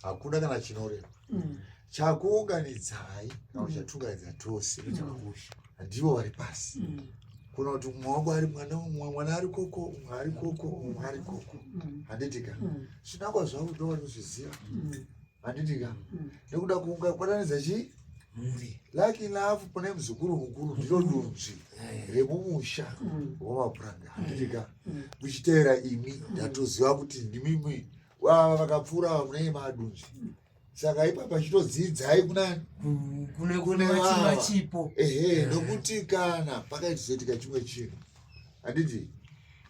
hakuna kana chinorema. Chakuunganidzai kana chatungaidza tose ndivo vari pasi. Kuna kuti mumwe wangu ari mwana ari koko, mumwe ari koko, mumwe ari koko. Handitika. Zvinangwa zvangu ndovanozviziva. Handitika. Nekuda kuunganidza chii? Lucky enough pane muzukuru mukuru ndiro dunzvi remumusha wamapuranga. Handitika. Muchiteera imi ndatoziva kuti ndimimi vakapfuura vamune madunzvi. Saka ipapa chitodzidzai kune chipo. Nokuti kana pakaizoitika chimwe chinhu. Handiti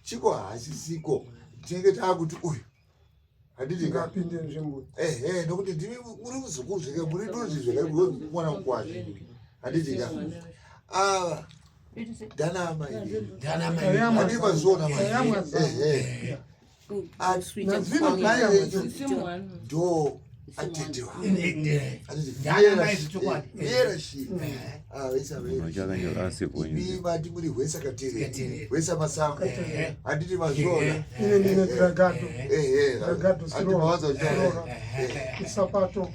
chiko hasisiko tinenge taakuti uyu. Handiti ngapinde nzvimbo. Nokuti ndimi muri muzukuru zveke muri dunzvi zveke mwana mukwazi. Handiti ka. Dhanama ili. Handi mazona mazona. Do atendewa. Yera shi. Mati muri hwesa katere. Hwesa masanga. Handiti mazona. Ine dragato. Handi mawaza uchara. Sapato.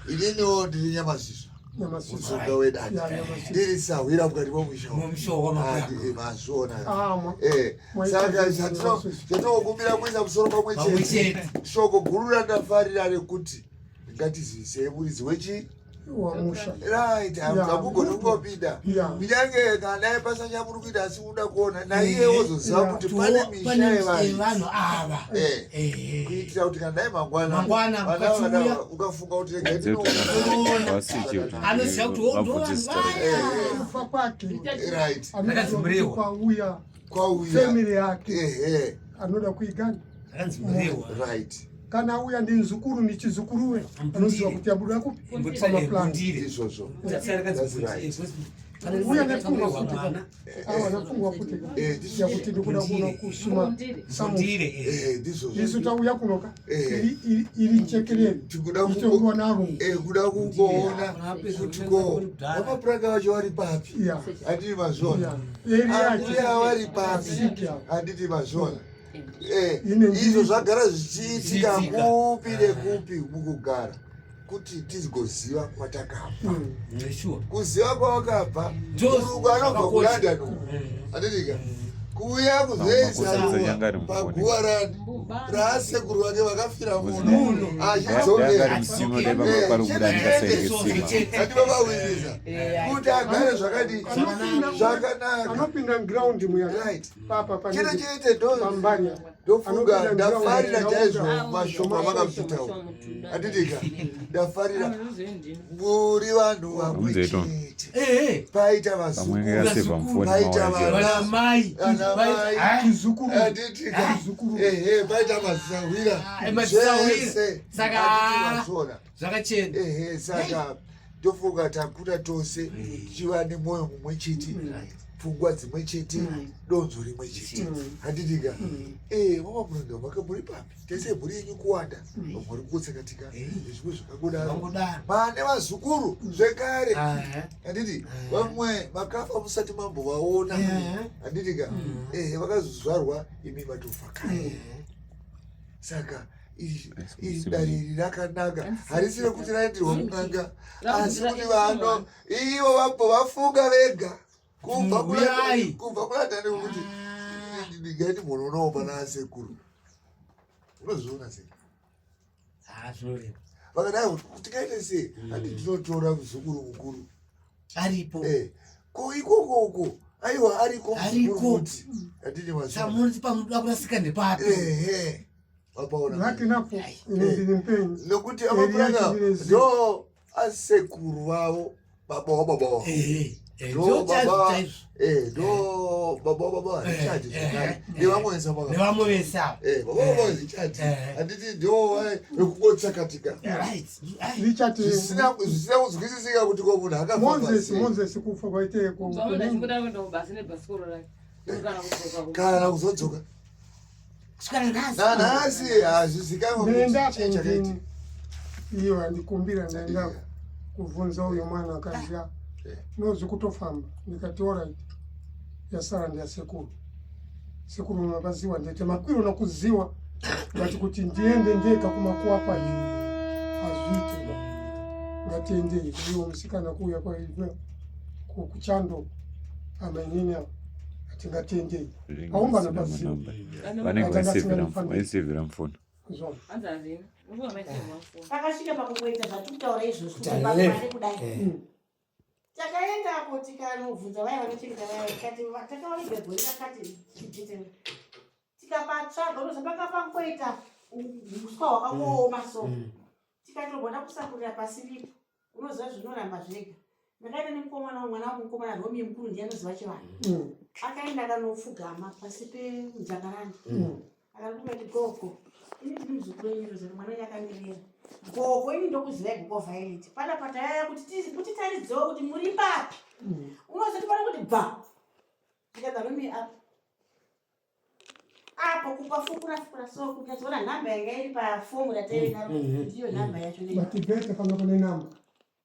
Inino ndiri nyamasiso. Musunga wedani. Ndiri sawira mukati momusha. Mazona. Saka chatinokumbira kuisa musoro pamwe chete. Shoko guru randafarira rekuti ngatizise muridzi wechi wamusha. Right, amugona kungopinda. Kunyange kana epasanya muri kuita asi unoda kuona naiye wozoziva kuti pane misha yevanhu ava. Kuitira kuti kana dai mangwana ukafunga kuti anoziva kuti kufa kwake. right. Kwauya family yake anoda kuigana. Right. Kana auya ndi mzukuru ni chizukuruwe anoziva kuti abuda kupi izvozvo. Uya nefungwa kuti nafungwa kuti yakuti ndikuda kuona kusuma samundire isu tauya kunoka ili chekeleni tikuda kuona narungu kuda kungoona kuti ko vamapuranga vacho vari papi. Handiti mazvona. Uya vari papi. Handiti mazvona. Izvo zvagara zvichiitika kupi nekupi mukugara kuti tizigoziva kwatakabva. Kuziva kwawakabva mulungu anobva kuLondon. Handitika. Kuuya kuzoisa paguva rani raasekuru vake vakafira muno achidzokera andivavawiriza kuti agare zvakadi zvakanaka. Anopinda ground muya papa Chete chete ndofunga ndafarira chaizvo mashoko amakapitawo. Handitika. Ndafarira muri vanhu vamwe chete. Paita vazukuru, paita vanamai, kizukuru. Handitika. Paita mazawira. Zvese. Saka zvakachena. Saka ndofunga takuta tose tichiva nemwoyo mumwe chete. Pfungwa dzimwe chete, donzo rimwe chete. Handitika. Vamapuranga vakamburi papi? Tese mhuri yenyu kuwanda. Muri kutsakatika. Zvimwe zvakakudaro. Mane vazukuru zvekare. Handiti. Vamwe vakafa musati mambovaona. Handitika. Vakazozvarwa imi matofa kare. Saka iri dare rakanaka. Harisi rekuti raenderwa kun'anga. Asi kuti vano ivo vabvo vafunga vega. Kubva kuLondon kuti ndingaiti munonawo pana asekuru. Unozviona sei? Zvoreva. Vakadai tikaite sei? Handi ndinotora muzukuru mukuru. Aripo. Ko ikoko aiwa ariko muzukuru kuti. Handiti mazvona. Samunoti pamuda kurasika ndepapi. Vapaona. Lucky enough ndiri mpenzi. Nokuti amapuranga ndo asekuru vavo baba wababa. Do baba richard zvakare nevamwesa maka nevamwesa baba richard handiti ndo vekukotsakatika richard zvisina kuzwisisika kuti ko munhu akafa Moses kufa kwaite ko kana kuzodzoka nanhasi hazvizikanwa chakaita iyo andikumbira ndaenda kuvunza uyo mwana akazia nozi kutofamba ndikati alright yasara ndi yasekuru sekuru unakaziwa ndete makwiro nakuziwa ngati kuti ndiende ndeka kumakuwa kwacho azviite ngatiendei uyo musikana kuuya kwaizvo kuchando amainini avo ati ngatiendei aumbana paziva vaisivhira mufoni pakasvika pakungoita zvatikutaura izvozvo kupapare kudai takaendapo tikanobvunza vaya vanochengeta vaya tikati takaonege gore rakati chijiteni tikapatsvaga unoza pakapangoita uswa hwakaoma so tikatogona kusakurira pasiripo unoziva zvinoramba zvega ndakaenda nemukomana mwana wangu mukomana romi mukuru ndiye anoziva chivanhu akaenda akanopfugama pasi pemujakaranda akakumati gogo ini ndiri muzukuru wenyu rozari mwana yakamirera gogo ini ndokuziva gogo violet pana patayaya kuti taridzewo kuti muri papi unozoti pana kuti bva ndikaza romi apo kupafukura so kukazoona nhamba yanga iri pafomu ratainaro ndiyo nhamba yacho batibete pano kune namba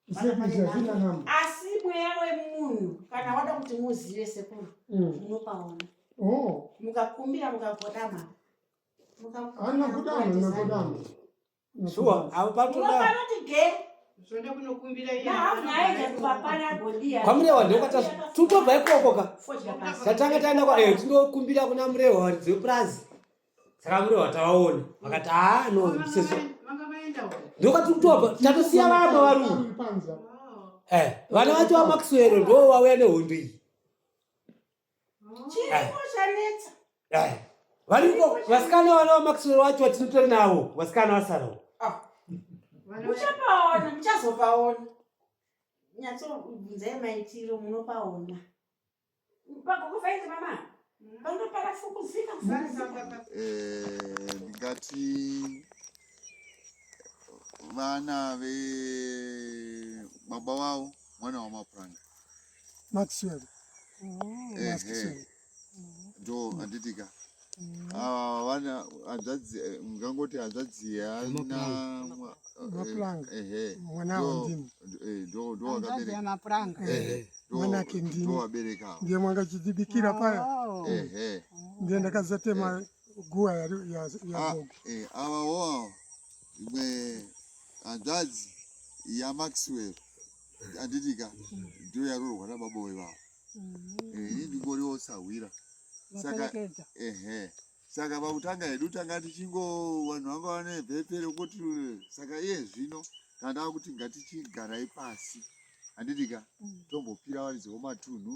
zvina namba asi mweya wemunhu kana wada kuti muzive sekuru munopaona mukakumbira mukagodama ana kudama shuwa avo patodapanoti ge zvoda kunokumbira naaiza kupapana godia kwamurewa ndokata tutobva ikokoka tatanga taenda tinokumbira kuna murewa dzeplazi saka murewa tavaona vakati no seso ndokati kutobva tatosiya vama varume vana vacho vamaxwell ndo vauya nehondo iyi chiriko chanetsa variko vasikana vana vamaxwell vacho vatinotori navo vasikana vasarawo muchapaona muchazopaona nyatsobvunzai maitiro munopaona pagogofaite mama pandoparafukudzika ndingati vana vebaba vavo mwana wamapuranga Maxwell ndo handitika vana hanzvadzi ungangoti hanzvadzi yana mapuranga mwana wandini ndo wakabereka mwanake ndini ndo wabereka ndiye mwanga chidibikira paya ndiye ndakazatema guwa ya gogo avawo imwe hanzvadzi yaMaxwell handitika ndo yarorwa nababa wevavo ini ndingoriwo sahwira saka pakutanga hedu tanga tichingo vanhu vanga vane bhepe rekuti saka iye zvino tanda kuti ngatichigarai pasi handitika tombopira varidzi vomatunhu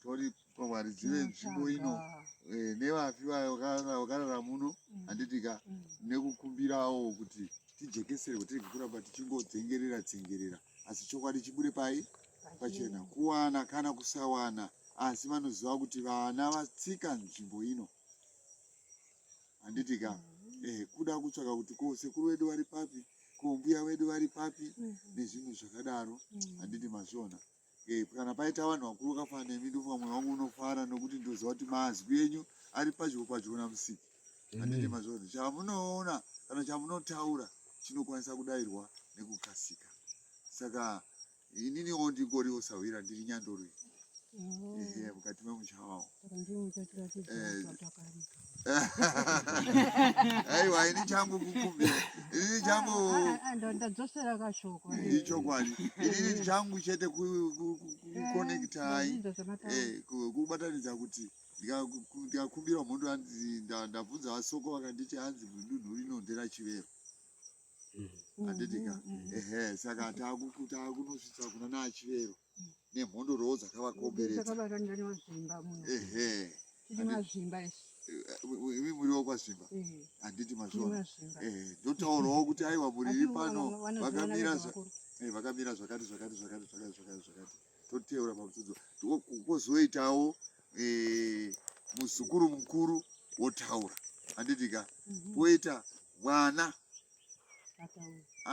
tori varidzi venzvimbo ino nevafi vakarara muno handitika nekukumbirawo kuti tijekesere kuti tirege kuramba tichingodzengerera asi chokwadi chibude pachena kuwana kana kusawana asi vanoziva kuti vana vatsika nzvimbo ino handitika kuda kutsvaka kuti ko sekuru wedu vari papi ko mbuya wedu vari papi nezvinhu zvakadaro handiti mazviona kana paita vanhu vakuru vakafanana nemi ndofunga mwoyo wangu unofara nokuti ndoziva kuti mazwi enyu ari padyo namusiki handiti mazviona chamunoona kana chamunotaura chinokwanisa kudayirwa nekukasika saka ininiwo ndingoriwo sahwira ndiri nyandorwi mukati memusha wavo aiwa ini changu kukumbira inini changu ichokwadi inini changu chete kukonektai kubatanidza kuti ndikakumbira mhondo ndabvunza vasoko vakanditi hanzi mudunhu rino nderachivero handitika saka takunosvitsa kuna naachivero nemhondo rowo dzakavakomberedza imi muriwo kwazvimba handiti mazvona ndotaurawo kuti aiwa muriri pano vakamira zvakati toteura pamutsudzo kozoitawo muzukuru mukuru wotaura handitika poita mwana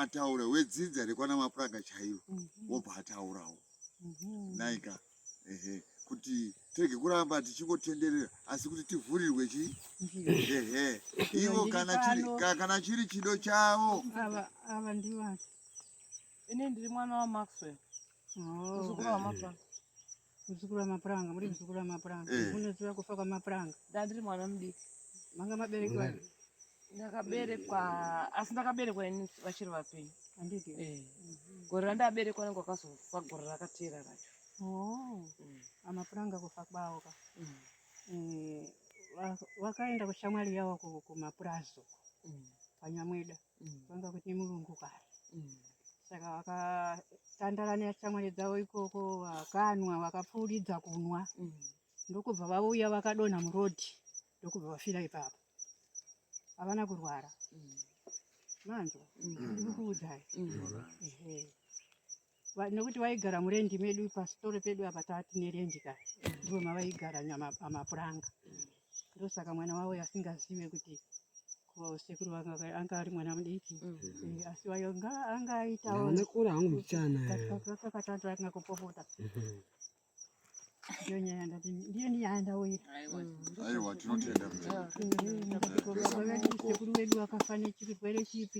ataura wedzidza rekwana mapuranga chaiwo wobva ataurawo naika kuti tirege kuramba tichingotenderera asi kuti tivhurirwe ivo kana chiri chido chavo ava ndivani ini ndiri mwana waMaxwell muzukuru wamapuranga muri muzukuru wamapuranga munoziva kufa kwamapuranga ndandiri mwana mudiki manga maberekwa ndakaberekwa asi ndakaberekwa ini vachiri vapenyu handiti gore randaberekwa nangu akazofa gore rakatera racho. Amapuranga kufa kwawo ka wakaenda kushamwari yavo kumapurazo panyamweda vanga kuti mulungu kare saka vakatandara neshamwari dzavo ikoko vakanwa vakapfuuridza kunwa ndokubva vauya vakadonha murodhi ndokubva vafira ipapo havana kurwara manzwa ndikukuudzai nekuti vaigara murendi medu pasitoro pedu apa tati nerendi kare ndivo mavaigara amapuranga ndosaka mwana wavo asingazive kuti sekuru anga ari mwana mudiki asi wayo anga aitawo kakatandura kunga kupopota ndiyo nyaya ndati ndiyo ndiyandawira aiwa tinotenda sekuru wedu akafa nechirwere chipi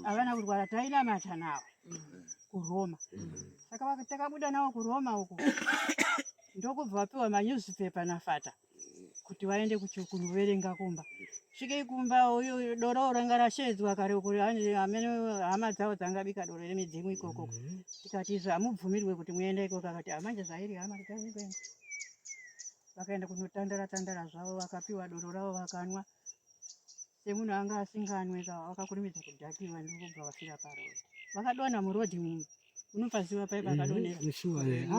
havana kurwara tainamata nawo kuRoma saka takabuda nawo kuRoma uko ndokubva vapiwa manyuzipepa nafata kuti vaende kunoverenga kumba svike kumba uyu doro ranga rashedzwa kare kuri amene hama dzavo dzangabika doro remidzimu ikoko tikati izvo hamubvumirwe kuti muende ikoko akati amanje zvairi hama titaikuenda vakaenda kunotandara zvavo vakapiwa doro ravo vakanwa semunhu anga asinganwe vakakurumidza kudhakiwa ndokubva vafira parodhi vakadonha murodhi unopaziva pai vakadonhera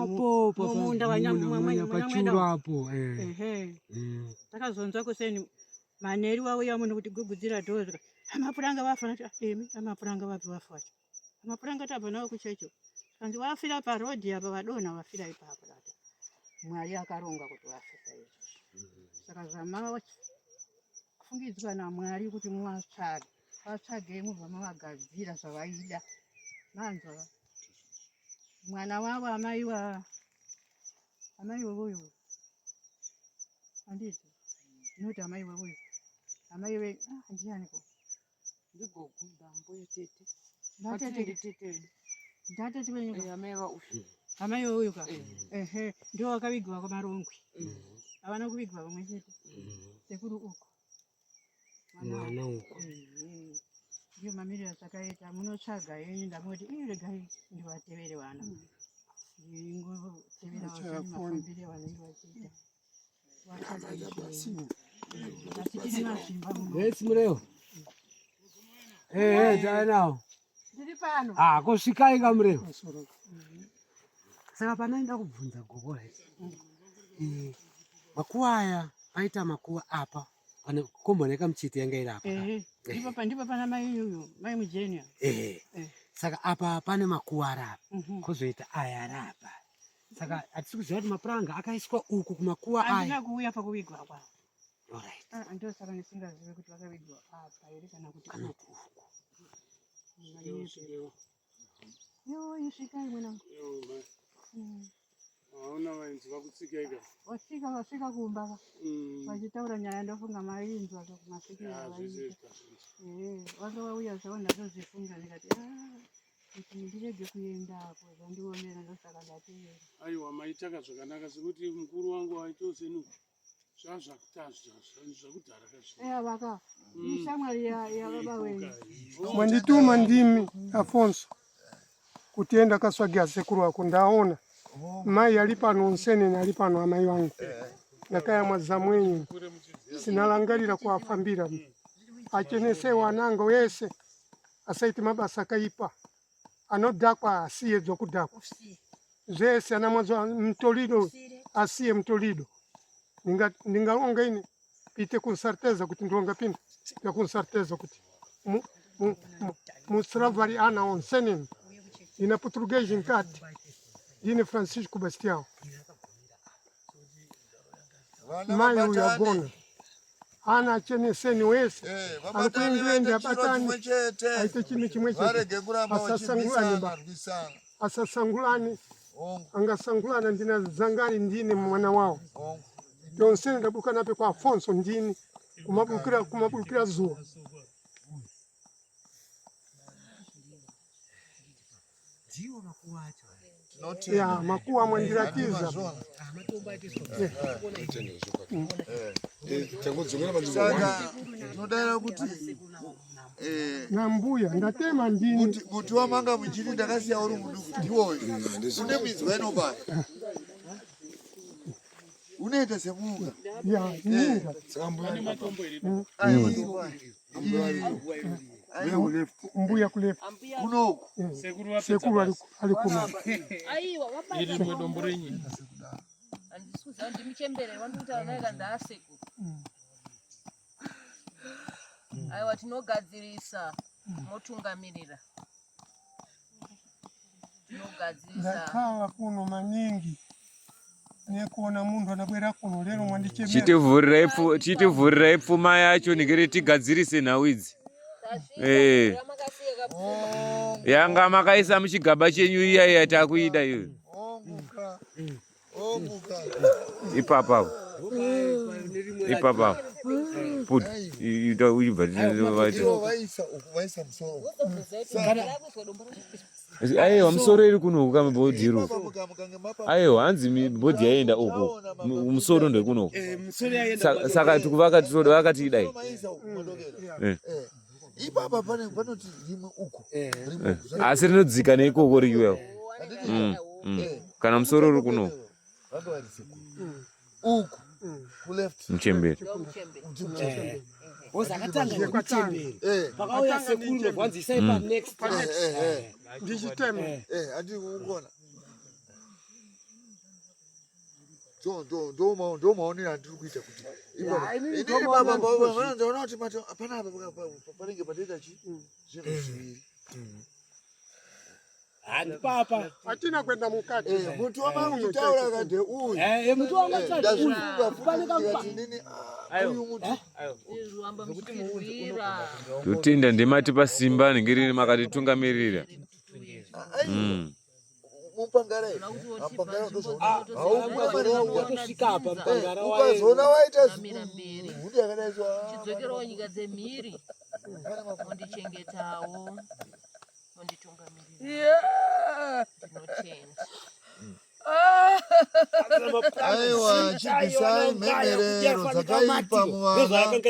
apo mumunda pachuru apo takazonzwa kuseni maneri wauya munhu kuti gugudzira dhozo amapuranga vafa amapuranga vapi vafa vacho amapuranga tabva nawo kuchecho kanzi vafira parodhi apa vadonha vafira ipapo data Mwari akaronga kuti vafisa izvozvo saka zvamafungidzwa naMwari kuti muvatsvage vatsvagei mubva mavagadzira zvavaida manzwa mwana wavo amaiwa uyu handiti ndinoti amaiwa uyu amaiwe ndianiko ndigogunda mbuya tete ndatete venyuka amaiva uyu ka ndiwo wakavigwa kwamarongwe havana kuvigwa vamwe chete sekuru uko mwana uko ndiyo mamiriro zvakaita munotsvaga henyu ndamuti regai ndivatevere vana ingotevera mafambire vanenge vachiita vachitiri mazvimba mureo tainawo ndiri pano kusvikai kamureo saka panaenda kubvunza gogo makuva aya aita makuva apa pane komboneka muchiti yanga iri apa ndipo pana mai uyu mai mujenia saka apa pane makuva arapa kozoita aya arapa saka hatisi kuziva kuti mapuranga akaiswa uku kumakuva aya handina kuuya pakuvigwa kwavo ndosaka ndisingazive kuti vakavigwa apa here kana kuti uku isvikai mwanangu hauna vainzi vakutsikaika vasvika kumba ka vachitaura nyaya ndofunga mainzwa kumasvikira vanga vauya zvavo ndazozvifunga ndikati kuti ndirege kuendako zvandionera ndosaka ndateera aiwa maitaka zvakanaka sekuti mukuru wangu waitosenu zvakudhara vaka ishamwari yababa wenyu mwandituma ndimi Afonso kutienda kaswagia sekuru wako ndaona mai ali pano unsenene ali pano amai wangu nakaya mwaza mwenyu sinalangalira kuafambira achenese wananga wese asaiti mabasa kaipa anodhakwa asiye dzokudhakwa zvese anamwazo mtolido asiye mtolido ndingalonga ine pite kunsarteza kuti ndilonga pinda ya kunsarteza kuti musravari ana onsenene ina português nkati ine Francisco Bastião mai uyu agona ana acheneseni wese alikuingende abatani aite chimi chimwe chete asasangulane angasangulana ndina zangari ndine mwana wao yonsene ndabuka nape kwa Afonso ndini kumabukira zuwa ndiwo makuva acho ya makuwa mwandirakiza Saka nodara kuti na mbuya ndatema ndini muti wamanga muchiri ndakasiya uri muduku ndiwoyo une mizwa inobaya unoita semuka ya ninga mbuya kulefu kunoku sekuru alikuna irimwe dombo renyi andisuza ndimichembere wanduta naika ndaseku aiwa tinogadzirisa motungamirira ndakhala kuno maningi nekuona munhu anabwera kuno lero mwandichemera chitivhurirai pfuma yacho ningiri tigadzirise nhau idzi yanga makaisa muchigaba chenyu iya takuida iyo ipapa put aiwa musoro iri kuno kama bhodhi iro aiwa hanzi bhodhi yaenda uko musoro ndekuno saka tikuvaka tinoda vakatiidai ipapa panoti rimwe uko asi rinodzika neikoko rikiwewo kana musoro uri kuno uku kuleft muchemberi akatanga kuchemberi pakauya sekuru nobvanzisa ipa next ndichitema andi kuona ndo maonera andiri kuita kuti inini baba ndaona kuti panapa panenge patoita zvinhu zviviri papa atina kwenda mukati muti wamangutaura kade uyu muti wangataura nini uyu muti totenda ndemati pasimba ningiri makatitungamirira ukazoona waita zvundi yakadaiswa chidzokerawo nyika dzemhiri mondichengetawo monditungamirira ndinotenda aiwa chibvisai mhemherero dzakaipa muvana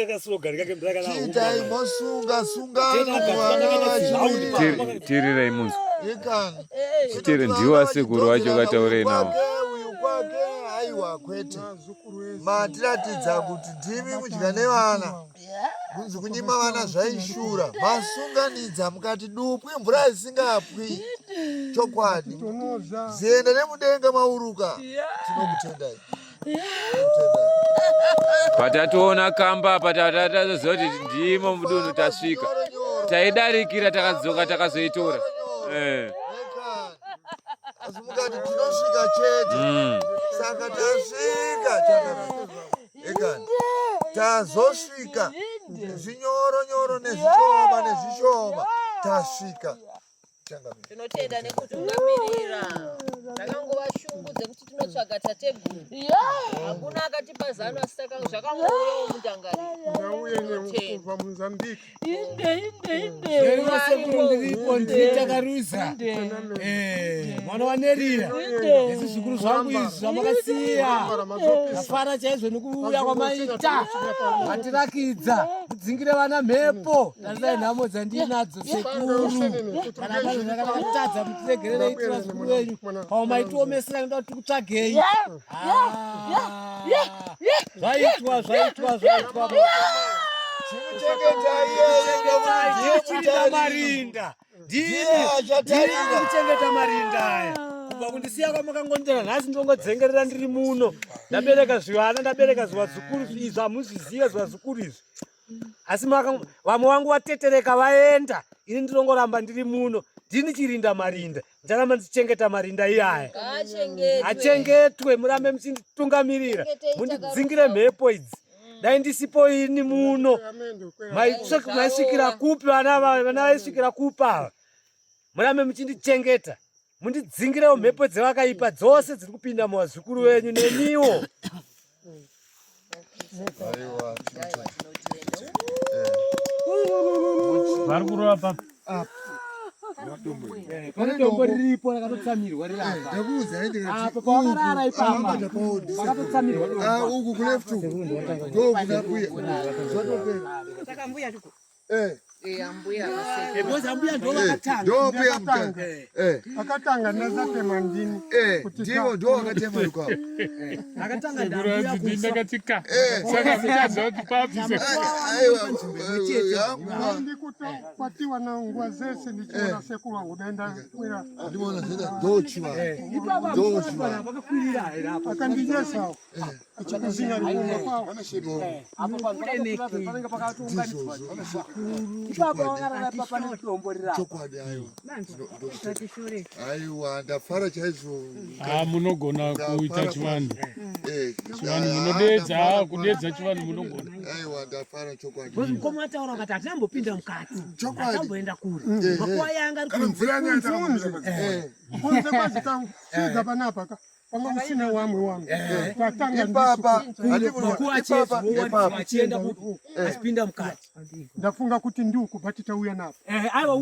chiitai mosunga sungano muvana vachii tirirai munzwa ikani tiri ndiwo sekuru wacho kataurei nawo uyu kwake aiwa kwete matiratidza kuti ndimi mudya nevana kunzi kunyima vana zvaishura masunganidza mukati dupwi mvura isingapwi chokwadi zienda nemudenga mauruka tinokutendai patatoona kamba patatazoziva kuti ndimo mudunhu tasvika taidarikira takadzoka takazoitora asi mukati tinosvika chete saka tasvika ekani tazosvika zvinyoronyoro nezvishoma tasvika tinotenda nekutungamirira ndakangova shungu dzekuti tinotsvaga tateguru hakuna akatipa zano asi zvakangouyawo mundangari nauye nekubva muzambiki ndiripo nditakaruza mwana wanerira esi zvikuru zvangu izvi zvamakasiya afara chaizvo nekuuya kwamaita matirakidza kudzingire vana mhepo tarisai nhamo dzandinadzo sekuru kana pane zvakatadza mutiregerere itira zvikuru venyu pamwe maitiomesera noda kuti tikutsvagei zvaitwa chimuchengeta marinda ndikuchengeta marinda aya kubva kundisiya kwamakangondera nhasi ndongodzengerera ndiri muno ndabereka zvivana ndabereka zvivazukuru izvi hamuzviziva zvivazukuru izvi asi vamwe vangu vatetereka vaenda ini ndinongoramba ndiri muno ndini chirinda marinda ndicharamba ndichichengeta marinda iyaya achengetwe murambe muchinditungamirira mundidzingire mhepo idzi dai ndisipo ini muno maisvikira kupi vana vaisvikira kupi ava murambe muchindichengeta mundidzingirewo mhepo dzevakaipa dzose dziri kupinda muvazukuru venyu nemiwo vari kurova papa Pane dombo riripo rakatotsamirwa riri apa. Ndakuuza ende Apa pawakarara ipapa. Pakatotsamirwa. uku kuleft uku. Ndo kuna buya. Saka mbuya tuko. ambuya Boza mbuya ndo vakatanga. Ndo buya mtanga. akatanga nazatema ndini Ndiwo ndo wakatema yuko. Akatanga Segura ndambuya dzidinda kusa. katika. Saka mchazo kuti papise. ndikutokwatiwa na ngwa zese ndichiona sekulu wangu naenda kwera Ndibona zeda ndochiwa. Ipapa Ndochiwa. vakakwirira era apa. akandijesawo achikuzinya likumba kwawo Apa panenge pakatunganidzwa. Ipapa wakarara papa nedombo riri apa. Chokwadi aiwa. Aiwa ndafara chaizvo. Munogona kuita chivanhu. Chivanhu Munodedza kudedza chivanhu munogona. Aiwa ndafara chokwadi. Boza mukoma ataura kuti atambopinda mukati. Chokwadi. Atamboenda kure. Makuwa yanga ari kunze. kunze kwazitanga panapa panga kusina wamwe wangu tatanga Ipapa. Makuwa chefu achienda kuti achipinda mukati. ndafunga kuti ndiuku patitauya napo Aiwa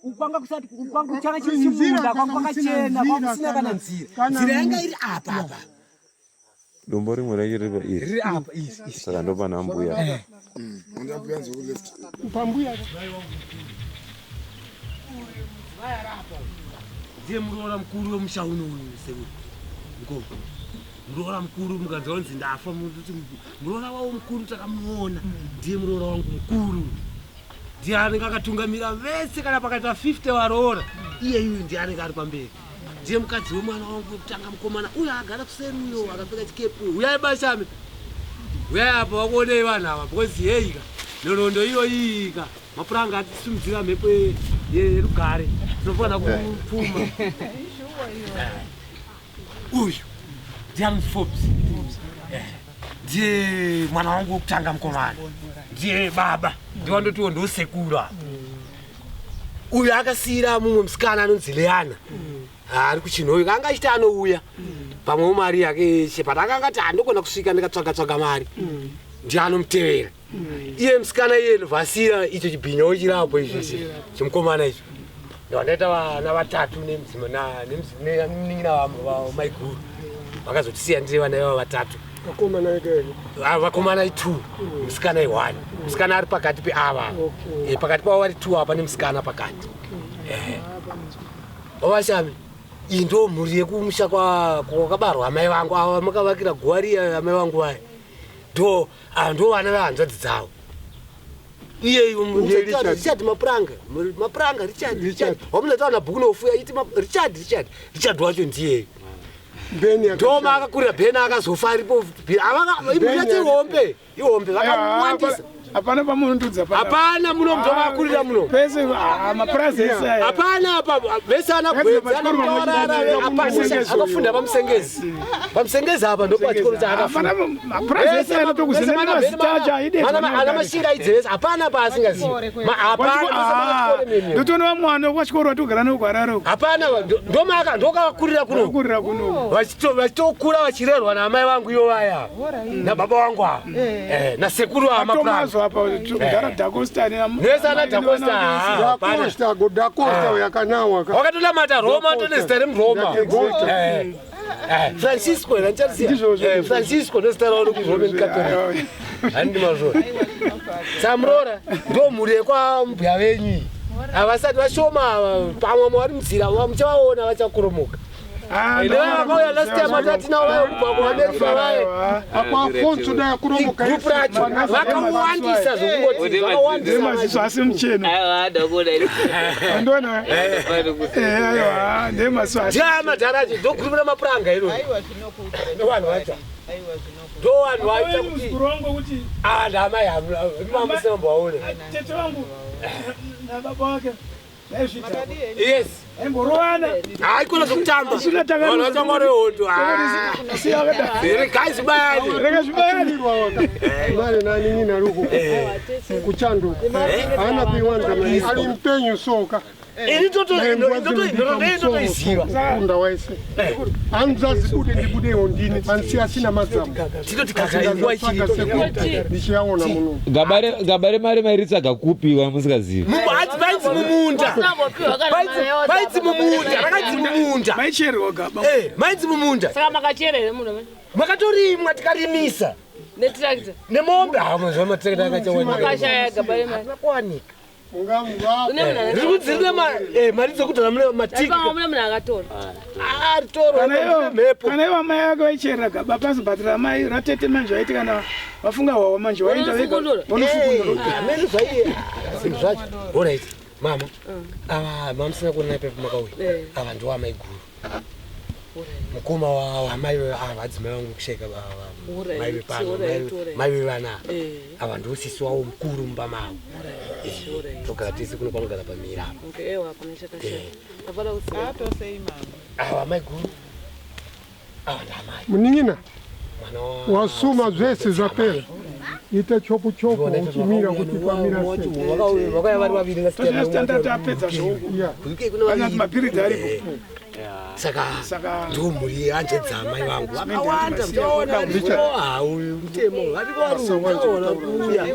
ukwanga kusati ukwanga chana chimunda kwakachena kwakusina kana nzira. Nzira yanga iri apa. Dombo rimwe rachiripa iri. Riri apa iri. Saka ndo pana mbuya. pambuya Ndiye muroora mukuru wemusha uno sewe. Ngoko. Muroora mukuru mukanzwa kunzi ndafa muti muroora wawo mukuru takamuona. Ndiye muroora wangu mukuru. Ndiye anenge akatungamira vese kana pakaita 50 varoora. Iye yuyu ndiye anenge ari pamberi. Ndiye mukadzi wemwana wangu kutanga mukomana uyo agara kuseri uyo akapfeka chikepu. Uyai bashame. Uyai apa wakuonei vanhu ava because heika. Nhoroondo iyoyika. Mapuranga atisimudzira mhepo yerugare. Tinofana kupfuma. Uyu ndiye Forbes. Ndiye mwana wangu wokutanga mukomana. Ndiye baba. Ndiye wandotiwo ndosekuru apa. Uyu akasiyira mumwe musikana anonzi Leana. Ari kuchinhoyo kanga achiti anouya. Pamwe mari yake Shepard akanga ati handogona kusvika ndikatsvaga mari. Ndiye anomutevera. Iye musikana iye Vasira icho chibhinyo chirapo izvozvo chimukomana icho. Ndoandaita vana vatatu nemunin'ina wamaiguru. Vakazotisiya ndiri vana ivavo vatatu. Vakomana 2 musikana 1. Musikana ari pakati peava. Pakati pavo vari 2 apa nemusikana pakati. Wavashami. Iyi ndo mhuri yekumusha kwakabarwa amai vangu ava makavakira guwa riya amai vangu vaya. Ndo vana vehanzvadzi dzavo. Iye Richard mapuranga Richard wamunotaura bhuku nofuya iti Richard wacho ndiye ndo maakakurira Beni akazofa aripo ihombe vakamwandisa. Hapana pamunondudza pana. Hapana muno mntu akakurira muno. Pese mapurazi ese aya. Hapana apa vese anagwedza anamutaurara akafunda pamusengezi. Pamusengezi apa ndo pachikoro chaakafunda. Mapurazi ese anotokuzina masitacha ide. Ana mashinga idzese hapana paasingazivi. Hapana. Ndotoona vamwana wachikoro watogara nokwararo. Hapana ndokakakurira kuno. Kurira kuno. Vachitokura vachirerwa namai vangu iyo vaya. Nababa vangu ava. Nasekuru amapurazi. Nesana Dacosta yakanawa wakatolamata Roma tonezita remuroma Francisco Francisco nezita rao rekuroman catholic handi mazvona samurora ndo mhuri yekwambuya venyu avasati vashoma pamwe vari munzira muchavaona vachakoromoka. Vakauya last time atatinavo vayo kubva kuAmerica vayo Afonso da kuromoka group racho vakawandisa zvokungoti vakawandisa asi mucheno andona aiwa ndemaso asi madharacho ndo group ramapuranga iro ndo vanhu vacho ndo vanhu vaita kuti kurongo kuti ndamai mamusembaone tete wangu na baba wake yes emborowana haikona zvokutamba vanhu vatanga rehondo regai zibayani mari nanin'ina ruku kuchanduka haana kuiwanza ali mpenyu soka inotoiziva kunda waise hanzazi bude ndibude ondini pansi asina mazamu tinoti kakaingwa ndichiyaona muno gabare mari mairitsvaga kupiwa musikazivi munhu hadzibaizi Baitsi mumunda. Baitsi mumunda. Rakadzi mumunda. Maicherwa gaba. Maitsi mumunda. Saka makacherere munhu. Makatorimwa tikarimisa. Netractor. Nemombe hama zvamatractor akachawanika. Makashaya gaba remari. Akawanika. Mungamuva. Mari dzokudhara mune matiki. Pamwe mune munhu akatora. Toritora mhepo. Kana iwo mai yako vaicherera gaba pasi bhatira mai ratete manje vaiti kana vafunga hwawa manje vaenda vega. Mene zvaiye. Zvinhu zvacho. Alright. Mama. Mamusina kuona pepa makauya. Ava ndiwo amai guru. Mukoma wamai vadzimai vangu kusheka mai vepano mai vevana ava ndiwo sisi wavo mukuru mumba mavo togara tese kuno panogara pamira ava mai guru ava ndamai Muning'ina wasuma zvese zvapera ita chopu chopu uchimira kuti pamira vakauya vari vaviri Standard apedza zvoku. Kana mapiridzi aripo. saka ndiwo mhuri yanjedza mai vangu vakawanda mtaona uyu mtemo varikuwaruona kuuya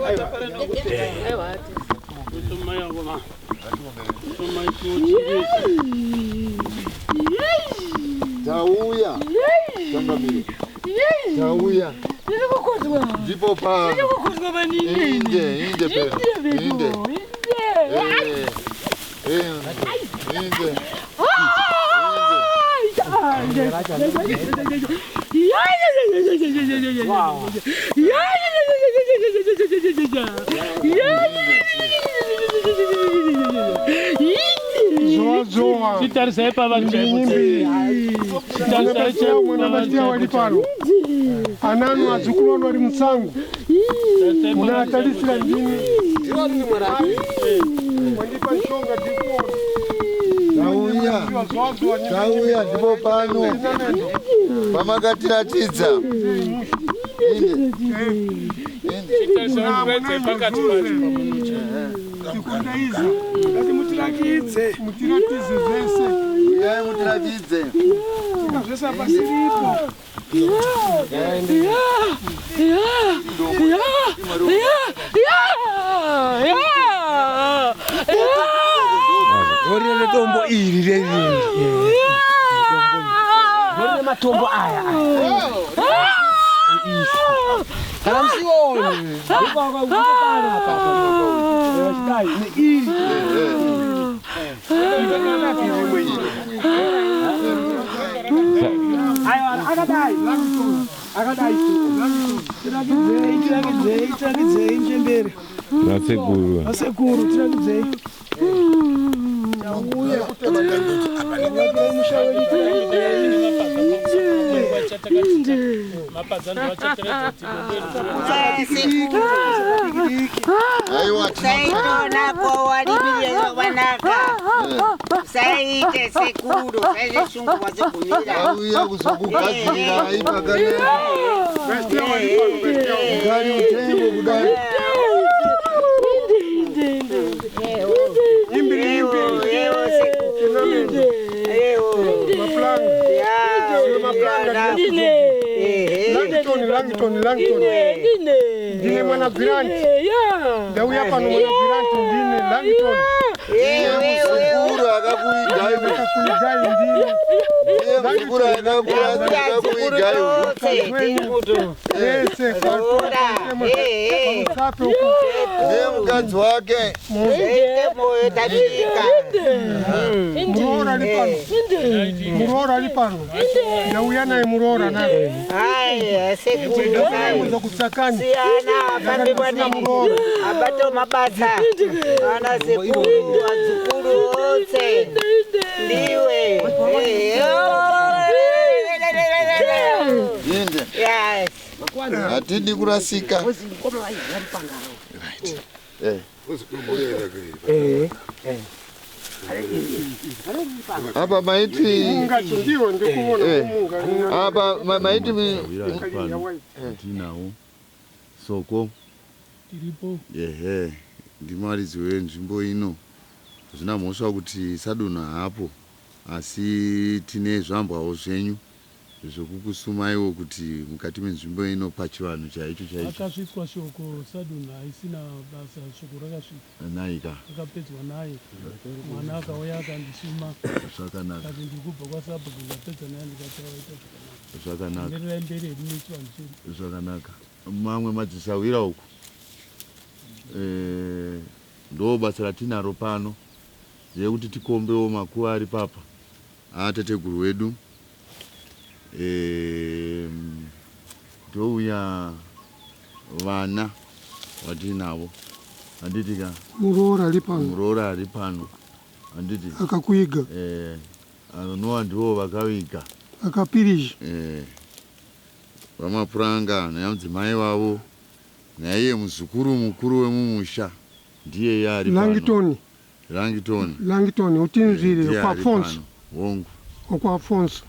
Tauya. Tangamire. Tauya. Ndipo pa. Inde pera. Inde. Ananu azukuru wali msangu munatalisira ndini wandipa nshonga ndipo Tauya ndipo pano pamakatiratiza mutirakidze zvese uyai mutirakidze zvese pasiripo Vorine tombo iri reriri. Vorine matombo aya. Kana msioni. Ukakupana papa. Wachidai ni iri. Ayo akadai. Akadai. Tirakidze njembere. Nasekuru. Nasekuru tirakidze. Langton. Dine mwana grant. Dawi hapa ni mwana grant dine Langton. Msukuru akakuigai ndine. Msukuru akakuigai. Ese kwa mkazi wake. Murora lipano. Dawi naye murora naye. Kusakani. Siana pambe bwana murora. Abato mabasa. Ana sekuru wazukuru wote. Ndiwe. Yende. Yes. Atidi kurasika. Hapa maiti hapa maiti tinawo soko tiripo ndimalizi wenzvimbo ino zvina mhosva kuti sadonha hapo asi tine zvambwawo zvenyu zvokukusumaiwo kuti mukati menzvimbo ino pachivanhu chaicho chaicho. Akasvitswa shoko sadunha haisina basa, shoko rakasvika. Naika. Akapedzwa naye. Mwana akauya akandisuma. Zvakanaka. Kati ndikubva kwaSabhuku ndikapedza naye ndikati waita zvakanaka. Zvakanaka. Nderera mberi hedu nechivanhu chedu. Zvakanaka. Mamwe madzisawira uku. Ndo basa ratinaro pano. Yekuti tikombewo makuva ari papa. Tateguru wedu. Ndouya vana vatinavo. Handitika. Muroora ari pano. Handiti. Akakuiga. Anonova ndivo vakaviga. Akapirija. Vamapuranga namudzimai wavo. Naiye muzukuru mukuru wemumusha. Ndiye yari pano. Langitoni utinzvire kwa Afonso. Wongu. Kwa Afonso.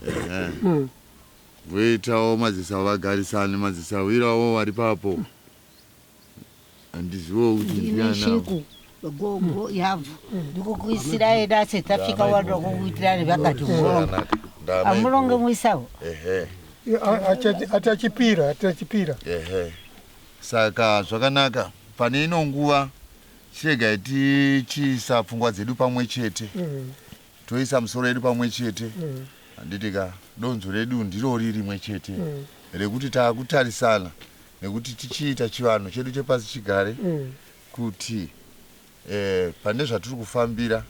Voitawo madzisa vagarisani madzisawirawo vari papo. Handiziwo kuti ndiana. Gogo yabvu. Ndikukuisira eda asetsafika wanda kukuitirani vakati murongo. Amurongo muisawo. Atachipira. Saka zvakanaka pane ino nguva chega tichiisa pfungwa dzedu pamwe chete. Toisa musoro yedu pamwe chete. Handitika donzo redu ndiro rimwe chete. Rekuti taakutarisana nekuti tichiita chivanhu chedu chepasi chigare kuti pane zvatiri kufambira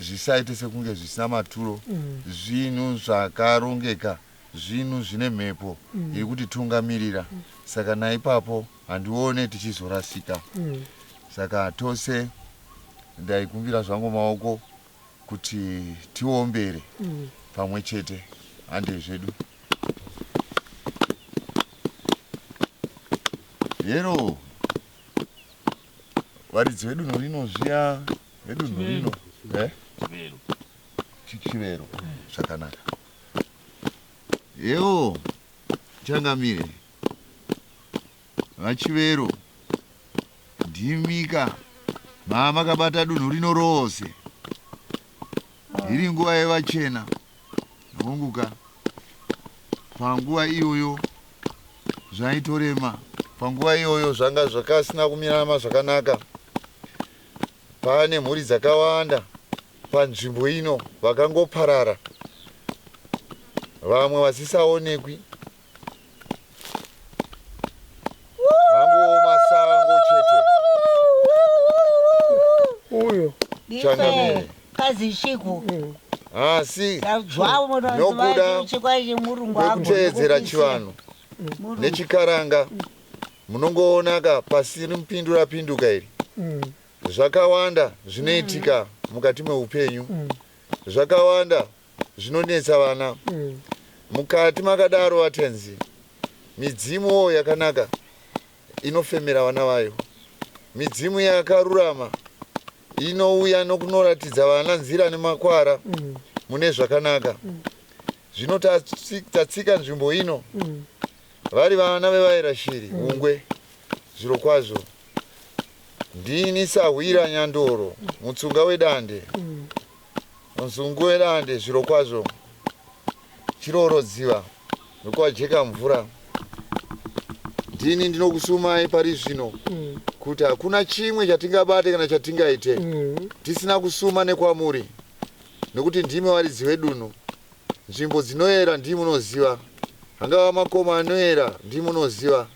zvisaite sekunge zvisina maturo, zvinhu zvakarongeka, zvinhu zvine mhepo iri kuti tungamirira. Saka naipapo handione tichizorasika. Saka tose ndaikumbira zvangu maoko kuti tiombere pamwe chete hande zvedu. Yero varidzi vedu norino zviya vedu norino Chivero zvakanaka. Yeo changamire vachivero ndimika mama kabata dunhu rino rose. Iri nguva yevachena nonguka panguva iyoyo zvaitorema. Panguva iyoyo zvanga zvakasina kumirama zvakanaka. Pane mhuri dzakawanda panzvimbo ino vakangoparara, vamwe vasisaonekwi, vangowo masango chete. Uyo changamire kazishiku. Asi nokuda kwekuteedzera chivanhu nechikaranga munongoonaka pasiri mupindura pinduka iri. Zvakawanda zvinoitika mukati meupenyu, zvakawanda zvinonetsa vana. Mukati makadaro vatenzi, midzimu yakanaka inofemera vana vayo. Midzimu yakarurama inouya nokunoratidza vana nzira nemakwara mune zvakanaka. Zvino tatsika nzvimbo ino vari vana vevaira shiri ungwe. Zviro kwazvo ndini sahwira nyandoro mutsunga wedande, muzungu wedande. Zviro kwazvo chirorodziva nokwajeka mvura. Ndini ndinokusumai pari zvino kuti hakuna chimwe chatingabate kana chatingaite tisina kusuma nekwamuri, nekuti ndimi varidzi vedunhu. Nzvimbo dzinoyera ndimunoziva, angava makoma anoyera ndimunoziva,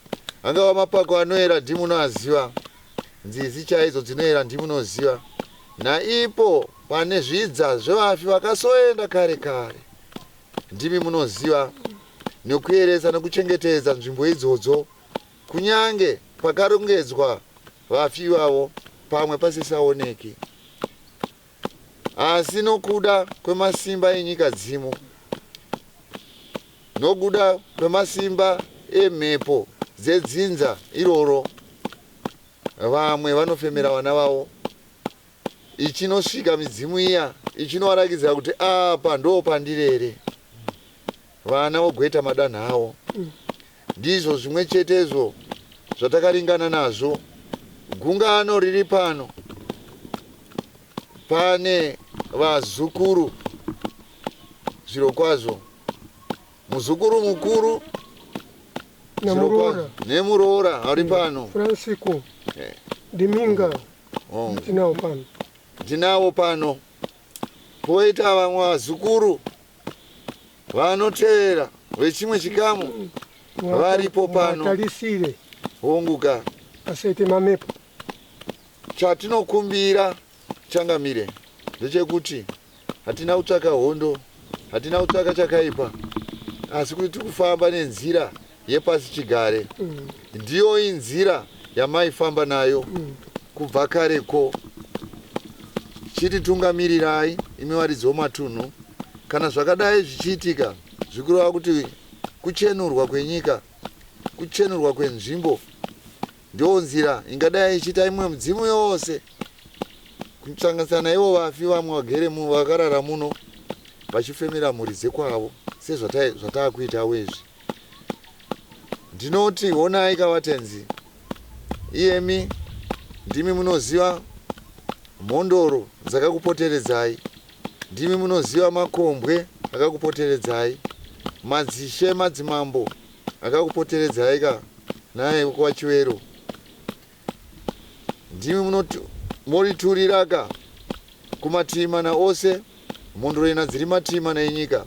angava mapako anoyera ndimunoaziva, nzizi chaidzo dzinoyera ndimunoziva. Naipo pane zvidza zvevafi vakasoenda kare kare ndimi munoziva, nekuyeresa nekuchengetedza nzvimbo idzodzo kunyange pakarongedzwa vafi vavo pamwe pasisaoneki. Asi nokuda kwemasimba enyika dzimo, nokuda kwemasimba emhepo dzedzinza iroro, vamwe vanofemera vana vavo. Ichinosvika midzimu iya ichinovarakidza kuti apa ndo pandirere, vana vogweta madanho avo. Ndizvo zvimwe chetezvo zvatakaringana nazvo. Gungano riri pano, pane vazukuru zviro kwazvo muzukuru mukuru Namuroora nemuroora ari pano Francisco Diminga ndinawo pano poita vamwe vazukuru vanoteera vechimwe chikamu varipo pano talisire honguka asete mamepo. Chatinokumbira Changamire ndechekuti hatina kutsvaka hondo, hatina kutsvaka chakaipa, asi kuti tikufamba nenzira yepasi chigare. Ndiyo inzira yamaifamba nayo kubva kareko. Chititungamirai imi varidzi vematunhu. Kana zvakadai zvichiitika, zvikureva kuti kuchenurwa kwenyika, kuchenurwa kwenzvimbo ndiyo nzira ingadai ichiita imwe midzimu yose kusanganisira naivo vafi vamwe vagere vakarara muno vachifemera mhuri dzekwavo sezvatakuita wezvi. Ndinoti honai kavatenzi, iyemi ndimi munoziva mhondoro dzakakupoteredzai, ndimi munoziva makombwe akakupoteredzai, madzishe madzimambo akakupoteredzai ka naye kwa Chiwero. Ndimi moriturira kumativi mana ose mhondoro ina dziri mativi mana enyika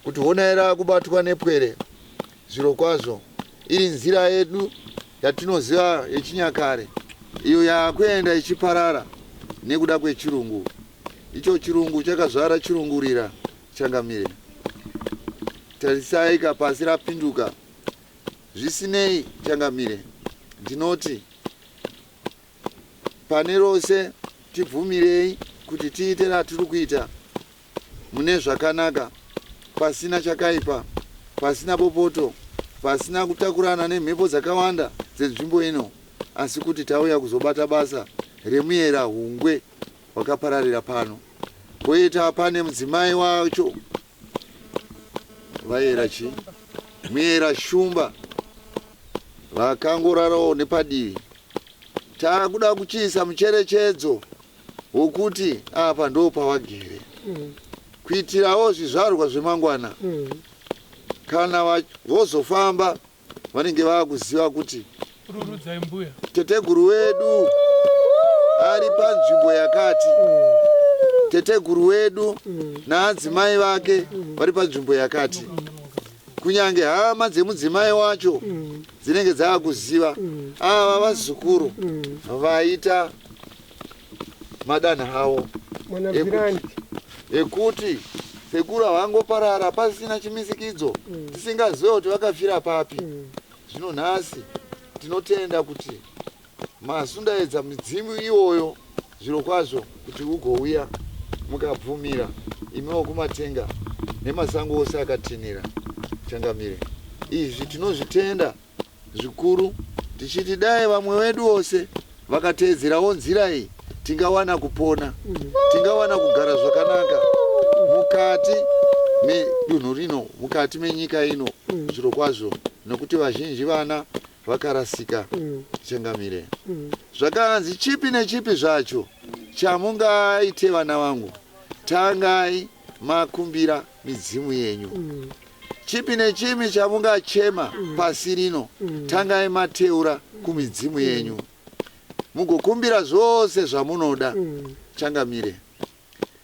kuti honai rakubatwa nepwere. Zviro kwazvo iri nzira yedu yatinoziva yechinyakare, iyo yakuenda ichiparara nekuda kwechirungu. Icho chirungu chakazvara chirungurira Changamire. Tarisai pasi rapinduka. Zvisinei Changamire, ndinoti pane rose tibvumirei kuti tiite ratiri kuita mune zvakanaka, pasina chakaipa, pasina bopoto, pasina kutakurana nemhepo dzakawanda dzenzvimbo ino, asi kuti tauya kuzobata basa remuyera hungwe wakapararira pano. Poita pane mudzimai wacho vaera muyera shumba vakangorarawo nepadivi. Takuda kuchiisa mucherechedzo wokuti apa ndo pawagere, kuitirawo zvizvarwa zvemangwana kana vozofamba vanenge vakuziva kuti teteguru wedu ari panzvimbo yakati, teteguru wedu naadzimai vake vari panzvimbo yakati. Kunyange hama dzemudzimai wacho dzinenge dzakuziva ava vazukuru vaita madanha hawo ekuti sekuru havangoparara pasina chimisikidzo, tisingazive kuti vakafira papi. Zvino nhasi tinotenda kuti masundaedza midzimu iyoyo zviro kwazvo kuti ugouya mukabvumira imiwo kumatenga nemasango ose akatinira. Changamire, izvi tinozvitenda zvikuru, tichiti dai vamwe vedu vose vakateedzerawo nzira iyi tingawana kupona, tingawana kugara zvakanaka mukati medunhu rino, mukati menyika ino zviro kwazvo, nekuti vazhinji vana vakarasika. Changamire, zvakanzi chipi nechipi zvacho chamungaite vana vangu, tangai makumbira midzimu yenyu. Chipi nechipi chamungachema pasi rino, tangai mateura kumidzimu yenyu, mugokumbira zvose zvamunoda. Changamire,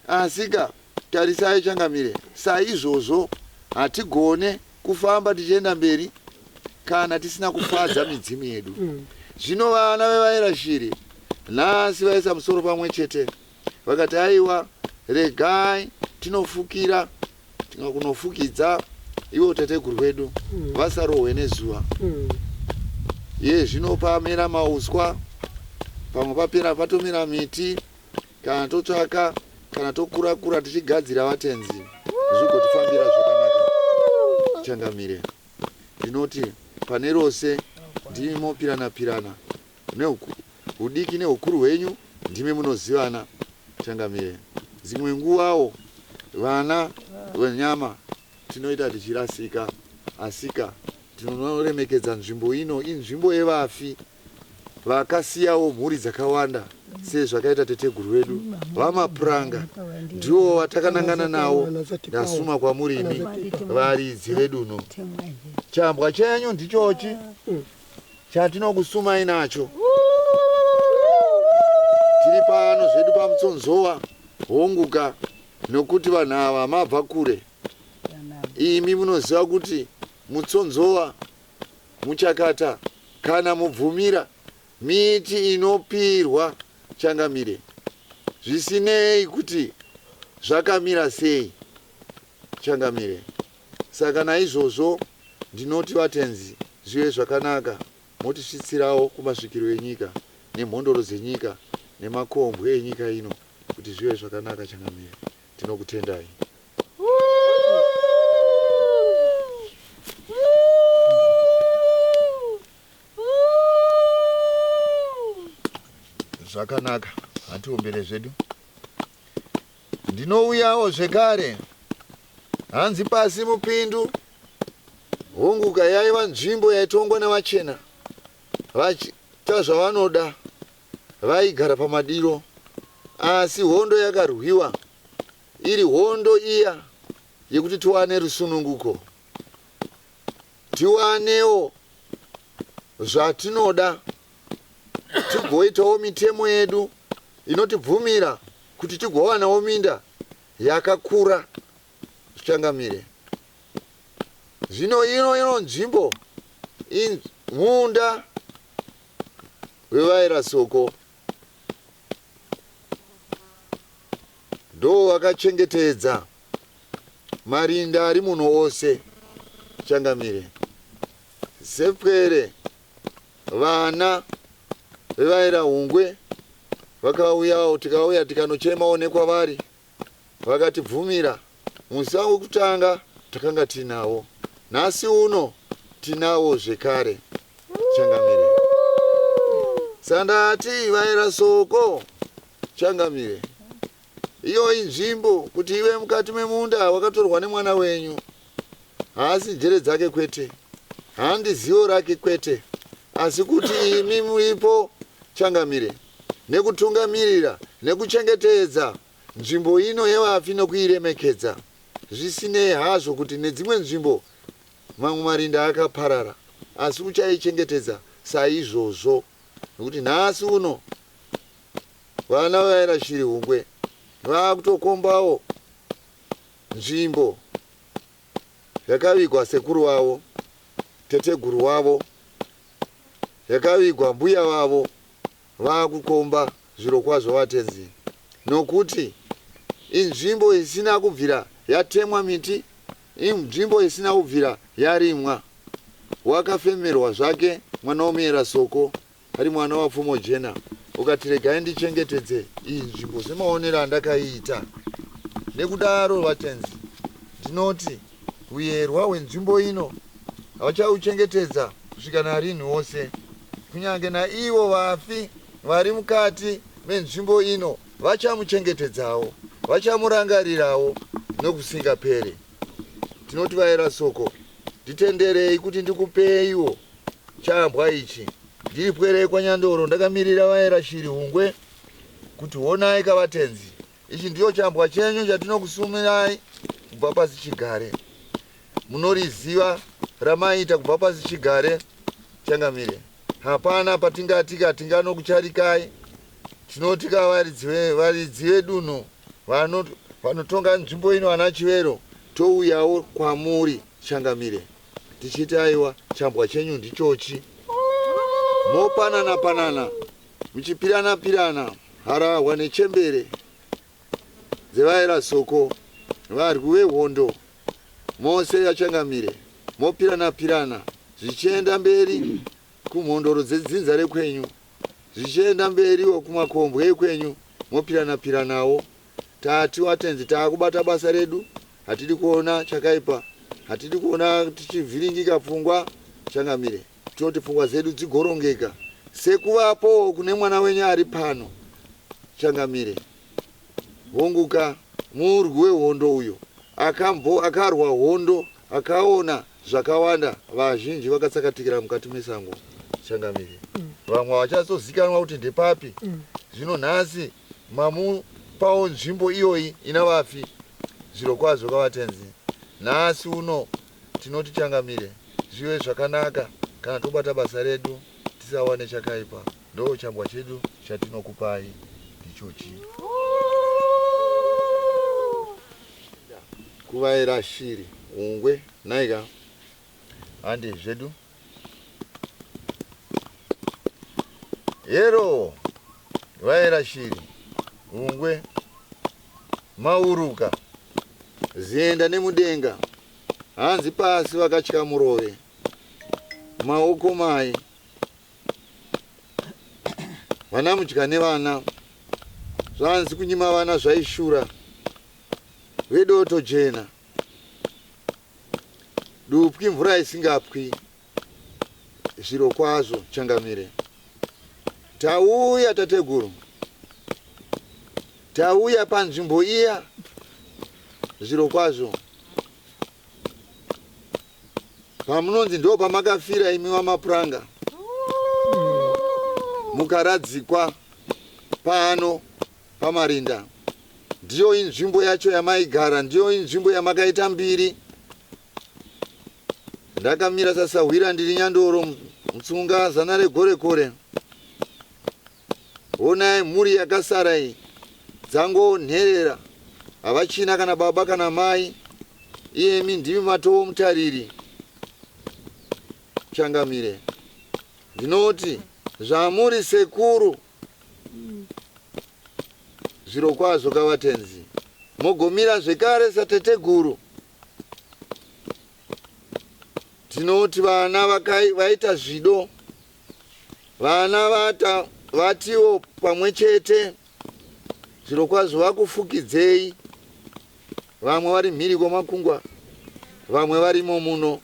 asika tarisai Changamire, saizvozvo hatigone kufamba tichienda mberi kana tisina kufadza midzimu yedu. Zvino vana vevaira shiri nhasi vaisa musoro pamwe chete, vakati aiwa regai tinofukira kunofukidza iwo teteguru wedu vasarohwe nezuva. Ye zvino pamera mauswa, pamwe papera patomera miti, kana totsvaka kana tokura tichigadzira vatenzi zvigotifambira zvakanaka. Changamire, ndinoti pane rose ndimi mopirana udiki neukuru hwenyu ndimi munozivana. Changamire, dzimwe nguvawo vana venyama tinoita tichirasika, asika tinoremekedza nzvimbo ino inzvimbo yevafi vakasiyawo mhuri dzakawanda sezvakaita teteguru wedu vamapuranga ndivo vatakanangana nawo ndasuma kwamurimi varidzi veduno. Chambwa chenyu ndichochi chatinokusumai nacho. Tiri pano zvedu pamutsonzowa honguka nokuti vanhu ava mabva kure. Imi munoziva kuti mutsonzowa muchakata kana mubvumira miti inopirwa Changamire zvisinei kuti zvakamira sei Changamire. Saka naizvozvo ndinoti vatenzi zvive zvakanaka motisvitsirawo kumasvikiro enyika nemhondoro dzenyika nemakombwe enyika ino kuti zvive zvakanaka Changamire. Tinokutendai. Zvakanaka hatiombere zvedu. Ndinouyawo zvekare hanzi pasi mupindu honguka yaiva nzvimbo yaitongwa nevachena vachiita zvavanoda vaigara pamadiro, asi hondo yakarwiwa iri hondo iya yekuti tiwane rusununguko, tiwanewo zvatinoda, tigoitawo mitemo yedu inotibvumira kuti tigowanawo minda yakakura Changamire. Zvino ino nzvimbo munda wevaira soko ndo wakachengetedza marinda ari muno ose Changamire. Sepwere vana vevaira hungwe vakauyawo, tikauya tikanochemaonekwa vari vakatibvumira. Musango kutanga takanga tinawo, nhasi uno tinawo zvekare Changamire. Sandati vaira soko Changamire, iyo inzvimbo kuti iwe mukati memunda wakatorwa nemwana wenyu, haasi njere dzake kwete, handi zivo rake kwete, asi kuti imi muripo Changamire nekutungamirira nekuchengetedza nzvimbo ino yevafi nokuiremekedza. Zvisinei hazvo kuti nedzimwe nzvimbo mamwe marinda akaparara, asi uchaichengetedza saizvozvo, nokuti nhasi uno vana vaira shiri hungwe vakutokombawo nzvimbo yakavigwa sekuru wavo, teteguru wavo, yakavigwa mbuya wavo, vakukomba zviro kwazvo vatenzi, nokuti inzvimbo isina kubvira yatemwa miti, inzvimbo isina kubvira yarimwa. Wakafemerwa zvake mwana womuera soko ari mwana wapfumo jena, ukatiregai ndichengetedze iyi nzvimbo semaonero andakaiita. Nekudaro vatenzi ndinoti uyerwa hwenzvimbo ino havachauchengetedza kusvika narini wose, kunyange naivo vafi vari mukati menzvimbo ino vachamuchengetedzawo, vachamurangarirawo nokusingapere. Tinoti vaira soko nditenderei kuti ndikupeiwo chambwa ichi, ndiri kwanyandoro ndakamirira vaira shiri hungwe kuti honai kavatenzi, ichi ndiyo chambwa chenyu chatinokusumirai kubva pasi chigare. Munoriziva ramaita kubva pasi chigare Changamire. Hapana patingati katinganokucharikai. Tinoti kavaridzi veduno vanotonga nzvimbo ino ana Chivero, touyawo kwamuri Changamire tichiti aiwa chambwa chenyu ndichochi. Mopanana muchipirana harahwa nechembere dzevaira soko, varwi vehondo mose yaChangamire, mopirana zvichienda mberi kumhondoro dzedzinza rekwenyu, zvichienda mberiwo kumakombwe ekwenyu, mopiranawo. Tati watenzi taakubata basa redu, hatidi kuona chakaipa, hatidi kuona tichivhiringika pfungwa Changamire. Tinoti pfungwa zedu dzigorongeka sekuvapo kune mwana wenyu ari pano Changamire. Honguka murwi wehondo uyo akarwa hondo, akaona zvakawanda, vazhinji vakatsakatikira mukati mesango Changamire. Vamwe vachazozikanwa kuti ndepapi, Zvino nhasi mamupawo nzvimbo iyoyi ina vafi. Zviro kwazvo kavatenzi. Nhasi uno tinoti changamire. Zviwe zvakanaka kana tobata basa redu tisawane chakaipa. Ndo chambwa chedu chatinokupai ichochi. Kuvaira shiri ungwe naika ande zvedu Yero vaira shiri ungwe mauruka zienda nemudenga hanzi pasi vakatya murove maoko mai vana mutya nevana zvanzi kunyima vana zvaishura vedoto jena dupwi mvura isingapwi. Zviro kwazvo changamire. Tauya tateguru, tauya panzvimbo iya. Zviro kwazvo pamunonzi ndo pamakafira imi wamapuranga mukaradzikwa pano pamarinda. Ndiyo inzvimbo yacho yamaigara, ndiyo inzvimbo yamakaita mbiri. Ndakamira sasa hwira ndiri Nyandoro mutsunga zana regore kore. Onai mhuri yakasara iyi dzango nherera havachina kana baba kana mai. Iyemi ndimi matoo mutariri. Changamire ndinoti zvamuri sekuru zviro kwazvo kavatenzi mogomira zvekare sateteguru. Tinoti vana vaita zvido, vana vatiwo pamwe chete. Zviro kwazvo vakufukidzei, vamwe vari mhiri kwemakungwa, vamwe varimo muno.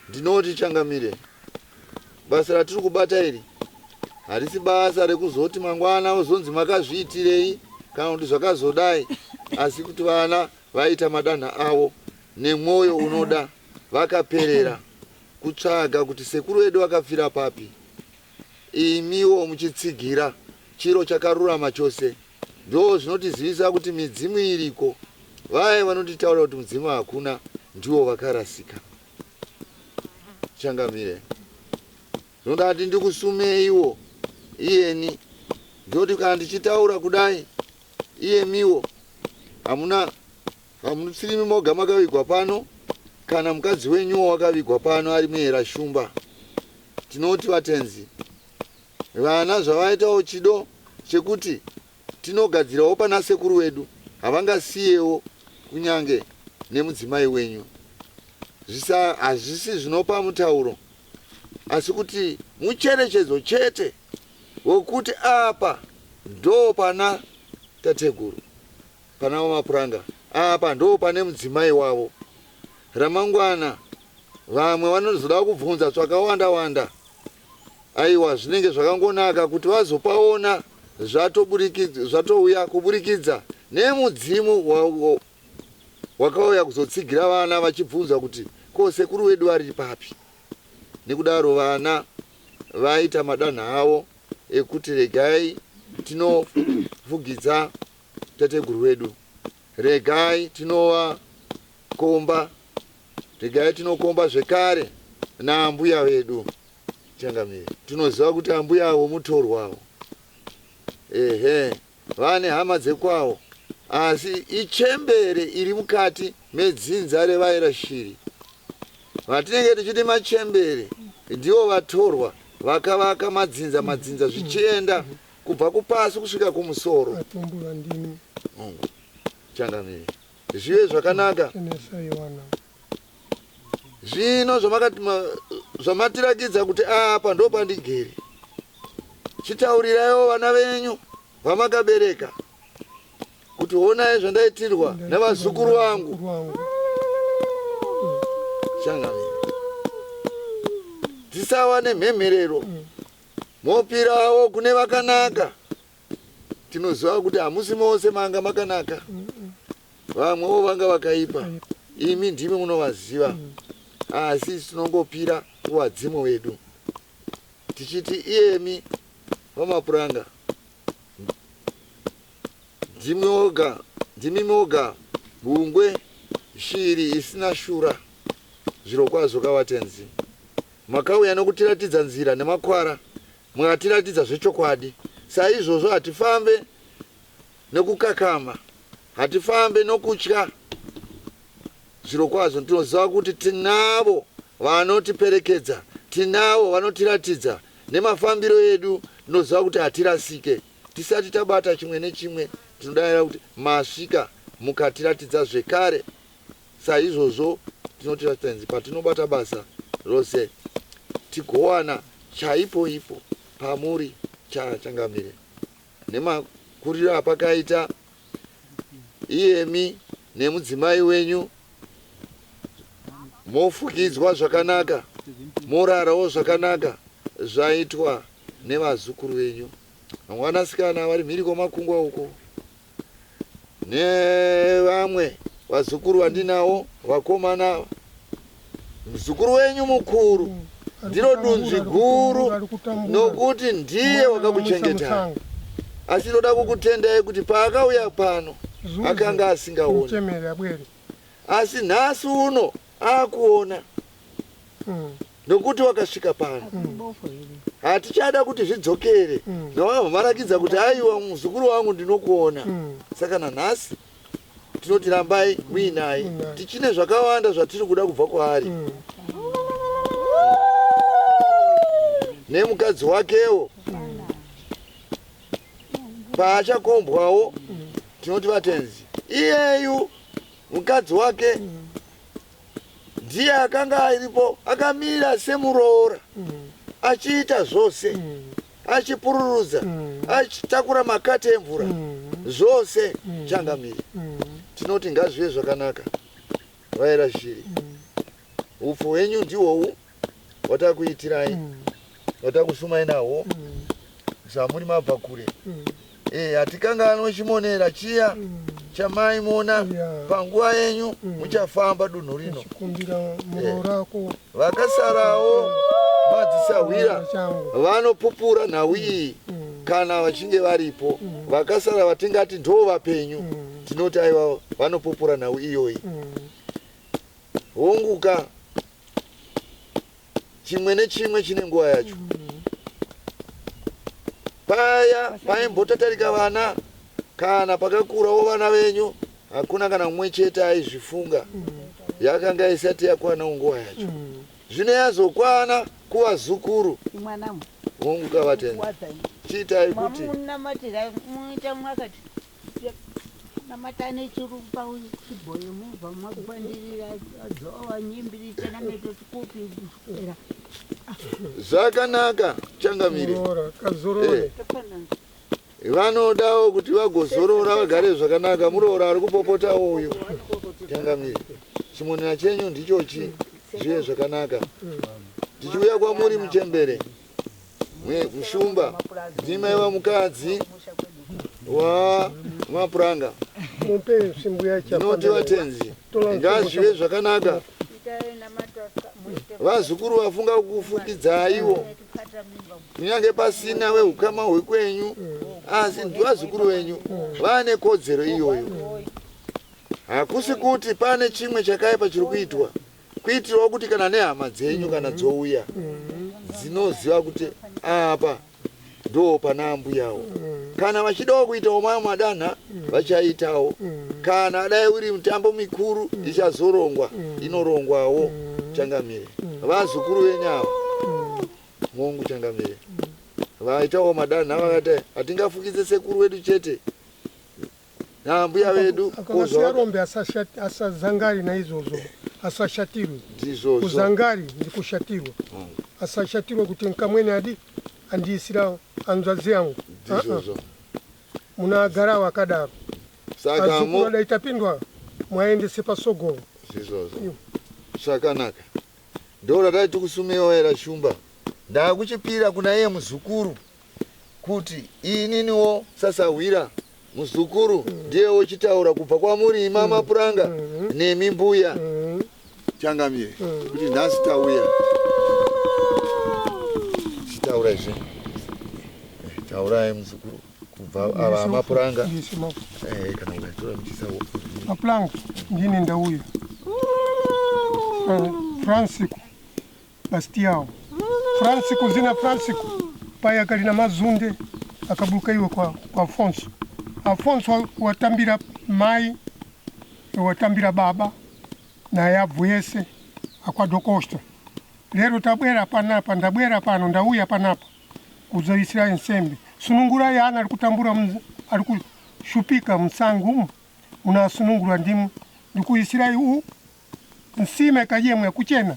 Ndinoti changamire basa ratiri kubata iri harisi basa rekuzoti mangwana uzonzi makazviitirei kana kuti zvakazodai, asi kuti vana vaita madanha avo nemwoyo unoda, vakaperera kutsvaga kuti sekuru wedu vakafira papi. Imiwo muchitsigira chiro chakarurama chose. Ndo zvinotizivisa kuti midzimu iriko. Vaye vanotitaura kuti mudzimu hakuna ndiwo vakarasika. Changamire ndodati ndikusumeiwo iyeni ndoti kana ndichitaura kudai iyemiwo hamusirimi moga makavigwa pano kana mukadzi wenyuwo wakavigwa pano ari muhera shumba. Tinoti vatenzi vana zvavaitawo chido chekuti tinogadzirawo pana sekuru wedu havangasiyewo kunyange nemudzimai wenyu. Hazvisi zvinopa mutauro, asi kuti mucherechedzo chete wokuti apa ndo pana tateguru, pana wamapuranga, apa ndo pane mudzimai wavo. Ramangwana vamwe vanozoda kubvunza zvakawanda wanda. Aiwa zvinenge zvakangonaka kuti vazopaona zvatouya kuburikidza nemudzimu wakauya kuzotsigira vana vachibvunza kuti ko sekuru wedu ari papi. Nekudaro vana vaita madanha avo ekuti regai tinofugidza tateguru wedu, regai tinovakomba, regai tinokomba zvekare naambuya wedu. Changamire tinoziva kuti ambuya avo mutorwawo, vane hama dzekwavo, asi ichembere iri mukati medzinza revaira shiri. Vatinenge tichiti machembere ndiwo vatorwa vakavaka madzinza zvichienda kubva kupasi kusvika kumusoro. Changamire zvive zvakanaka. Zvino zvamatirakidza kuti apa ndo pandigere. Chitaurirai vana venyu vamakabereka kuti honai zvandaitirwa nevazukuru vangu. Changamire tisawa nemhemherero mopirawo kune vakanaka. Tinoziva kuti hamusi mose manga makanaka, vamwewo vanga vakaipa. Imi ndimi munovaziva, asi tinongopira kuvadzimu wedu tichiti iyemi vamapuranga ndimi moga bungwe shiri isina shura zviro kwazvo kavatenzi makauya nokutiratidza nzira nemakwara mwatiratidza zvechokwadi saizvozvo hatifambe nekukakama hatifambe nokutya zviro kwazvo tinoziva kuti tinavo vanotiperekedza tinavo vanotiratidza nemafambiro edu tinoziva kuti hatirasike tisati tabata chimwe nechimwe tinodavira kuti masvika mukatiratidza zvekare saizvozvo tinotiratidza patinobata basa rose tigowana chaipo ipo pamuri chachangamire nemakuriro apakaita iyemi nemudzimai wenyu mofukidzwa zvakanaka morarawo zvakanaka zvaitwa nevazukuru venyu vanasikana vari mhiri kwemakungwa uko nevamwe vazukuru vandinawo vakomana muzukuru wenyu mukuru ndiro dunzvi guru nokuti ndiye wakakuchengetai asi ndoda kukutendai kuti paakauya pano akanga asingaoni asi nhasi uno akuona nokuti wakasvika pano hatichada kuti zvidzokere navamwe marakidza kuti aiwa muzukuru wangu ndinokuona saka nanhasi tinoti rambai muinaye tichine zvakawanda zvatiri kuda kubva kwaari nemukadzi wakewo paachakombwawo tinoti vatenzi iyeyu mukadzi wake ndiye akanga aripo akamira semuroora achiita zvose achipururudza achitakura makate emvura zvose changamire tinoti ngazvive zvakanaka vaira shiri upfu hwenyu ndihwohwu watakuitirai watakusumai nahwo samuri mabva kure hatikanganwe chimonera chiya chamaimona panguva yenyu muchafamba dunhu rino vakasarawo madzisahwira vanopupura nhau iyi kana vachinge varipo vakasara vatingati ndo vapenyu tinoti aiva vanopupura nhau iyoyi honguka chimwe nechimwe chine nguva yacho paya paimbotatarika vana kana pakakurawo vana venyu hakuna kana mumwe chete aizvifunga yakanga isati yakwana nguva yacho zvino yazokwana kuvazukuru honguka vatenzi chiitai kuti namatane chirupa chibhoyo mubva makwandirira adzova nyimbirisa nameto chikupi zvakanaka changamire vanodawo kuti vagozorora vagare zvakanaka muroora ari kupopotawo uyu changamire chimonera chenyu ndichochi zvive zvakanaka tichiuya kwamuri muchembere mushumba ndimaiva mukadzi wa mapuranga noti vatenzi ngazvive zvakanaka vazukuru vafunga kufukidzaiwo kunyange pasina weukama hwekwenyu asi ndivazukuru venyu vane kodzero iyoyo hakusi kuti pane chimwe chakaipa chiri kuitwa kuitirawo kuti kana nehama dzenyu kana dzouya dzinoziva kuti apa ndo pana ambuyawo kana vachidawo kuitawo mamwe madanha vachaitawo kana dai uri mitambo mikuru ichazorongwa inorongwawo changamire vazukuru venyavo mongu changamire vaitawo madanha vakati hatingafukidze sekuru wedu chete naambuya vedu akavasiyarombe asazangari naizvozvo asashatirwe kuzangari ndikushatirwa asashatirwe kuti nkamweni adi andiisira anzvadzi yangu munagara wakadaro azukuru daitapindwa mwaendese pasogoro zvizvozvo zvakanaka ndoradai tikusumiwa era shumba ndakuchipira kuna iye muzukuru kuti ininiwo sasahwira muzukuru ndiyewo chitaura kubva kwamuri ima mapuranga nemi mbuya changamire kuti nhasi tauya taura izvi taurai muzukuru kubva mapuranga ndisi kana ukatora muchisawo mapuranga ndini ndauya Francisco Bastiao Francisco zina Francisco paya kalina mazunde akabuka iwe kwa Afonso watambira mai watambira baba na yavu yese akwadokosta lero tabwera panapa ndabwera pano ndauya panapa kuzoisira ensembe sunungura yana alikutambura alikushupika msangu una sunungura ndimu ndikuisira u nsima kajemwe kuchena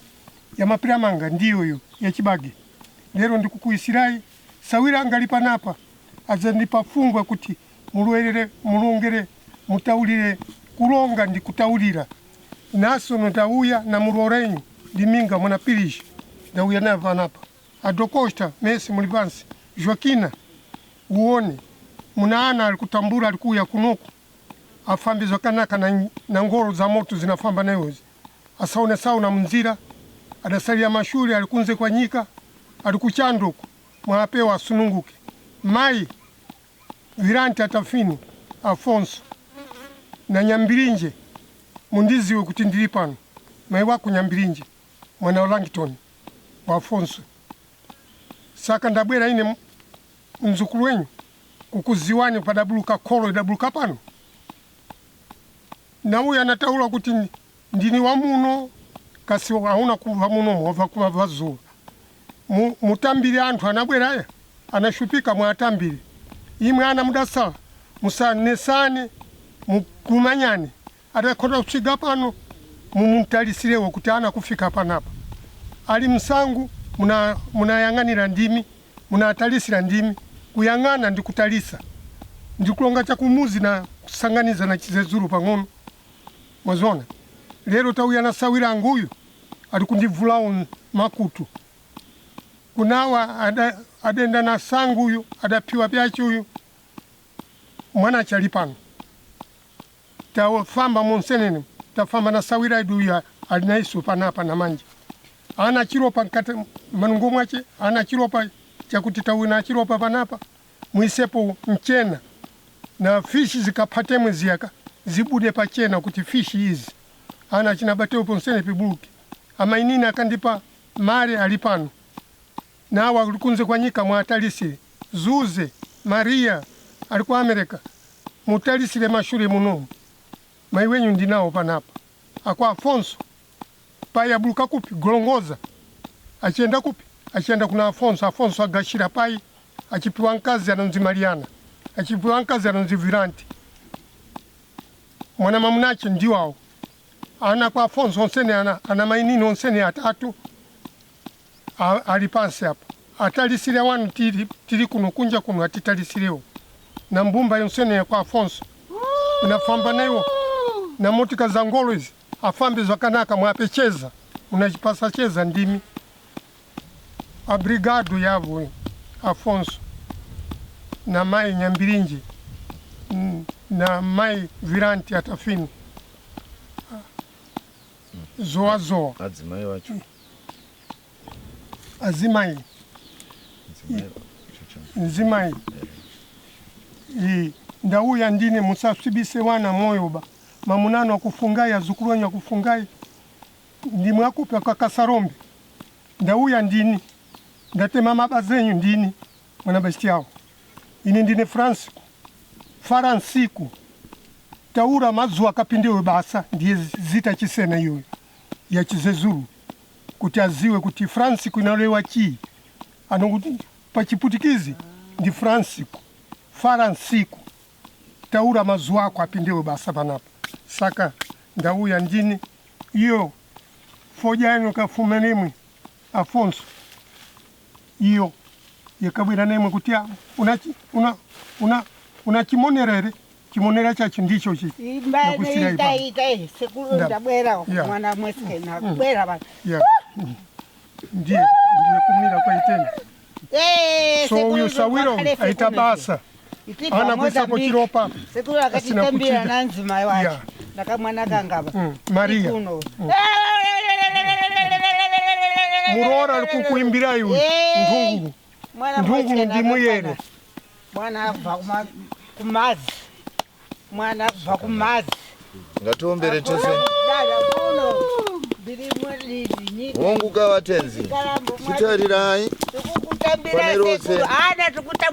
ya mapiramanga ndiyo yo ya Chibage lero ndikukuisirai sawira angali panapa azandipa fungwa kuti mulwerere mulongere mutaulire kulonga ndikutaulira naso ndauya na murorenyu liminga mwana pirish ndauya na vanapa adokosta mesi mulivansi Joaquina uone munaana alikutambura alikuya kunuku afambizwa kanaka na ngoro za moto zinafamba nayozi asaone sauna mnzira adasalia mashuri alikunze kwa nyika alikuchanduku mwapewa asununguke mai Viranti atafini Afonso na Nyambirinje mundiziwe kuti ndiri pano mai wako Nyambirinje mwana wa Langton wa Afonso saka ndabwera ine mzukulu wenyu kukuziwani padabuluka kolo idabuluka pano na uya nataula kuti ndini wa muno kasi hauna kuva muno wava kuva vazuwa mutambire anthu anabweraya anashupika mwatambire imwe ana mudasala musanesane mukumanyane atakhota kuchiga pano mumutalisirirewo kuti ana kufika panapa ali msangu munayang'anira ndimi munatalisira ndimi kuyang'ana ndikutalisa ndikulonga chakumuzi na kusanganiza na chizezuru pang'ono mwazona lero tauya na sawira nguyu ali kundivulawo makutu kunawa adenda na sangu uyu adapiwa pyachi uyu mwana chali pano tafamba monsenene tafamba na sawira iduya alinaisu panapa na manje ana chiropa nkate manungu mwache ana chiropa chakuti tawina chiropa panapa mwisepo mchena na fishi zikapate mweziyaka zibude pachena kuti fishi hizi ana chinabateo ponsene pibuluki ama inini akandipa mare alipano nawa ulikunze kwa nyika mwatalisire Zuze Maria alikuwa Amerika mutalisire mashuri munomu maiwenyu ndinao panapa akwa Afonso paya buluka kupi golongoza achienda kupi achienda kuna Afonso agashira pai achipiwa nkazi anonzi Mariana achipiwa nkazi anonzi Viranti mwana mamunache ndiwao ana kwa Afonso onsene ana mainini onsene atatu alipansi hapa atalisire wanu tiri kuno kunja kuno atitalisireo na mbumba yonsene kwa Afonso unafamba nayo na motika za ngolo hizi afambizwa kanaka mwapecheza unajipasa cheza ndimi abrigado yavo Afonso na mai Nyambirinje na mai Viranti atafini zoa adzimai wacho azimai nzimai ndauya ndine musasibise wana moyoba mamunano akufungai azukuru akufungai ndimwe akupa kwa Kasarombe ndauya ndini ndatema mabazenyu ndini mwana bestiao ini ndine Faransiku taura mazuwa kapindewe basa ndiye zita chisena hiyo ya chizezuru kuti aziwe kuti Fransiku inalewa chi anokuti pachiputikizi ndi Faransiku taura mazuwa ako apindewe basa panapa saka ndauya ndini iyo foja yenu kafume nemwe Afonso iyo yakabwera nemwe kuti una chimonerere chimonera chachi ndicho chi mwana mwese na bwera bana ndiye kumira kwa itena so uyu sawiro aitabasa ana kwisapo chiropa sekuru akatitambira nanzima wacho nakamwana kangaba Maria murora alikukuimbira yu ndungu ndimuyere mwana abva kumadzi mwana abva kumadzi ngatombere tose dada kuno birimwe lidi hongu Kavatenzi chitarirai pane rose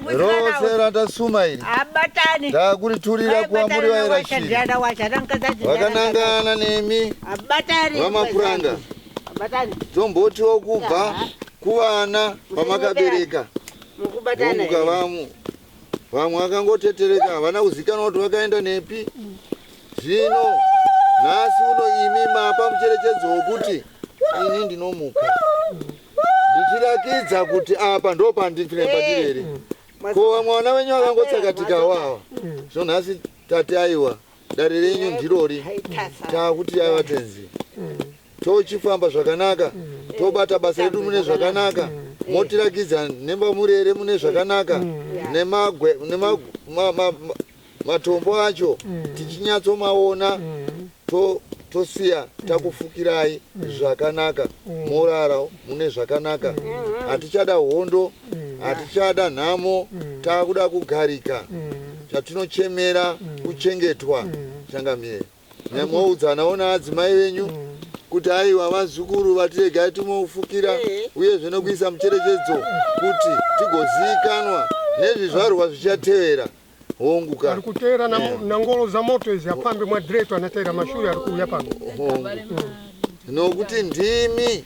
rose ratasuma iri abatani takuriturira kuva muri vairashiri vakanangana nemi vamapuranga tombotiwo kubva kuvana vamakabereka honguka vamwe vakangotetereka havana kuzikanwa kuti vakaenda nepi. Zvino nhasi uno imi mapa mucherechedzo wokuti ini ndinomuka ndichirakidza kuti apa ndo pandirere ko vamwe vana venyu vakangotsakatika wawa. Zvino nhasi tati aiwa dare renyu ndirori takuti aiwa Tenzi tochifamba zvakanaka tobata basa redu mune zvakanaka motirakidza nembamurere mune zvakanaka matombo acho tichinyatsomawona tosiya takufukirai zvakanaka morara mune zvakanaka hatichada hondo hatichada nhamo takuda kugarika chatinochemera kuchengetwa changamire nemoudzanawo naadzimai venyu kuti aiwa vazukuru vatiregai timofukira uye zvinokuisa mucherechedzo kuti tigozivikanwa nezvizvarwa zvichatevera. Honguka ari kutera na ngolo za moto izi apambe mwa direto anatera mashuri ari kuuya pano nokuti ndimi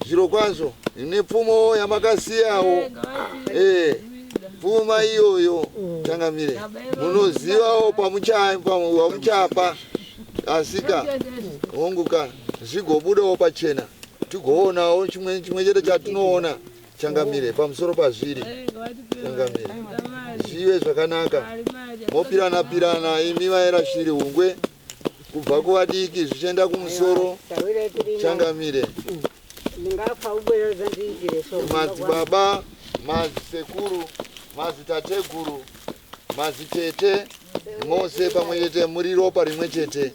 zviro kwazvo ine pfumo yamakasiyawo pfuma iyoyo changamire munozivawo pamuchapa asika honguka zvigobudawo pachena tigoonawo chimwe chete chatinoona changamire pamusoro pazviri changamire zvive zvakanaka mopirana imi vairashiri hungwe kubva kuvadiki zvichienda kumusoro changamire madzibaba madzisekuru madzitateguru madzitete mose pamwe chete muri ropa rimwe chete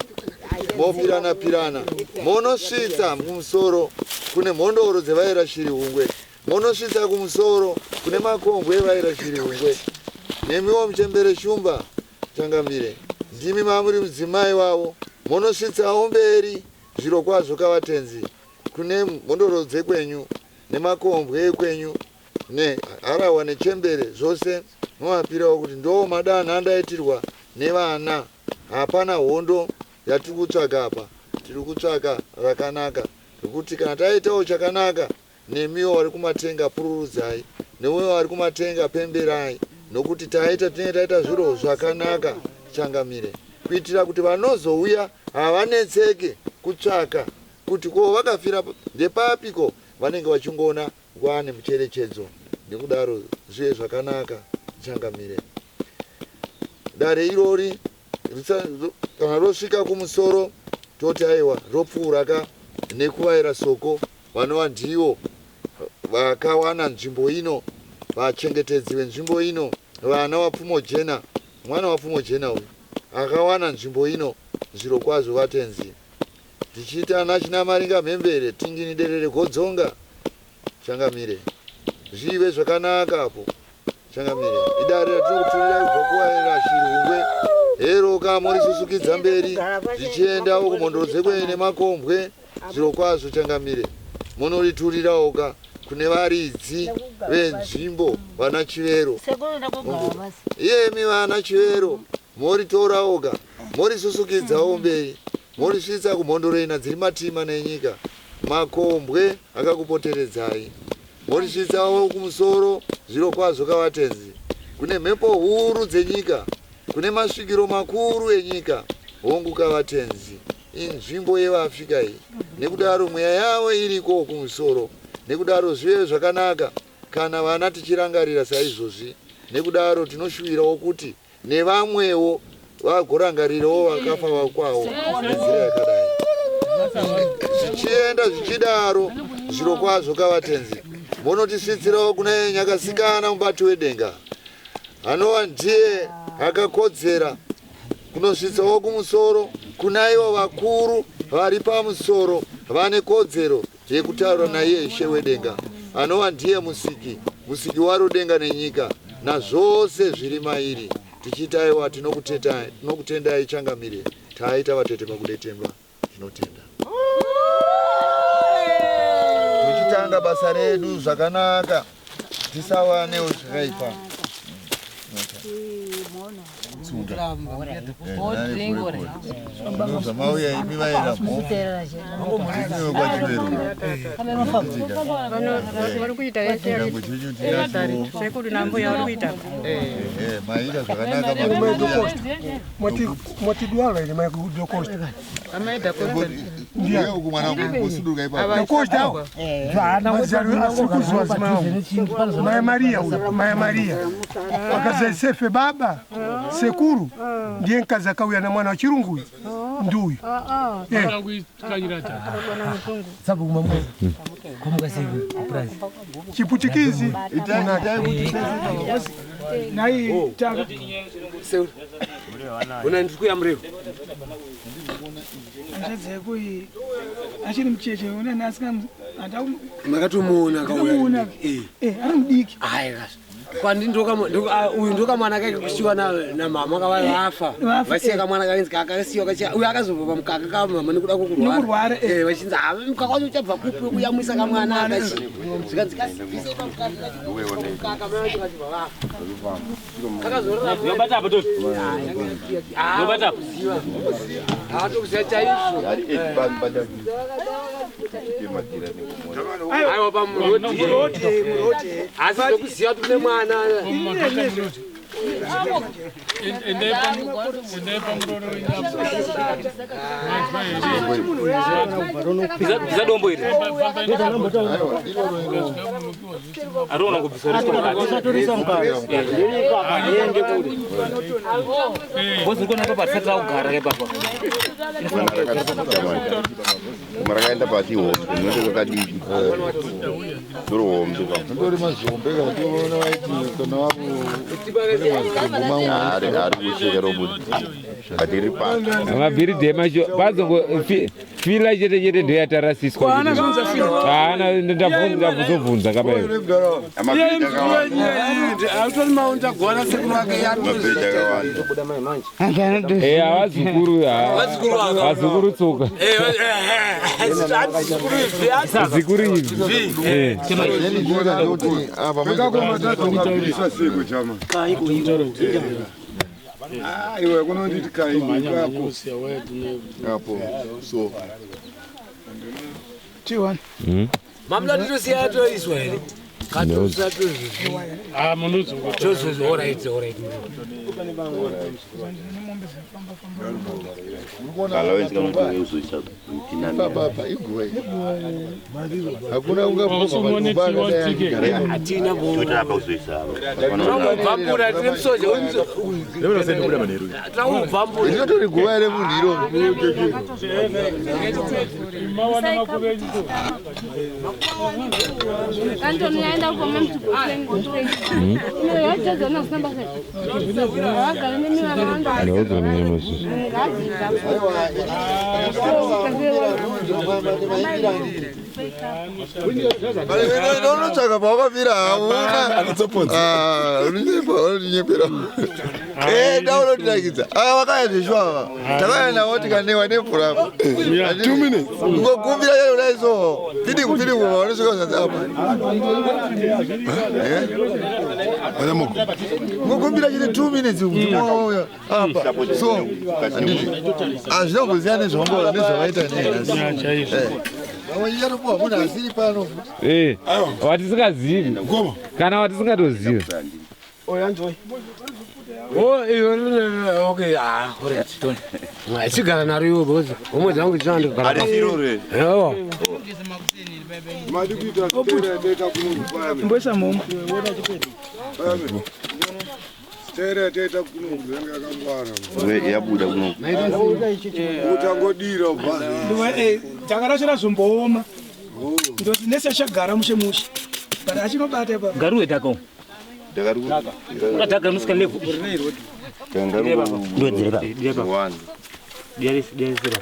mopirana monosvitsa kumusoro kune mhondoro dzevairashiri hungwe monosvitsa kumusoro kune makombwe evairashiri hungwe nemiwo muchembere shumba changamire ndimi mamuri mudzimai wavo monosvitsawo mberi zviro kwazvo Kavatenzi kune mhondoro dzekwenyu nemakombwe ekwenyu neharahwa nechembere zvose momapirawo kuti ndo madanha andaitirwa nevana. Hapana hondo yatiri kutsvaga apa, tiri kutsvaga rakanaka rekuti kana taitawo chakanaka nemiwo vari kumatenga pururudzai, newewo vari kumatenga pemberai, nokuti tinenge taita zviro zvakanaka changamire kuitira kuti vanozouya havanetseke kutsvaka kuti ko vakafira ndepapiko, vanenge vachingoona kwane mucherechedzo. Nekudaro zvive zvakanaka changamire. Dare irori kana rosvika kumusoro toti aiwa ropfuuraka nekuvaira soko, vanova ndivo vakawana nzvimbo ino, vachengetedzi venzvimbo ino, vana vapfumojena. Mwana wapfumojena uyu akawana nzvimbo ino zviro kwazvo Vatenzi. Tichiita nachina maringa mhembere tingini derere godzonga changamire zvive zvakanaka apo changamire. Idare ratinokuturira kubva kuvairashiri hungwe hero kamorisusukidza mberi zvichiendawo kumhondoro dzekwenyu nemakombwe zviro kwazvo changamire. Munoriturirawoka kune varidzi venzvimbo vana Chivero. Iyemi vana Chivero moritorawoka morisusukidzawo mberi, morisvitsa kumhondoro ina dziri matima nenyika, makombwe akakupoteredzai, morisvitsawo kumusoro zviro kwazvo Kavatenzi. Kune mhepo huru dzenyika, kune masvikiro makuru enyika, hongu Kavatenzi inzvimbo yevaAfrica iyi. Nekudaro mweya yavo iriko kumusoro, nekudaro zvive zvakanaka kana vana tichirangarira saizvozvi. Nekudaro tinoshuvirawo kuti nevamwewo vagorangarirawo vakafa kwavo nenzira yakadai. Zvichienda zvichidaro zviro kwazvo Kavatenzi munotisvitsirawo kuna Nyakasikana mubati wedenga, anova ndiye akakodzera kunosvitsawo kumusoro kuna ivo vakuru vari pamusoro vane kodzero yekutaura naiye Ishe wedenga, anova ndiye musiki waro denga nenyika, nazvose zviri mairi tichita aiwa tinokutendai changamire taita vatete pakudetendwa tinotenda tichitanga basa redu zvakanaka tisawanewo zvakaipa zamauya imi vaenda maita zvakanaka mwatidwala ile maikudokosta ndiye uku mwana kusuduka ipapo dokosta Maya Maria huyo Maya Maria akazesefe baba sekuru ndiye nkaza kauya na mwana wa chirungu nduyu chiputikizi nai taka unandikuya mrefu anzekui achiri mcheche una nasika andau makatomuona kauya ari mudiki kwandi uyu ndoka mwana kake kusiwa na mama kavai vafa vasiyaka mwana kainzi kakasiwa kachiya uyu akazobva pamukaka kamama nekuda kokurwara vachinzi ave mukaka wacho uchabva kupi wekuyamwisa kamwana akachi zvikanzikasivise pamukaka maachikachibva vafa kakazororabatapo to nobatapo haatokuziva chaizvo aiwa pamuroti asi tokuziva kuti une mwana biza dombo iri arona kubvisorisa mukati bozirikona papatisatira kugara kepapa marakaenda pati hombe note kakadiki ndori hombe ndori mazombe kationa waiti kana wapo ari kusheka roboti katiri pano mabhiridhe macho pazongo fila chete chete ndo yatarasiswa haana ndakuzobvunza kabayo avazukuru vazukuru tsoka zikuru ivi iwe kunonditi kaimako apo so T1 mamla nditosiya toiswa here hakuna ungaaaatori guva remunhu iro Naenda kwa mama nonotsvaka pawakafira hauna daunotirakidza wakaya zveshwava takaya nawo tikanewa nemvura ngokumbira chaodaiso pidi vaonosvika kuzanzi apa ngokumbira chiri 2 minutes kutimouya apa so hazvina kuziva nezvamboa nezvavaita nenhasi wachatopuwa munhu asiri pano watisingazivi kana watisingatoziva chigara naro iwo bozi umwe dzangu chinandikugara mboisa momo tereteta kunovenga kangwana yabuda kuno utangodira bhazi takarashira zvombooma ndoti nese chagara mushe mushe kana achinobata ipa garuwe tako unataka nuska levu ndio direba direba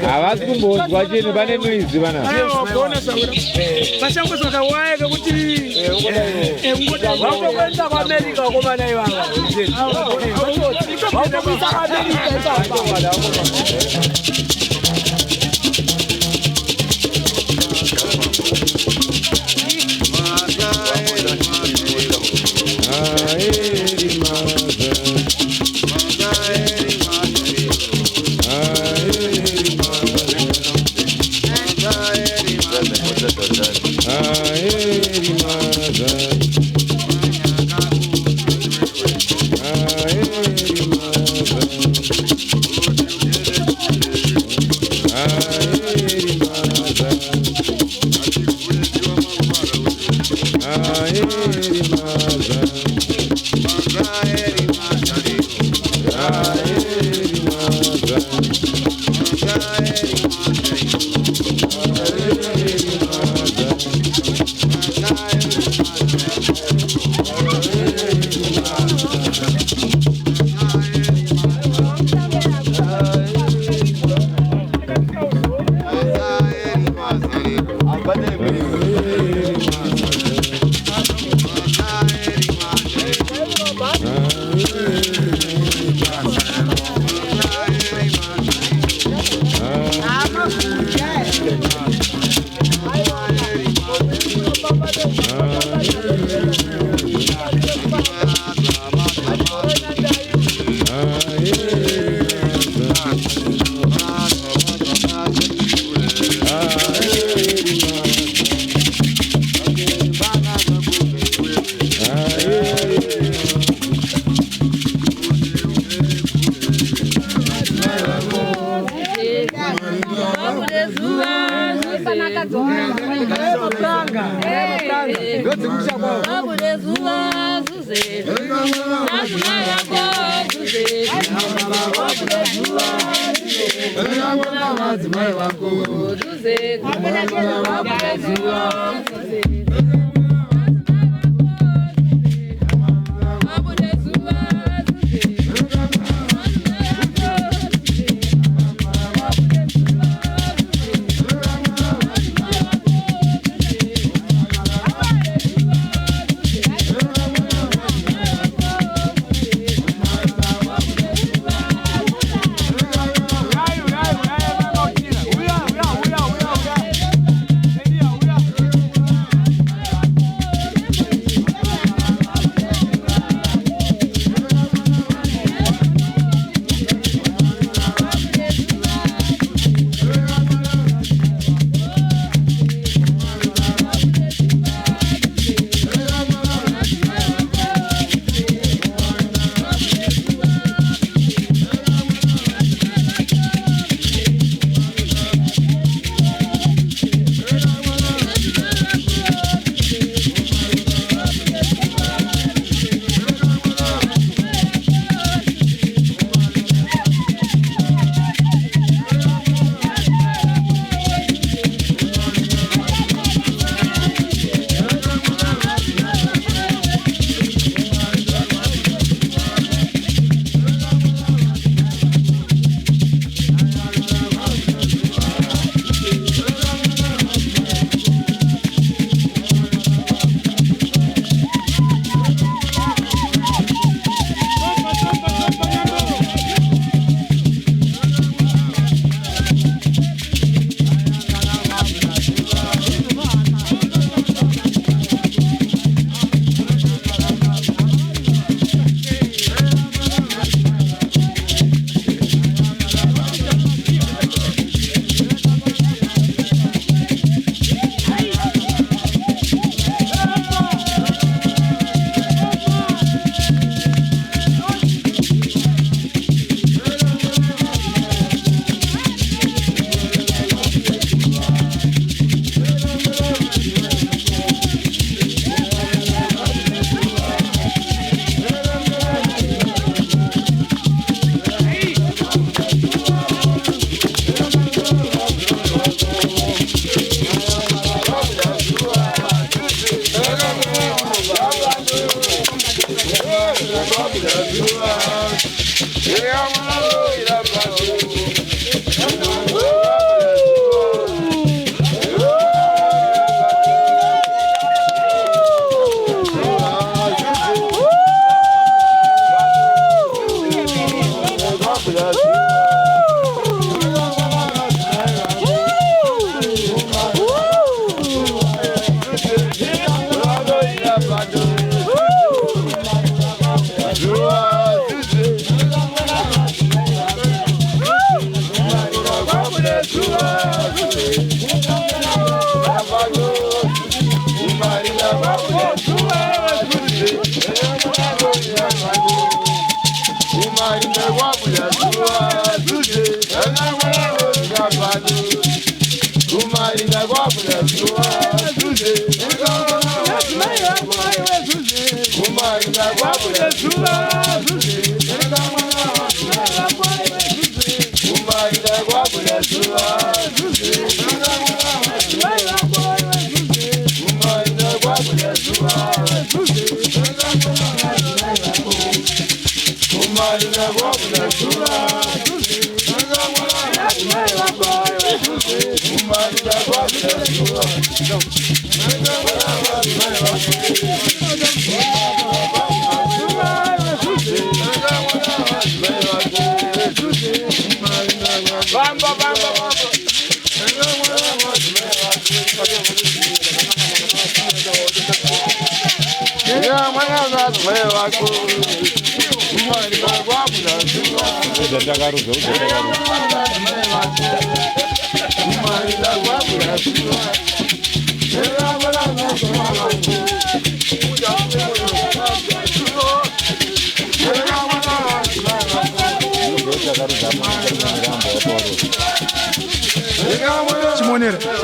Havasi kumbonzwa chini pane mwizi vana. Vakuenda kuAmerica komana ivava. Vakuenda kuAmerica. Chimonera.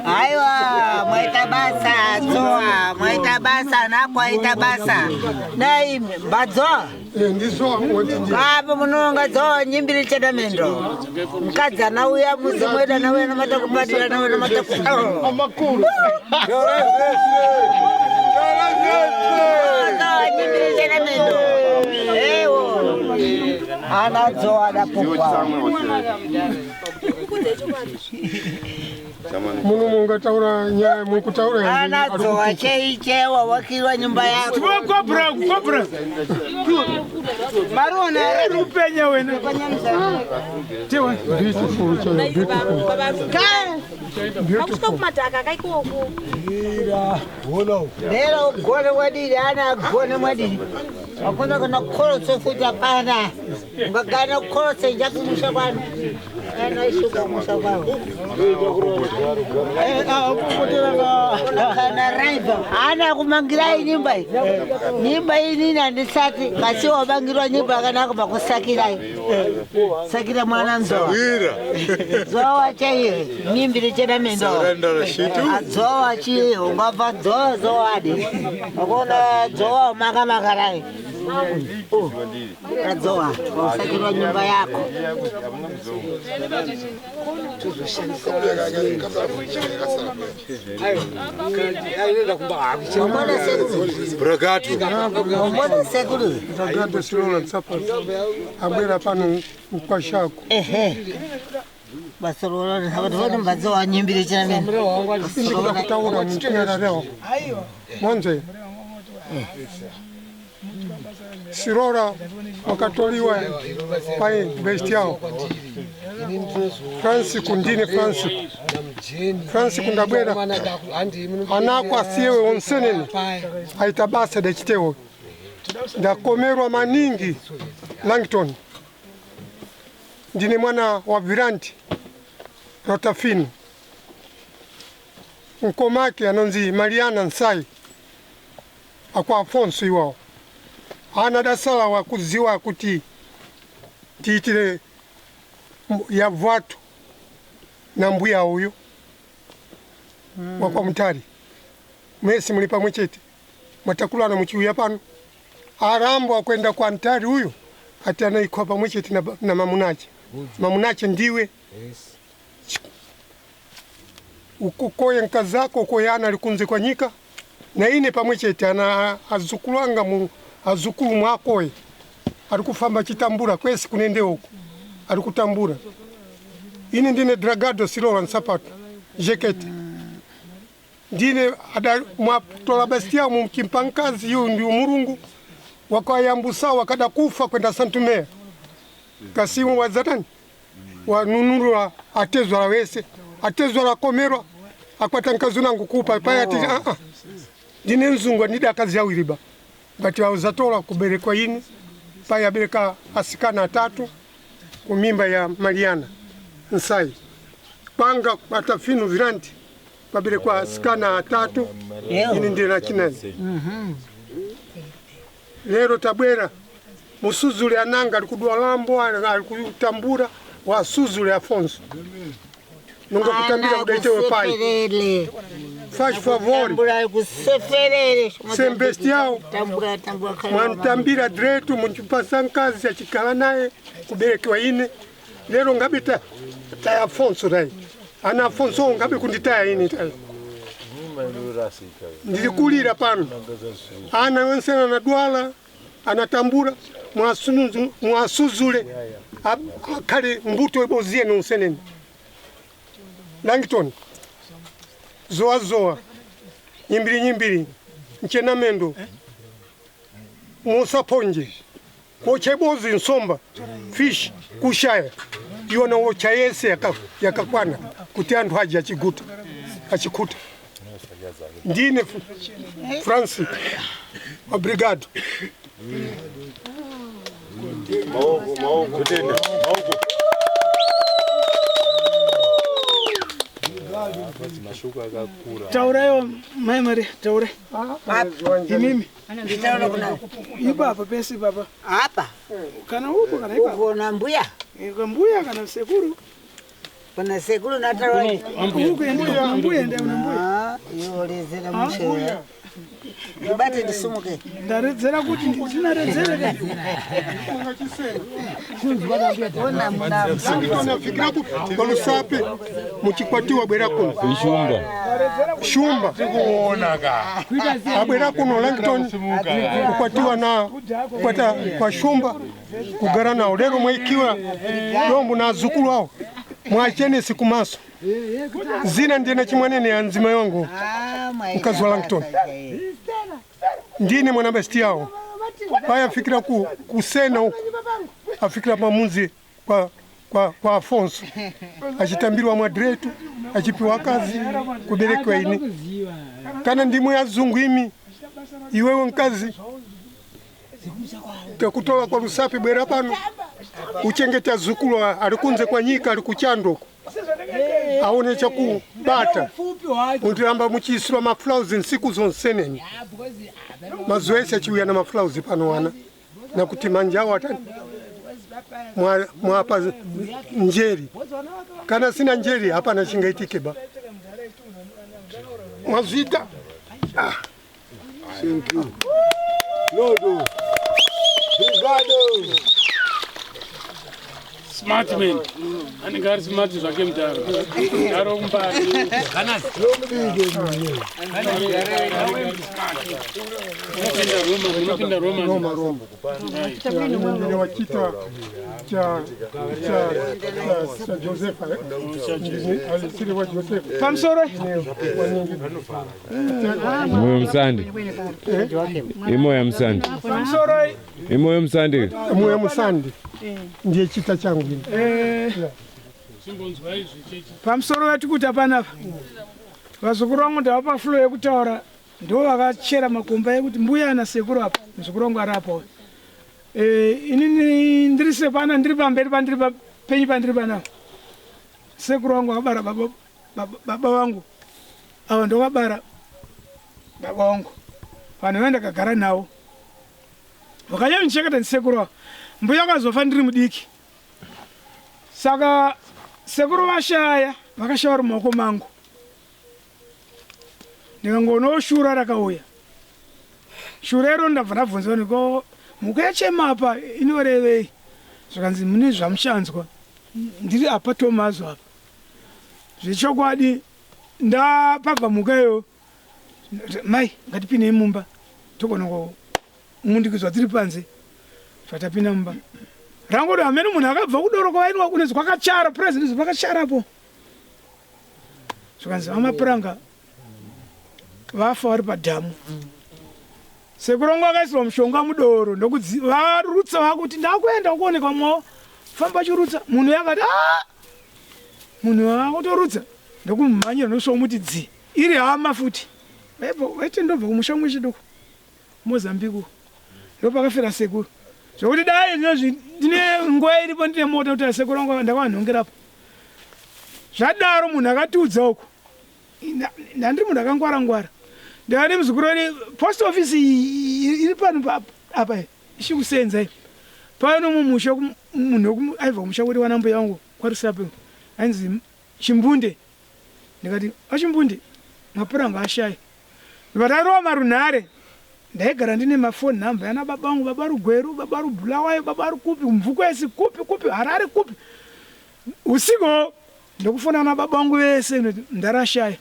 Aiwa, mwaita basa, zoa, mwaita basa, nakwaita basa. Nai, bazoa. Kapa munonga zoa, nyimbiri chedamendo. Mkaza na uya muzi mweda na uya na matakupatila na uya na matakupatila. Amakuru. Zoa, nyimbiri chedamendo. Ewo. Ana zoa da pukwa. Munu munga taura nya mungu taura ana zoa cheiche wa wakilwa nyumba yako Kopra Marona rupenya wena Tiwa beautiful Nero gone wadiri ana gone wadiri akuna kana koro sofuta pana ngakana koro senjaku mushabana ana ishuka mushabana kana raiva ana kumangira nyimba hii nina ndisati kasi wabangirwa nyimba kana kubakusakira sakira mwana nzoa zoa cheye nyimbire chena mendo zoa chi ungava zoa adi akona zoa makamakarai zoa sakira nyumba yako Mbona sekulu Bragato silo nsapa abwera pano kwa shako Basoro habato mbazo nyimbire cyane kutaura mtera leo mwanzo Sirora wakatoliwa pai besti yao France kundine France Fransi kundabwera anako asiyewe onsenene aitabasa dachitewo ndakomerwa maningi Langton ndine mwana wa Viranti Rotafini mkomake anonzi Mariana Nsai akwa Afonso iwao ana dasala wa kuziwa kuti tiitire ya vwatu na mbuya huyo wakwa Mutari mwesi mlipa mwechete matakula na mchiuya pano arambo akwenda kwa Mtari huyo ati anaikwa pa mwechete na mamunache ndiwe ukukoye nkazako ukoyana likunze kwa nyika na ine pa mwechete ana azukulanga azukulu mwakoye alikufamba chitambura kwesi kunende huko alikutambura ine ndine dragado silola nsapato jekete ndine ada mwatola bestia mumkimpankazi yu ndi umurungu wakayambusa wakada kufa kwenda Santumea kasimu wazatani wanunurwa atezwa la wese atezwa la komerwa akwata nkazunangu kupa paya ati ndine nzungwa nida kazi ya wiriba bati wauzatola kuberekwa ini paya bereka asikana 3 kumimba ya Mariana Nsai panga Atafino Viranti babire kwa asikana 3 ini ndina chinani lero tabwera musuzule ananga alikudwa lambo alikutambura wa suzule Afonso nunga kutambira kudaitewe pai faz favor sembestiao mwantambira dretu munchipasa nkazi achikala naye kuberekiwa ine lero ngabita ta Afonso dai ana Afonso ngabe kunditaya ine tai ndilikulira pano ana wensena na dwala anatambura mwasuzule akale mbuto ebozie nonsenene Langton zoa nyimbiri nchena mendo Musa ponje kochebozi nsomba fish kushaya yona wochayese yakakwana kuti antu haji achikuta ndine Francis obrigado Taurayo memory taure. Mimi. Nitaona kuna. Iba hapa pesi baba. Hapa. Kana huko kana iba. Uko na mbuya? Iko mbuya kana sekuru. Kuna sekuru na taurayo. Huko mbuya ndio mbuya. Yo lezera mshe. Ibate disumuke. Ndarezera kuti ndinarezera. Ona mna fikira ku lusape muchikwatiwa bwera kuno shumba kuonaga abwera kuno Langton kukwatiwa na kwata kwa shumba kugara na lero mwikiwa dombo na zukulu wao mwachene siku maso zina ndine chimwanene anzima yangu mkazi wa Langton ndine mwana besti yao baya fikira kusena huko afikira pamunzi kwa Afonso achitambirwa mwadretu achipiwa kazi kuberekwa ini kana ndimu ya zungu imi iwewe nkazi kutoka kwa lusapi bwera pano uchengeta zukulu alikunze kwa nyika alikuchando aone cha kubata undiramba muchisirwa maflauzi nsiku zonseneni mazoezi achiuya na maflauzi pano wana na kuti manjao watani mwapa njeri kana sina njeri hapa na shingaitike ba mwazita thank you Lodo Brigado smart man anigari smart zvake mutaro aro kumbari kana unopinda Roma ndine wachita cha Josefa alisiri wa Josefa Pamsoro moyo msandi imoya msandi Pamsoro imoyo msandi moyo msandi ndiye chita changu pamusoro wetu kuti apanapa vazukuru vangu ndavapa fulo yekutaura ndo vakachera makomba ekuti mbuya ana sekuru apa muzukuru wangu arapo inini ndiri sepana ndiri pamberi pandiri penyu pandiri panapa sekuru wangu akabara baba vangu ava ndovabara baba vangu vanhu vandakagara navo vakanyanicheketa ndisekuru wavo mbuya akazofa ndiri mudiki saka sekuru vashaya vakashaya uri maoko mangu ndikangonawo shura rakauya shura iro ndabva ndabvunza niko mhuka yachemapa inorevei zvakanzi mune zvamushanzwa ndiri apa tomazo apa zvechokwadi ndapabva mhuka iyo mai ngatipinei mumba togona kumundikidzwa tiri panze zvatapinda mumba rangoti hamene munhu akabva kudoro kwavainwa kunezi kwakachara purezidenzi vakacharapo zvakanzi vamapuranga vafa vari padhamu sekurongo akaisirwa mushonga mudoro ndokuti varutsa vakuti ndakuenda kuonekwa mwao famba chirutsa munhu yakati munhu akutorutsa ndokumhanyira ndosomuti dzi iri hama futi vaite ndobva kumusha mwe chiduku mozambique ndopakafira sekuru zvokuti dai ndine nguva iripo ndine mota kuti sekuru wangu ndakwanhongerapo zvadaro munhu akatiudza uko ndandiri munhu akangwara-ngwara ndani muzukuru wani post office iri pano apa ichikusenza pano mumusha munhu aibva kumusha kuti wana mbuya wangu kwarisape ainzi chimbunde ndikati achimbunde mapuranga ashaya vatarowa marunhare ndaigara ndine mafoni nhamba yana baba vangu baba rugweru baba rubhulawayo baba rukupi mvukwesi kupi harare kupi usiku ndokufona na baba vangu vese ndarashaya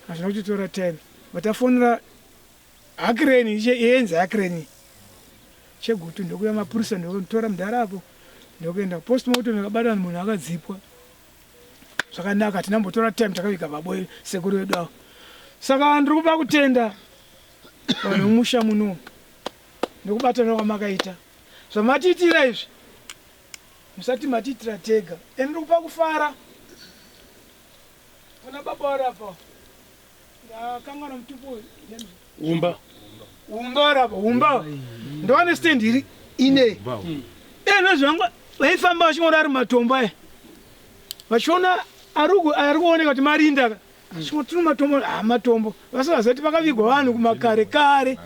hazvina kutitora time vatafonera hakireni yenzi hakireni chegutu ndokuya mapurisa ndokutora mudharapo ndokuenda postmortem akabatana munhu akadzipwa zvakanaka tinambotora time takavika paboye sekuru wedu avo saka ndiri kupa kutenda vanhu mumusha muno ndokubatana kwamakaita zvamatiitira izvi musati matiitira tega ende ndiri kupa kufara kuna baba warapa ndakangana mutupu umba warapa umba ndowane stand iri ine nezvangu vaifamba vachingona ari matombo aya vachiona ari kuoneka kuti marinda tino matombo matombo vasingazati vakavigwa vanhu kumakare kare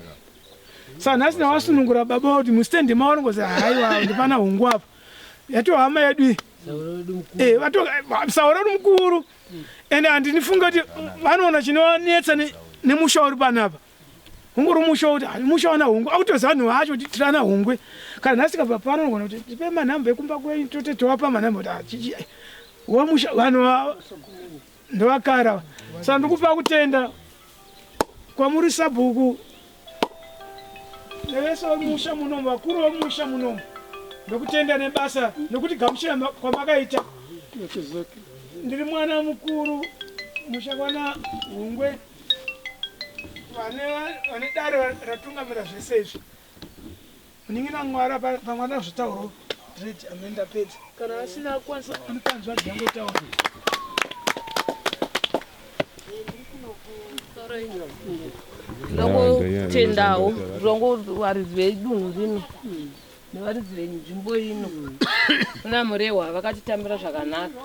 saka nhasi navasunungura baba kuti mustendi maorongoza haiwa ndipana hungu apa yatohama yedu sauro ri mukuru ende handinifunga kuti vanoona chinonetsa nemusha uri panapa hunguri musha kuti musha wana hungu akutoziva vanhu vacho kuti tirana hungwe kana nhasi kabva pano nogona kuti tipe manhamba ekumba kwenyu tote tovapa manhamba kuti wamusha vanhu ndovakara saka ndikupa kutenda kwamuri sabhuku nevese vemusha munomu vakuru vemusha munomu ndokutenda nebasa nokuti gamuchira kwamakaita ndiri mwana mukuru mushakwana hungwe vane dare ratungamira zvese izvi muningina mwara pamwana zvitauro redi amenda pedza kana asina akwanisa anokanzwa zvangotaura ndongotendawo varidzi vedunhu rino nevaridzi venzvimbo ino kuna murehwa vakatitambira zvakanaka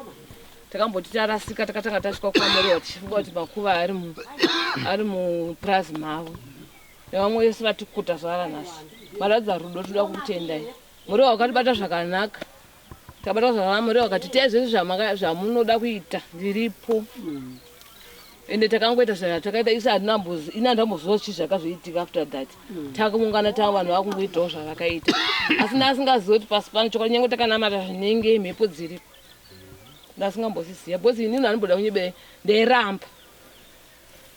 takamboti tarasika takatanga tasvika kuna murehwa tichifunga kuti makuva ari mupurazi mavo nevamwe vese vatikuta zvara nhasi maratidza rudo toda kutendai murehwa wakatibata zvakanaka takabata zvakanaka murehwa akati tezvese zvamunoda kuita ndiripo ende takangoita zvatakaita isi ina ndamboziva chi zvakazviitika after that takumungana tava vanhu vakungoitawo zvavakaita asi ndasingazivi kuti pasi pano chokwadi nyange takanamata zvinenge mhepo dziripo ndasingambozviziva bcause inini hanomboda kunyebe ndairamba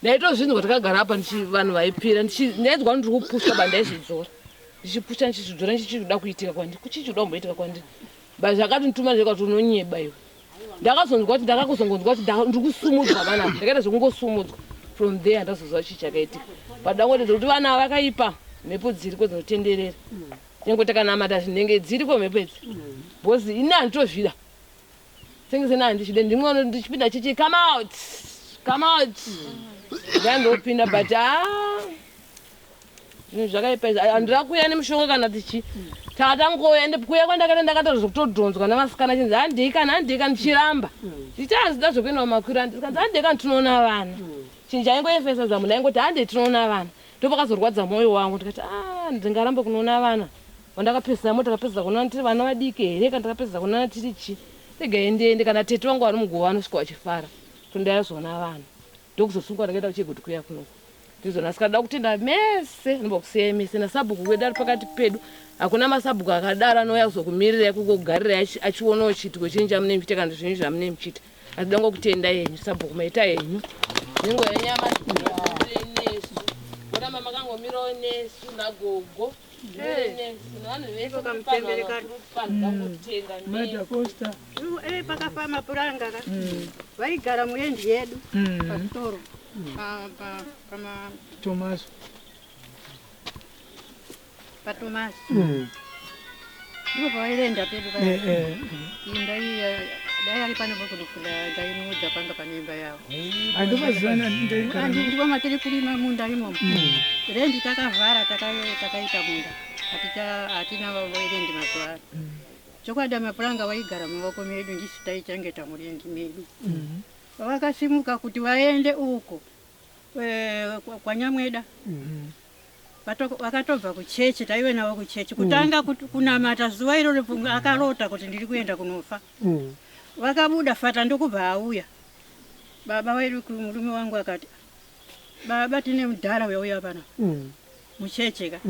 ndaitozvinzwa takagara apa vanhu vaipira ndainzwa ndiri kupushwa bandaizvidzora ndichipusha ndichizvidzora ndichichida kuitika kwandiri kuchichida kumboitika kwandiri but zvakati ndituma ndikati unonyeba iwe ndakazonzwa kuti ndakakuzongonzwa kuti ndiri kusumudzwa vanapa ndakaita zvekungosumudzwa from there ndazoziva chii chakaitika but ndangotedza kuti vana vakaipa mhepo dziriko dzinotenderera nyange takanamata zvinenge dziriko mhepo idzi bcause ini handitozvida sengizena ndichide ndimwono ndichipinda chichi come out ndandopinda but zvinhu zvakaipesa handira kuya nemushonga kana tichi tatangoya ende kuya kwandakati ndakatozwa kutodhonzwa namasikana chinzi handikani ndichiramba ndichazida zvokuenda mumakwiro andikanzi handikani tinoona vana chinhu chaingoefesa munhu aingoti hande tinoona vana ndopakazorwadza mwoyo wangu ndikati ndingaramba kunoona vana wandakapesamo takapesisa kunoona tiri vana vadiki here kana takapesisa kunoona tiri chi regaendende kana tete wangu vari muguva anosvika wachifara tondaizoona vana ndokuzosungwa ndakaenda kuchigoti kuya kunoko ndizona sikada kutenda mese nombokusiyai mese nasabhuku wedu ari pakati pedu hakuna masabhuku akadaro anouya kuzokumirirai kugogarirai achionawo chiitiko chinhu chamunenge muchita kana zvinhu zvamunenge muchita atida ngokutenda yenyu sabhuku maita yenyu nhengo yenyama nesu oramba makangomirawo nesu nagogo pakafa mapuranga vaigara muendi yedu pasitoro Tomaso ndipo pavairenda pedu imba iyi dai ari pane pokudukula ndaimuudza panga pane imba yavo ndipo matiri kurima munda imomo rendi takavhara takaita munda hatina vairendi mazuva ano chokwadi mapuranga vaigara mumavoko medu ndisi taichengeta murendi medu vakasimuka kuti vaende uko kwanyamweda vakatobva kuchechi taive navo kuchechi kutanga kunamata zuva iroro akarota kuti ndiri kuenda kunofa vakabuda fata ndokubva auya baba wedu murume wangu akati baba tine mudhara weuya pana muchecheka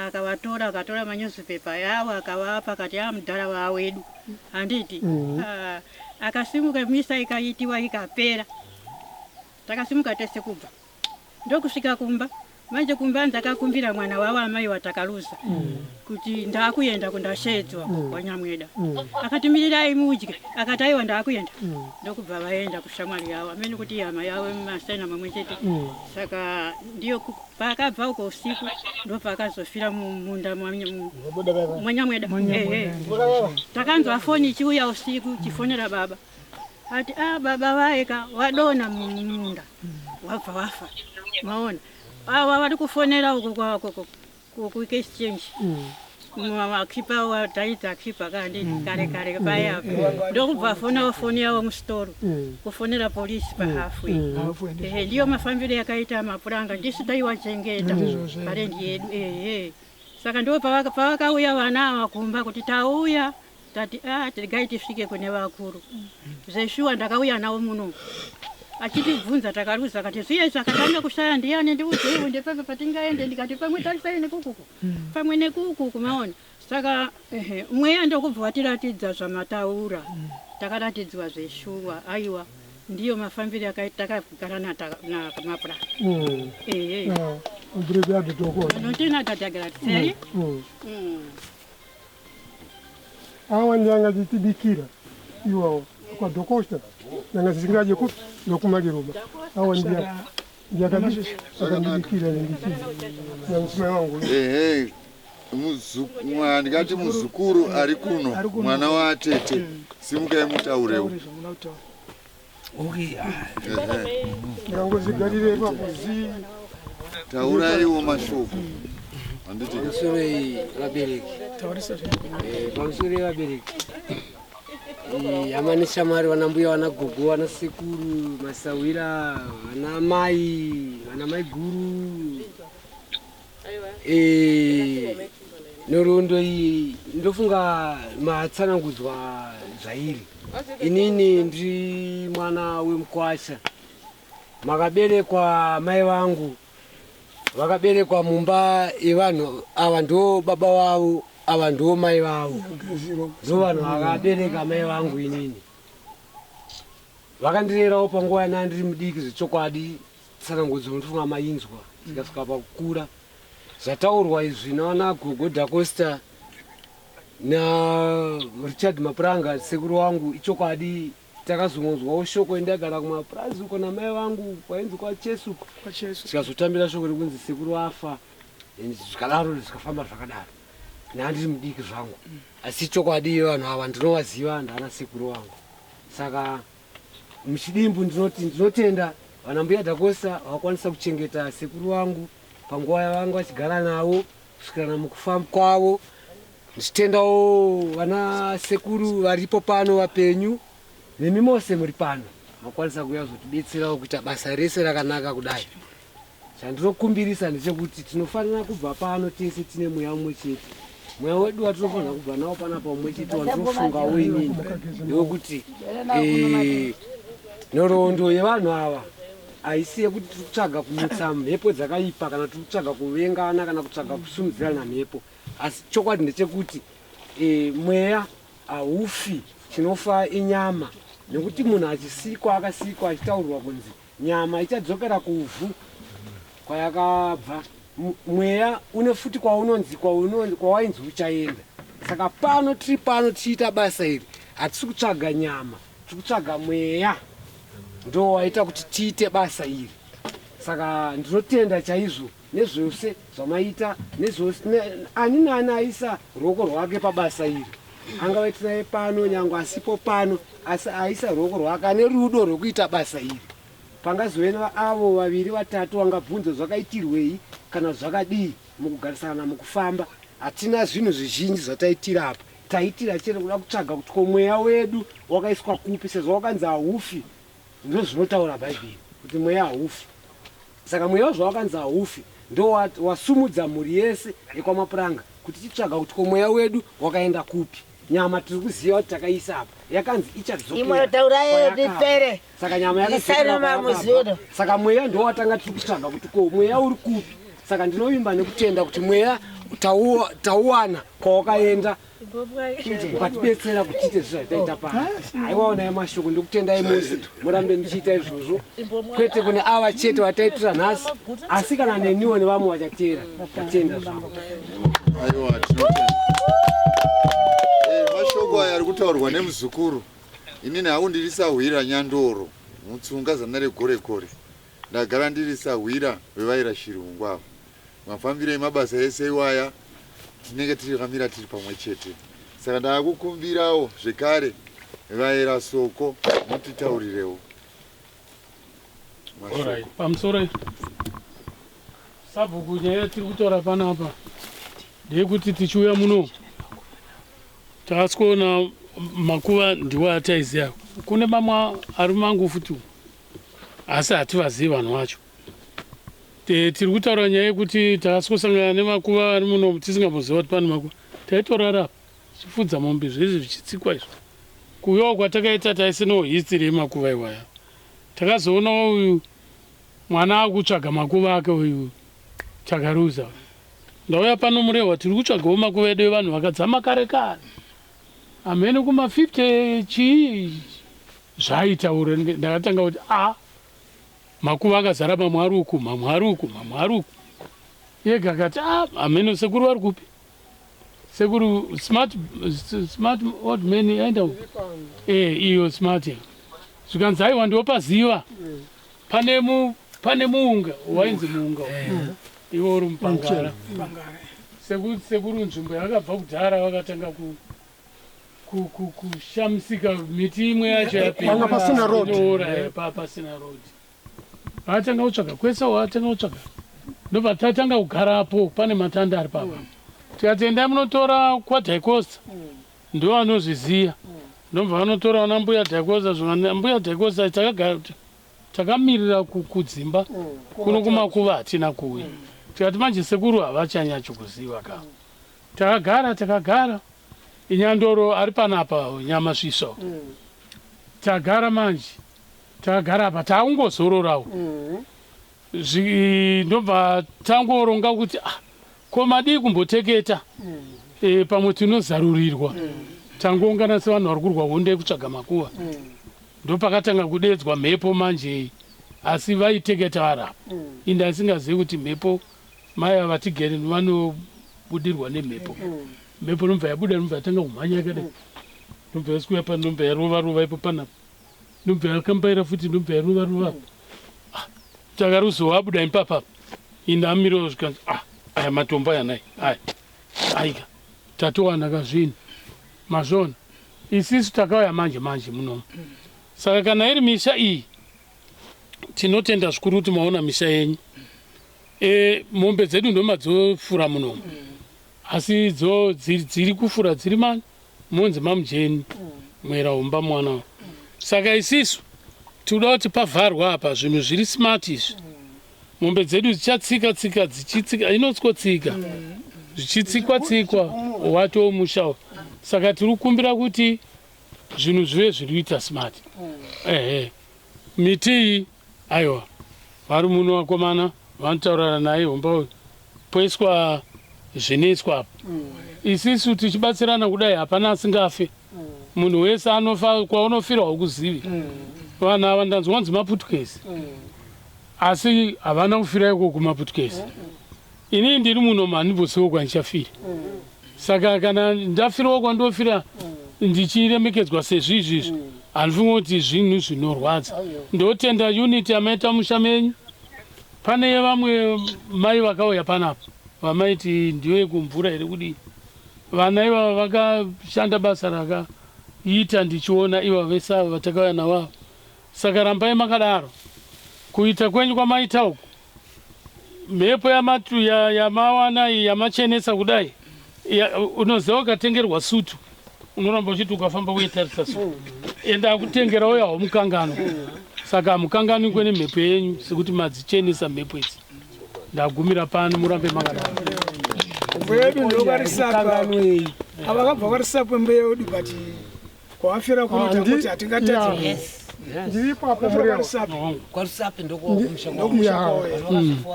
akavatora akatora manyuzipepa yavo akavapa akati mudhara wawedu handiti akasimuka misa ikaitiwa ikapera takasimuka tese kubva ndokusvika kumba manje kumba ndakakumbira mwana wavo amai watakaluza kuti ndakuenda kundashedzwa kwanyamweda akati mirirai mudye akati aiwa ndakuenda ndokubva vaenda kushamwari yavo amene kuti hama yavo masaina mamwe chete saka ndiyo pakabva uko usiku ndopakazofira mumunda mwanyamweda takanzwa foni ichiuya usiku chifonera baba ati baba vaeka wadona mumunda wabva wafa maona ava vari kufonera uko kuexchange makipa wataita akipa kandi kare payapo ndokubva foni yavo musitoro kufonera polisi pahafwe ndiyo mafambiro yakaita mapuranga ndisi taiwachengeta parendi yedu saka ndo pavakauya vana avakumba kuti tauya tati tigai tisvike kune vakuru zveshuwa ndakauya navo muno achitibvunza takaruza kati zviye zvakatanga kushaya ndiani ndiudzeiwo ndepepe patingaende ndikati pamwe tarisai nekukuku pamwe nekukuku maona saka mweya ndokubva watiratidza zvamataura takaratidzwa zveshuwa aiwa ndiyo mafambiro takagara namapura notina tatagratisei awa nyanga zitibikira iwawo kwa dokosta nyanga zisingaje ku nokumaliruba awa ndia kabisa akandibikira ndikira na msima wangu ndikati muzukuru ari kuno mwana wa tete simukai mutaurewo yangozigarire pakuzi tauraiwo mashoko pamusoro vabereki amani shamwari vanambuya vanagogo vanasekuru masawira vanamai guru nhoroondo iyi ndofunga matsanangudzwa zvairi inini ndiri mwana wemukwasha makaberekwa mai vangu vakaberekwa mumba yevanhu ava ndo baba vavo ava ndo mai vavo ndo vanhu vakabereka mai vangu inini vakandirerawo panguva yana ndiri mudiki zvechokwadi tsanangudzo ndofunga mainzwa tikasvika pakukura zvataurwa izvi nawana gogo dacosta naRichard Mapuranga sekuru wangu ichokwadi takazongonzwawo shoko endagara kumapurazi uko namai vangu kwainzi kwachesuko tikazotambira shoko rekunzi sekuru afa zvikadaro zvikafamba zvakadaro nandiri mudiki zvangu asi chokwadi vanhu ava ndinovaziva ndana sekuru vangu Saka muchidimbu ndinotenda vana mbuya Dhakosa vakwanisa kuchengeta sekuru wangu panguva yavangu vachigara navo kusvikira mukufamba kwavo. Ndichitendawo vana sekuru varipo pano vapenyu nemi mose muri pano makwanisa kuuya kuzotidetserawo kuita basa rese rakanaka kudai. Chandinokumbirisa ndechekuti tinofanira kubva pano tese tine mweya umwe chete. Mweya wedu watinofanira kubva nawo panapa umwe chete wandinofungawo inini ndewekuti nhoroondo yevanhu ava haisi yekuti tiri kutsvaga kumutsa mhepo dzakaipa kana tiri kutsvaga kuvengana kana kutsvaga kusimudzirana mhepo, asi chokwadi ndechekuti mweya haufi, chinofa inyama. Nekuti munhu achisikwa akasikwa achitaurirwa kunzi nyama ichadzokera kuvhu kwayakabva, mweya une futi kwaunonzi kwawainzi uchaenda. Saka pano tiri pano tichiita basa iri hatisi kutsvaga nyama, tiri kutsvaga mweya, ndo waita kuti tiite basa iri. Saka ndinotenda chaizvo nezvose zvamaita, nezvose ani nani aisa ruoko rwake pabasa iri. Angave tinaye pano nyangwe asipo pano, asi aisa ruoko rwake ane rudo rwekuita basa iri. Pangazovena avo vaviri vatatu vangabvunza zvakaitirwei kana zvakadii mukugarisana mukufamba, hatina zvinhu zvizhinji zvataitira apa. Taitira chete kuda kutsvaga kuti mweya wedu wakaiswa kupi, sezvo wakanzi haufi. Ndo zvinotaura Bhaibheri kuti mweya haufi. Saka mweya zvawakanzi haufi ndo wasumudza mhuri yese yekwamapuranga kuti titsvaga kuti mweya wedu wakaenda kupi. Nyama tiri kuziva kuti takaisa apa yakanzi ichadzokera. Saka nyama yakadzokera. Saka mweya ndo watanga tiri kutsvaga kuti mweya uri kupi. Saka ndinovimba nekutenda kuti mweya tauwana kwawakaenda ukatibetsera kuchiite zvataita pano. Haiwa naye mashoko ndikutendai mose murambe muchiita izvozvo, kwete kune ava chete vataitira nhasi, asi kana neniwo nevamwe vachateera tatenda zvavo. Aiwa, tinotenda. Mashoko aya ari kutaurwa nemuzukuru. Inini hakundirisahwira Nyandoro mutsunga zana regore-gore. Ndagara ndirisahwira vevaira Shirungu avo. Mafambiro emabasa ese iwaya tinenge tirikamira tiri pamwe chete. Saka ndakukumbirawo zvekare vaira Soko mutitaurirewo. Pamusoro sabhuku nyaya tiri kutora panapa ndeyekuti tichiuya muno takasikuona makuva ndiwo ataiziva. Kune mamwe ari mangu futi asi hativazivi vanhu vacho. Tiri kutaura nyaya yekuti takasikosangana nemakuva ari muno tisingamboziva kuti pane makuva. Taitorara chifudza mombe zvese zvichitsikwa izvo. Kuuyawo kwatakaita taisinawo history yemakuva iwaya. Takazoona uyu mwana akutsvaga makuva ake uyu Chakaruza. Ndauya pano Murehwa tiri kutsvagawo makuva edu evanhu vakadzama kare kare. Amene kuma 50 chii zvaitaura ndakatanga kuti makuva akazara mamwe ari uku mamwe ari uku mamwe ari uku. Yega akati amene sekuru vari kupi? Sekuru smart old man aenda uku. Iyo smart. Zvikanzi haiwa ndiwopaziva pane muunga wainzi muunga iwo uri mupangara. Sekuru nzvimbo yakabva kudhara vakatanga kushamisika, miti imwe yacho yapinda pasina road. Vakatanga kutsvaga kwese wakatanga kutsvaga ndobva tatanga kugarapo. Pane matanda ari papa. Tikati endai munotora kwaDhaikosa ndo vanozviziva. Ndobva vanotora vana mbuya Dhaikosa. Mbuya Dhaikosa takamirira kudzimba kuno kumakuva hatina kuuya. Tikati manje sekuru havachanyacho kuziva ka. Takagara Nyandoro ari panapa nyama sviso. Tagara manje. Takagara apa taungozororawo. Ndobva tangoronga kuti ko madii kumboteketa pamwe tinozarurirwa. Tangoungana sevanhu vari kurwa hondo kutsvaga makuva. Ndopakatanga kudedzwa mhepo manje, asi vaiteketa vari apa. Inda isingazivi kuti mhepo mai avatigere vanobudirwa nemhepo. Mhepo nobva yabuda nobva yatanga kumhanya kadai. Nobva yasikuya pano nobva yarova ipo panapa. Nobva yakambaira futi nobva yarova. Takaruzo wabuda impapa. Inda amiriwo zvikanzi aya matombo aya nai. Aika. Tatowana kazvino. Mazvona. Isisu takauya manje muno. Saka kana iri misha iyi tinotenda zvikuru kuti maona misha yenyu. Mombe dzedu ndomadzofura muno. Asi dziri kufura dziri mani monzi mamujeni mwera umba mwana. Saka isisu tinoda kuti pavharwa apa zvinhu zviri smart izvi. Mombe dzedu dzichitsika inotskotsika zvichitsikwa wato musha. Saka tiri kukumbira kuti zvinhu zvive zviri kuita smart. Miti aiwa vari muno vakomana vanotaurana naye homba poiswa zvinoiswa apa. Isisu tichibatsirana kudai hapana asingafe. Munhu wese anofa kwaunofira ukuzivi. Vanhu ava ndanzwa kunzi maputukezi. Asi havana kufira iko kumaputukezi. Ini ndiri muno mandimbosiwo kwandichafira. Saka kana ndafirawo kwandofira ndichiremekedzwa sezvizvi handifunga kuti zvinhu zvinorwadza. Ndotenda unity amaita musha menyu. Pane vamwe mai vakauya panapa vamaiti ndiwe kumvura iri kudii. Vana ivava vakashanda basa rakaita ndichiona iva vese ava vatakauya navavo. Saka rambai makadaro kuita kwenyu kwamaita uku mhepo yamawana yamachenesa kudai unoziva ukatengerwa sutu unoramba uchiti ukafamba kuitarisa sutu enda akutengera uya wamukangano. Saka mukangano kwene mhepo yenyu sekuti madzichenesa mhepo idzi. Ndagumira pano murambe makadaro. Mbeyedu ndovarisapa avakabva varisapo mbeyedu but kwafira kuita kuti hatingatadzi. Ndiripo apa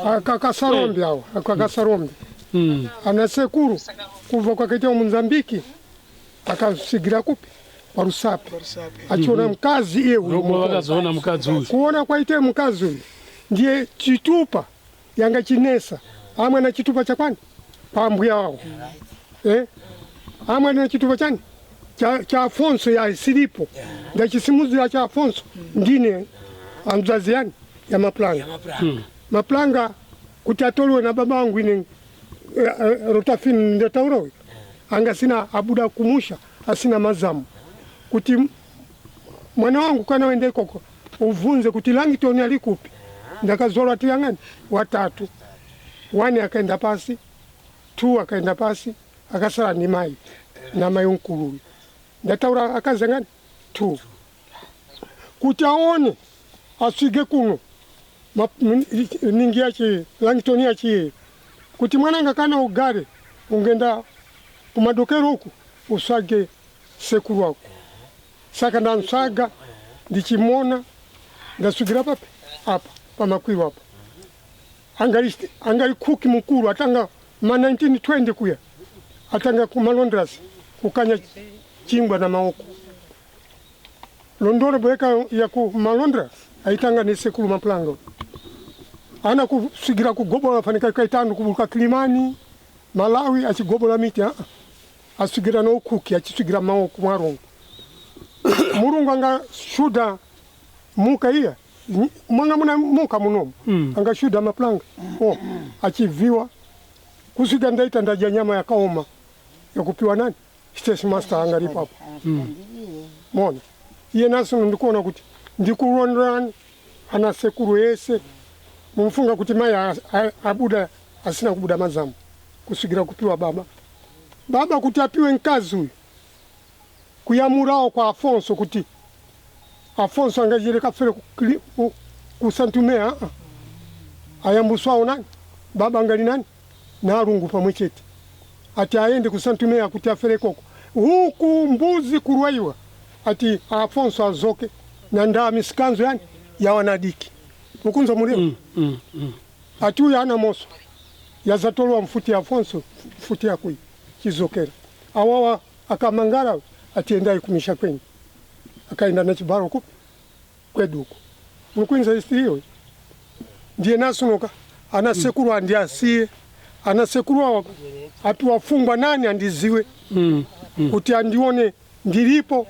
akakasarombe awo akakasarombe ana sekuru kubva kwakaita Mozambiki akasigira kupi parusape achiona mkazi iye vakazoona mukadzi uyu kuona kwaite mkazi uyu ndiye chitupa yanga chinesa amwe na chitupa chakwani pambuya wawo amwe na chitupa chani cha Afonso ya silipo ndachisimuzira cha Afonso ndine amzazi yani ya maplanga maplanga kuti atolwe na baba wangu ine rotafini ndataurawe anga sina abuda kumusha asina mazamu kuti mwana wangu kana wende koko uvunze kuti Langton alikupi ndakazora tuyangani watatu wani akaenda pasi 2 akaenda pasi akasara ni mai na mai unkulu ndataura akazangani 2 kuti aone asige kuno ningi yachi Langton yachi kuti mwananga kana ugare ungenda kumadokero huku usage sekuru wako. Saka ndansaga ndichimona ndasugira papi hapa pamakwiwa hapa angali kuki mukuru atanga ma 1920 kuya atanga kumalondrasi kukanya chingwa na maoko londoro bweka ya ku malondra aitanga ni sekuru maplanga ana kusigira kugobola fanika kaitano kubuka Kilimani Malawi achigobola miti asigira no kuki achisigira maoko mwarongo murungu anga shuda muka iya mwanga muna muka munomu anga shuda maplanga achiviwa kusiga ndaita ndaja nyama ya kaoma ya kupiwa nani station master anga lipo hapo mona iye naso ndikuona kuti ndikulondrani ana sekuru yese mumfunga kuti maya abuda asina kubuda mazamu kusigira kupiwa baba kuti apiwe nkazi huyu kuyamurao kwa Afonso kuti Afonso angajire kafere kusantumea ayambuswao nani baba angali nani na arungu pamwechete ati aende kusantumea kuti afere koko huku mbuzi kurwaiwa ati Afonso azoke na ndaa misikanzo yani ya wanadiki mukunza mulio ati huyu ana moso yazatolwa mfuti ya Afonso mfuti ya kui kizokera awawa akamangara atienda kumisha kwenye akaenda na chibaro kupi kweduko mkwinza hiyo ndiye nasunuka ana sekuru andiasie ana sekuru atuwafungwa nani andiziwe kuti andione ndilipo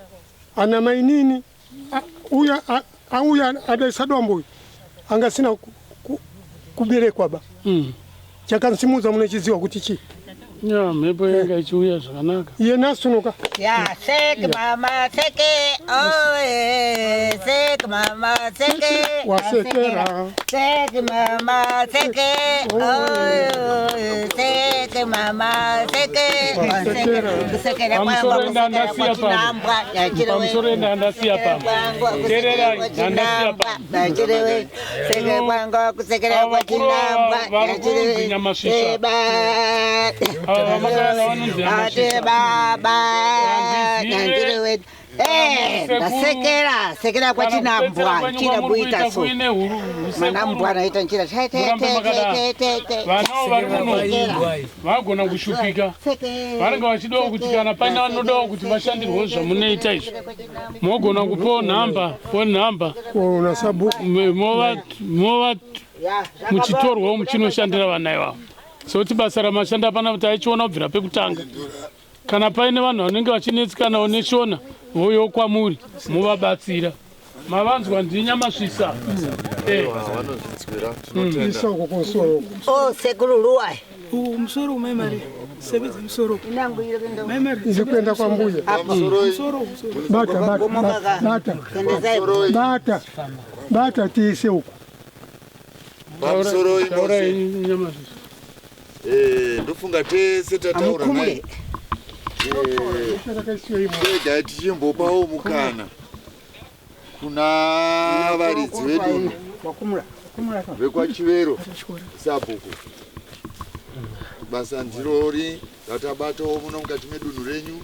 ana mainini uya adaisadombo anga sina kuberekwa ba chakansimuza mune chiziwa kuti chi Ya, mhepo yanga ichiuya zvakanaka. Iye nasunuka. Ya, seke mama seke, oe, seke mama seke. Wasekera. Seke mama seke, oe, seke mama seke. Kusekera Pamusoro enda ndasiya pamba. Pamusoro enda ndasiya pamba. Terera ndasiya pamba. Seke kwango kusekera kwa chinamba. Varukunzi nyamasvisa. Ate baba nandirewe ndasekera kwa chinambwa chinabuita so manambwa anaita njira vanao vari kuno vagona kushupika vanenge vachidawo kuti kana paine vanodawo kuti vashandirwe zvamunoita izvi mogona kupawo nhamba mova muchitorwawo muchinoshandira vana ivavo sokuti basa ramashanda hapana kuti aichiona kubvira pekutanga kana paine vanhu vanenge vachinetsikanawo neshona voyo kwamuri movabatsira mavanzwa ndinyamasvisa sekuruluwai musoro umaimari sevenze musoro Nzikwenda kwa mbuya. Bata tiise huko. Pamusoro ndofunga tese tataura naye ega tichimbopawo mukana kuna varidzi vedu vekwachivero sabhuku basa ndirori ratabatawo muno mukati medunhu renyu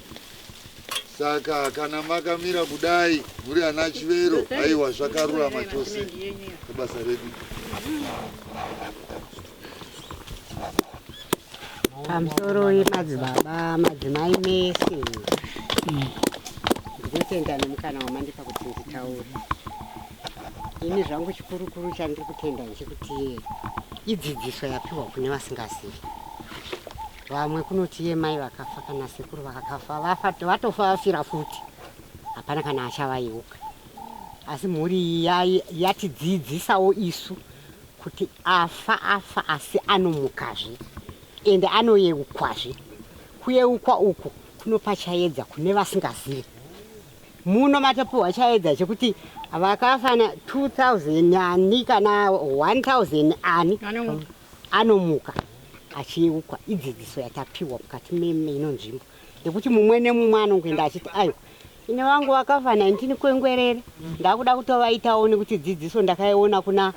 saka kana makamira kudai muri ana chivero aiwa zvakarurama chose kubasa redu pamusoro yemadzibaba madzimai mese ndinotenda nomukana wamandipa kuti nditaure. Ini zvangu chikurukuru chandiri kutenda ndechekuti idzidziso yapiwa kune vasingazivi. Vamwe kunoti yemai vakafa kana sekuru vakakafa vatofa vafira futi hapana kana achavaiuka. Asi mhuri yatidzidzisawo isu kuti afa asi anomukazve ende anoyeukwazve. Kuyeukwa uku kunopa chaedza kune vasingazivi. Muno matapuhwa chaedza chekuti vakafa na 2000 ani kana 1000 ani anomuka achiyeukwa. Idzidziso yatapiwa mukati meino nzvimbo yekuti mumwe nemumwe anongoenda achiti ayo ine vangu vakafa 19 kwengwerere ndakuda kutovaitawo nekuti dzidziso ndakaiona kuna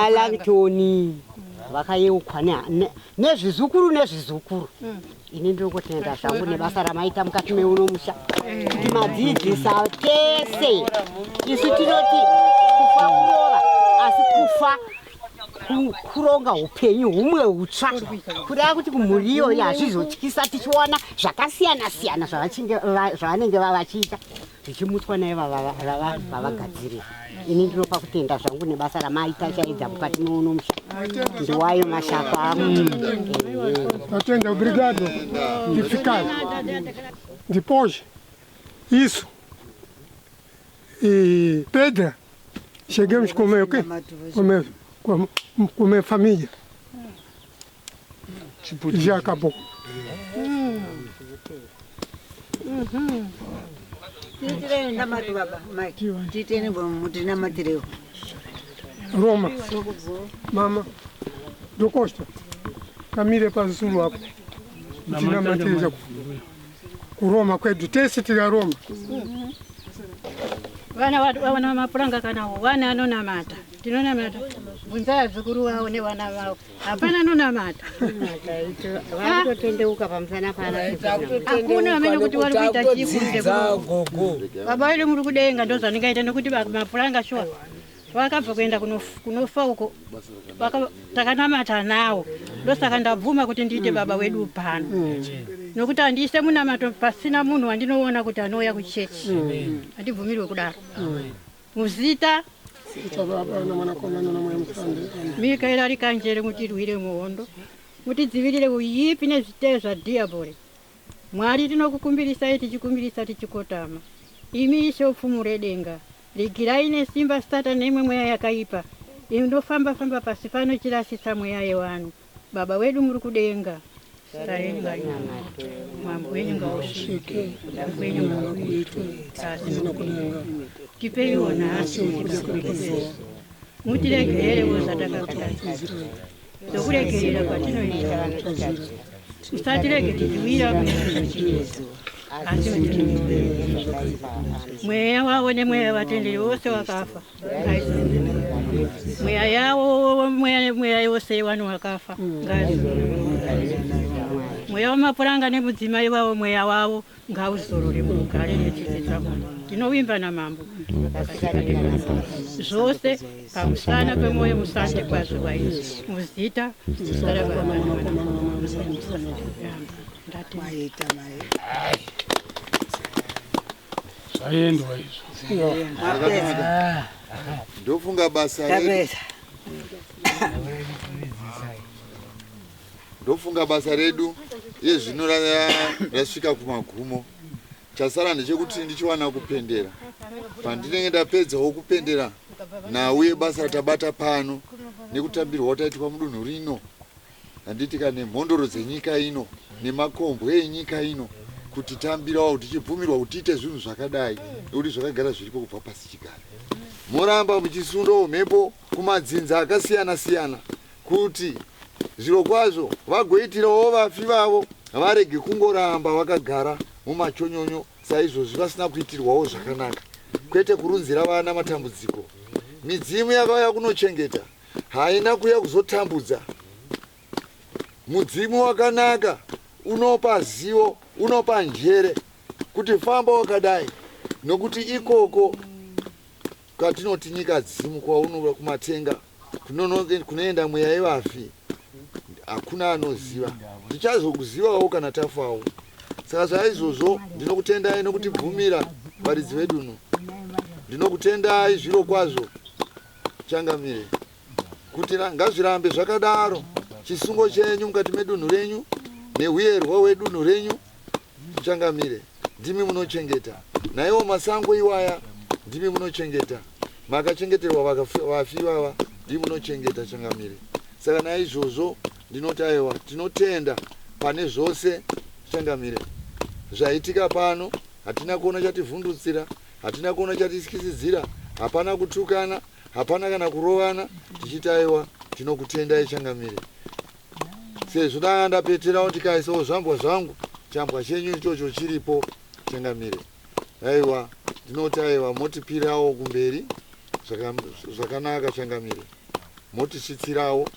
Langtoni vakayeukwa nezvizukuru. Ini ndikutenda zvangu nebasa ramaita mukati meuno musha kuti madzidzisa tese isu tinoti kufa kurova asi kufa kuronga upenyu humwe hutsva kuda kuti kumhuri iyoyo hazvizotyisa tichiona zvakasiyana-siyana zvavanenge vachiita zvichimutswa naivavagadzirira. Ini ndinopa kutenda zvangu nebasa ramaita chaedza mukati meuno musha ndiwayo mashaka Atenda, obrigado. Eficaz. Depois, isso. E Pedra, chegamos com minha família. Já acabou. Roma, mama, do Costa. Kamile pazulu hapo. Tinamatiza kuroma kwedu tese tira Roma. Vana mapuranga kana wana anonamata. Tinonamata. Bunza zukuru wao ne wana wao. Hapana anonamata. Vakutotendeuka pamusana pana. Hakuna amene kuti wali kuita chifunde gogo. Baba ile muri kudenga ndo zaningaita nokuti mapuranga shwa. Vakabva kuenda kunofa uko takanamata nawo ndosaka ndabvuma kuti ndiite baba wedu pano nokuti handise munamato pasina munhu wandinoona kuti anouya kuchechi handibvumirwe kudaro muzita Mikaeli ari kanjere mutirwire muhondo mutidzivirire kuipi nezviteyo zvadhiabhori. Mwari tinokukumbirisai tichikumbirisa tichikotama. Imi Ishe upfumu redenga rigirai nesimba Satani nemwe mweya yakaipa indofamba pasi pano chirasisa mweya yewanu. Baba wedu muri kudenga starehe nganyamate, mambo wenyu ngaushike, mambo wenyu ngauitwe, kasi nokudenga. Tipeiona asi mutidakurekezera. Mutiregerere wozatakakutatira. Tokuregerera kwatinoita. Usatirege tijuwira kuita chiyesu. Asi mweya wawo nemweya vatenderi vose wakafa. Mweya yawo mweya yose wanu wakafa. Mweya wamapuranga nemudzimai wavo mweya wavo ngauzorore mugare nechizidzamo. Tinowimba namambo. Zvose pamusana pemwoyo musande kwazvo vaisi. Muzita zvaendwa izvo. Ndofunga basa redu. Ndofunga basa redu yezvino rasvika kumagumo. Chasara ndechekuti ndichiwana kupendera. Pandinenge ndapedzawo kupendera nauye basa ratabata pano nekutambirwa wataitwa mudunhu rino. Handiti kana mhondoro dzenyika ino nemakombwe enyika ino kuti tambirawo tichibvumirwa kuti tiite zvinhu zvakadai nekuti zvakagara zviripo kubva pasi chigare. Moramba muchisundawo mhepo kumadzinza akasiyana siyana kuti zviro kwazvo vagoitirawo vafi vavo varege kungoramba vakagara mumachonyonyo saizvozvi vasina kuitirwawo zvakanaka, kwete kurunzira vana matambudziko. Midzimu yakauya kunochengeta haina kuya kuzotambudza. Mudzimu wakanaka unopa zivo, unopa njere kuti famba wakadai, nokuti ikoko katinoti nyika dzimu kwaunoda kumatenga kunoenda mweya yevafi hakuna anoziva. Tichazokuzivawo kana tafawo. Saka zvaizvozvo ndinokutendai nokutibvumira varidzi vedu uno. Ndinokutendai zviro kwazvo Changamire kuti ngazvirambe zvakadaro. Chisungo chenyu mukati medunhu renyu neuyerwa wedunhu renyu Changamire ndimi munochengeta. Naiwo masango iwaya ndimi munochengeta. Makachengeterwa vafi vava ndimi munochengeta Changamire. Saka naizvozvo ndinotaiwa tinotenda pane zvose Changamire zvaitika pano. Hatina kuona chativhundutsira, hatina kuona chatisikisidzira, hapana kutukana, hapana kana kurovana. Tichitaiwa tinokutendai Changamire. Sezvo danga ndapeterawo tikaisawo zvambwa zvangu, chambwa chenyu ichocho chiripo Changamire. Aiwa ndinotaiwa motipirawo kumberi zvakanaka Changamire. Motisvitsirawo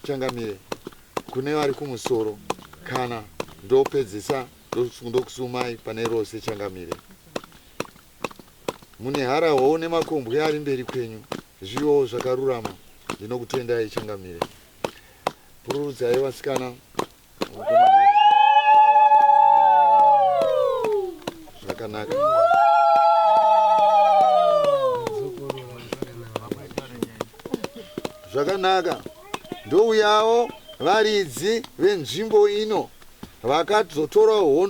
Changamire kune vari kumusoro kana ndopedzisa ndokusumai pane rose Changamire. Mune harahwawo nemakombwe ari mberi kwenyu zviwo zvakarurama. Ndinokutendai Changamire. Pururudzai vasikana zvakanaka. Zvakanaka. Ndouyawo varidzi venzvimbo ino vakazotorawo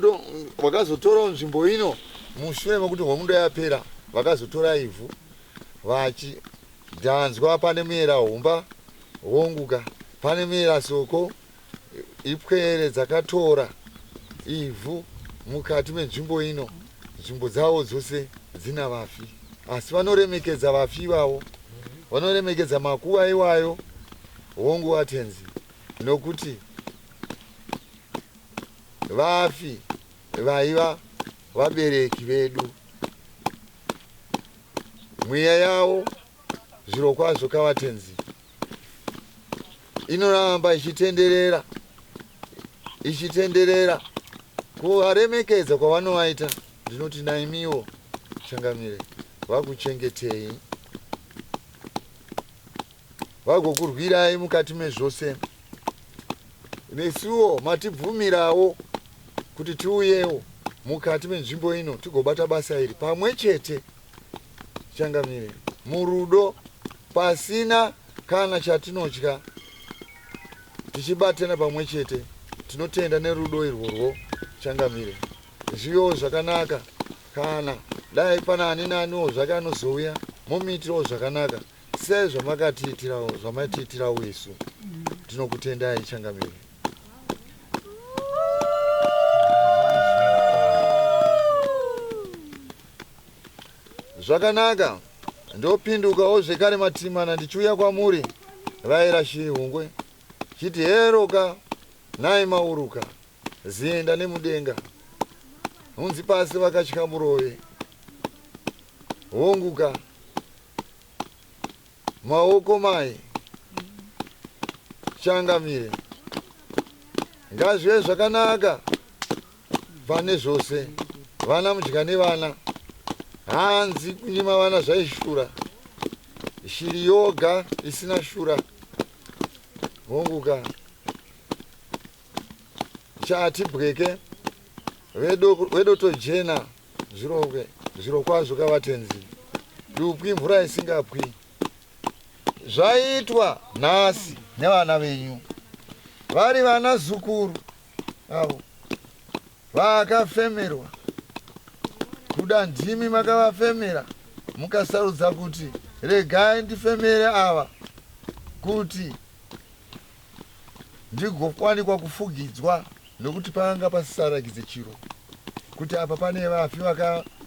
nzvimbo ino mushure mekuti hondo yapera. Vakazotora ivhu vachidhanzwa. Pane mera humba honguka, pane mera soko, ipwere dzakatora ivhu mukati menzvimbo ino. Nzvimbo dzavo dzose dzina vafi, asi vanoremekedza vafi vavo, vanoremekedza makuva iwayo hongu watenzi, nokuti vafi vaiva vabereki vedu. Mweya yavo zviro kwazvo kavatenzi inoramba ichitenderera kuvaremekedza kwavanovaita. Ndinoti naimiwo Changamire vakuchengetei, vagokurwirai mukati mezvose. Nesuwo matibvumirawo kuti tiuyewo mukati menzvimbo ino tigobata basa iri pamwe chete Changamire murudo, pasina kana chatinotya, tichibatana pamwe chete. Tinotenda nerudo irworwo Changamire. Zviyo zvakanaka kana dai pana ani naniwo zvakanozouya mumitirawo zvakanaka sezvamakatiitirawo zvamatiitirawo isu. Tinokutendai Changamire. Zvakanaka. Ndopindukawo zvekare matimana ndichiuya kwamuri vaira Shihungwe. Chiti heroka nai mauruka zienda nemudenga. Hunzi pasi vakatya murove. Honguka maoko mai changamire. Ngazvive zvakanaka pane zvose. Vana mudya nevana. Hanzi kunyima vana zvaishura. Shiri yoga isina shura. Honguka chati bweke vedoto jena zviro kwazvo kavatenzi. Dupwi mvura isingapwi. Zvaitwa nhasi nevana venyu. Vari vana zukuru avo vakafemerwa. Kuda ndimi makavafemera mukasarudza kuti regai ndifemere ava kuti ndigokwanikwa kufugidzwa nokuti panga pasisarakidze chiro kuti apa pane vafi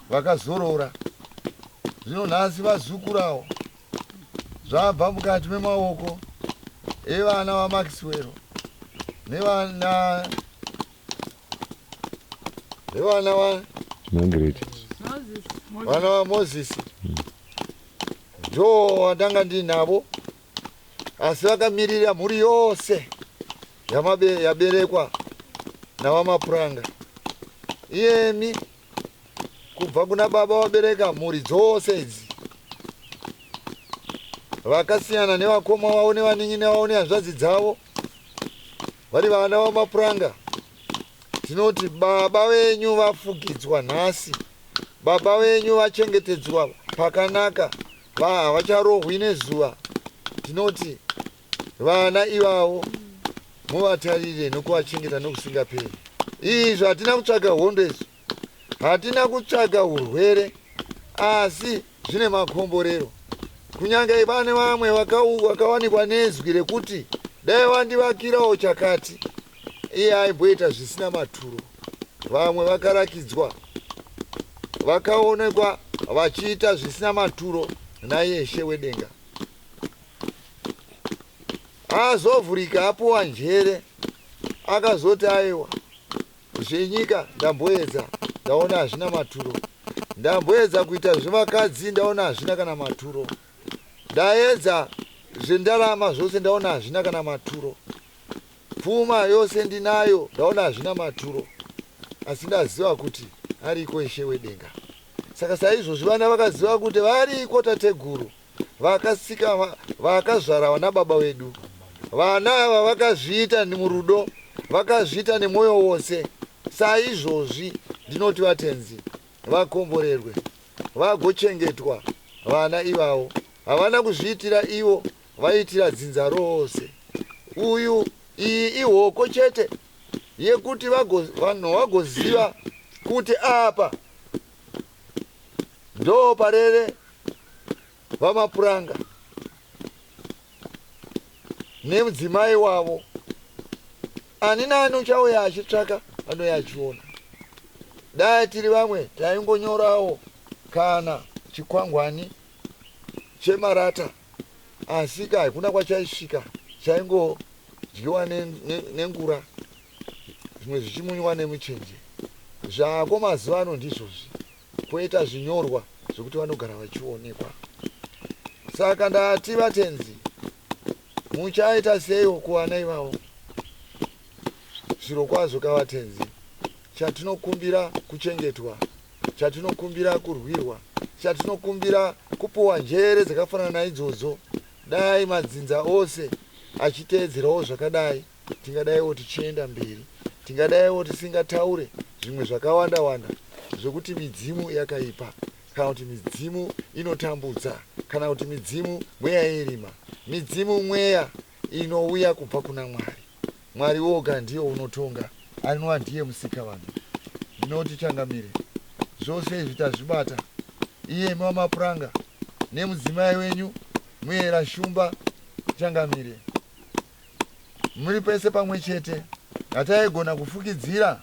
vakazorora. Zvino nhasi vazukurawo zvabva mukati memaoko evana vaMaxwell nevana vana vaMoses. Ndo wadanga ndinavo asi vakamirira mhuri yose yaberekwa navamapuranga. Iyemi kubva kuna baba wabereka mhuri dzose idzi vakasiyana nevakoma vavo nevanin'ina vavo nehanzvadzi dzavo vari vana vamapuranga. Tinoti baba venyu vafugidzwa nhasi. Baba venyu vachengetedzwa pakanaka. Havacharohwi nezuva. Tinoti vana ivavo muvatarire nokuvachengeta nokusingaperi. Izvi hatina kutsvaga hondo izvi. Hatina kutsvaga urwere. Asi zvine makomborero. Kunyange pane vamwe vakawanikwa nezwi rekuti dai vandivakirawo chakati. Iye aimboita zvisina maturo. Vamwe vakarakidzwa. Vakaonekwa vachiita zvisina maturo naYeshe wedenga. Azovhurika apuwa njere. Akazoti aiwa zvenyika ndamboedza ndaona hazvina maturo. Ndamboedza kuita zvevakadzi ndaona hazvina kana maturo. Ndaedza zvendarama zvose ndaona hazvina kana maturo. Pfuma yose ndinayo ndaona hazvina maturo. Asi ndaziva kuti ariko Ishe wedenga. Saka saizvozvi vana vakaziva kuti variko tateguru vakasika vakazvara vana baba vedu. Vana ava vakazviita nemurudo, vakazviita nemoyo wose. Saizvozvi ndinoti vatenzi vakomborerwe, vagochengetwa vana ivavo. Havana kuzviitira ivo, vaitira dzinza rose. Iyi ihoko chete yekuti vanhu vagoziva kuti apa ndo parere vamapuranga nemudzimai wavo. Ani nani uchauya achitsvaka anoya achiona. Dai tiri vamwe taingonyorawo kana chikwangwani chemarata, asi hakuna kwachaisvika. Chaingodyiwa nengura, zvimwe zvichimunywa nemuchenje. Zvako mazuva ano ndizvozvi. Poita zvinyorwa zvokuti vanogara vachionekwa. Saka ndati vatenzi, muchaita seio kuvana ivavo? Zviro kwazvo kavatenzi, chatinokumbira kuchengetwa, chatinokumbira kurwirwa, chatinokumbira kupuwa njere dzakafanana naidzodzo. Dai madzinza ose achiteedzerawo zvakadai, tingadaiwo tichienda mberi. Tingadaiwo tisingataure zvimwe zvakawanda wanda zvokuti midzimu yakaipa, kana kuti midzimu inotambudza, kana kuti midzimu mweya irima. Midzimu mweya inouya kubva kuna Mwari. Mwari woga ndiye unotonga, anova ndiye musika vanhu. Ndinoti changamire zvose izvi tazvibata. Iyemi wamapuranga nemudzimai wenyu Muyera Shumba changamire. Muri pese pamwe chete. Hataigona kufukidzira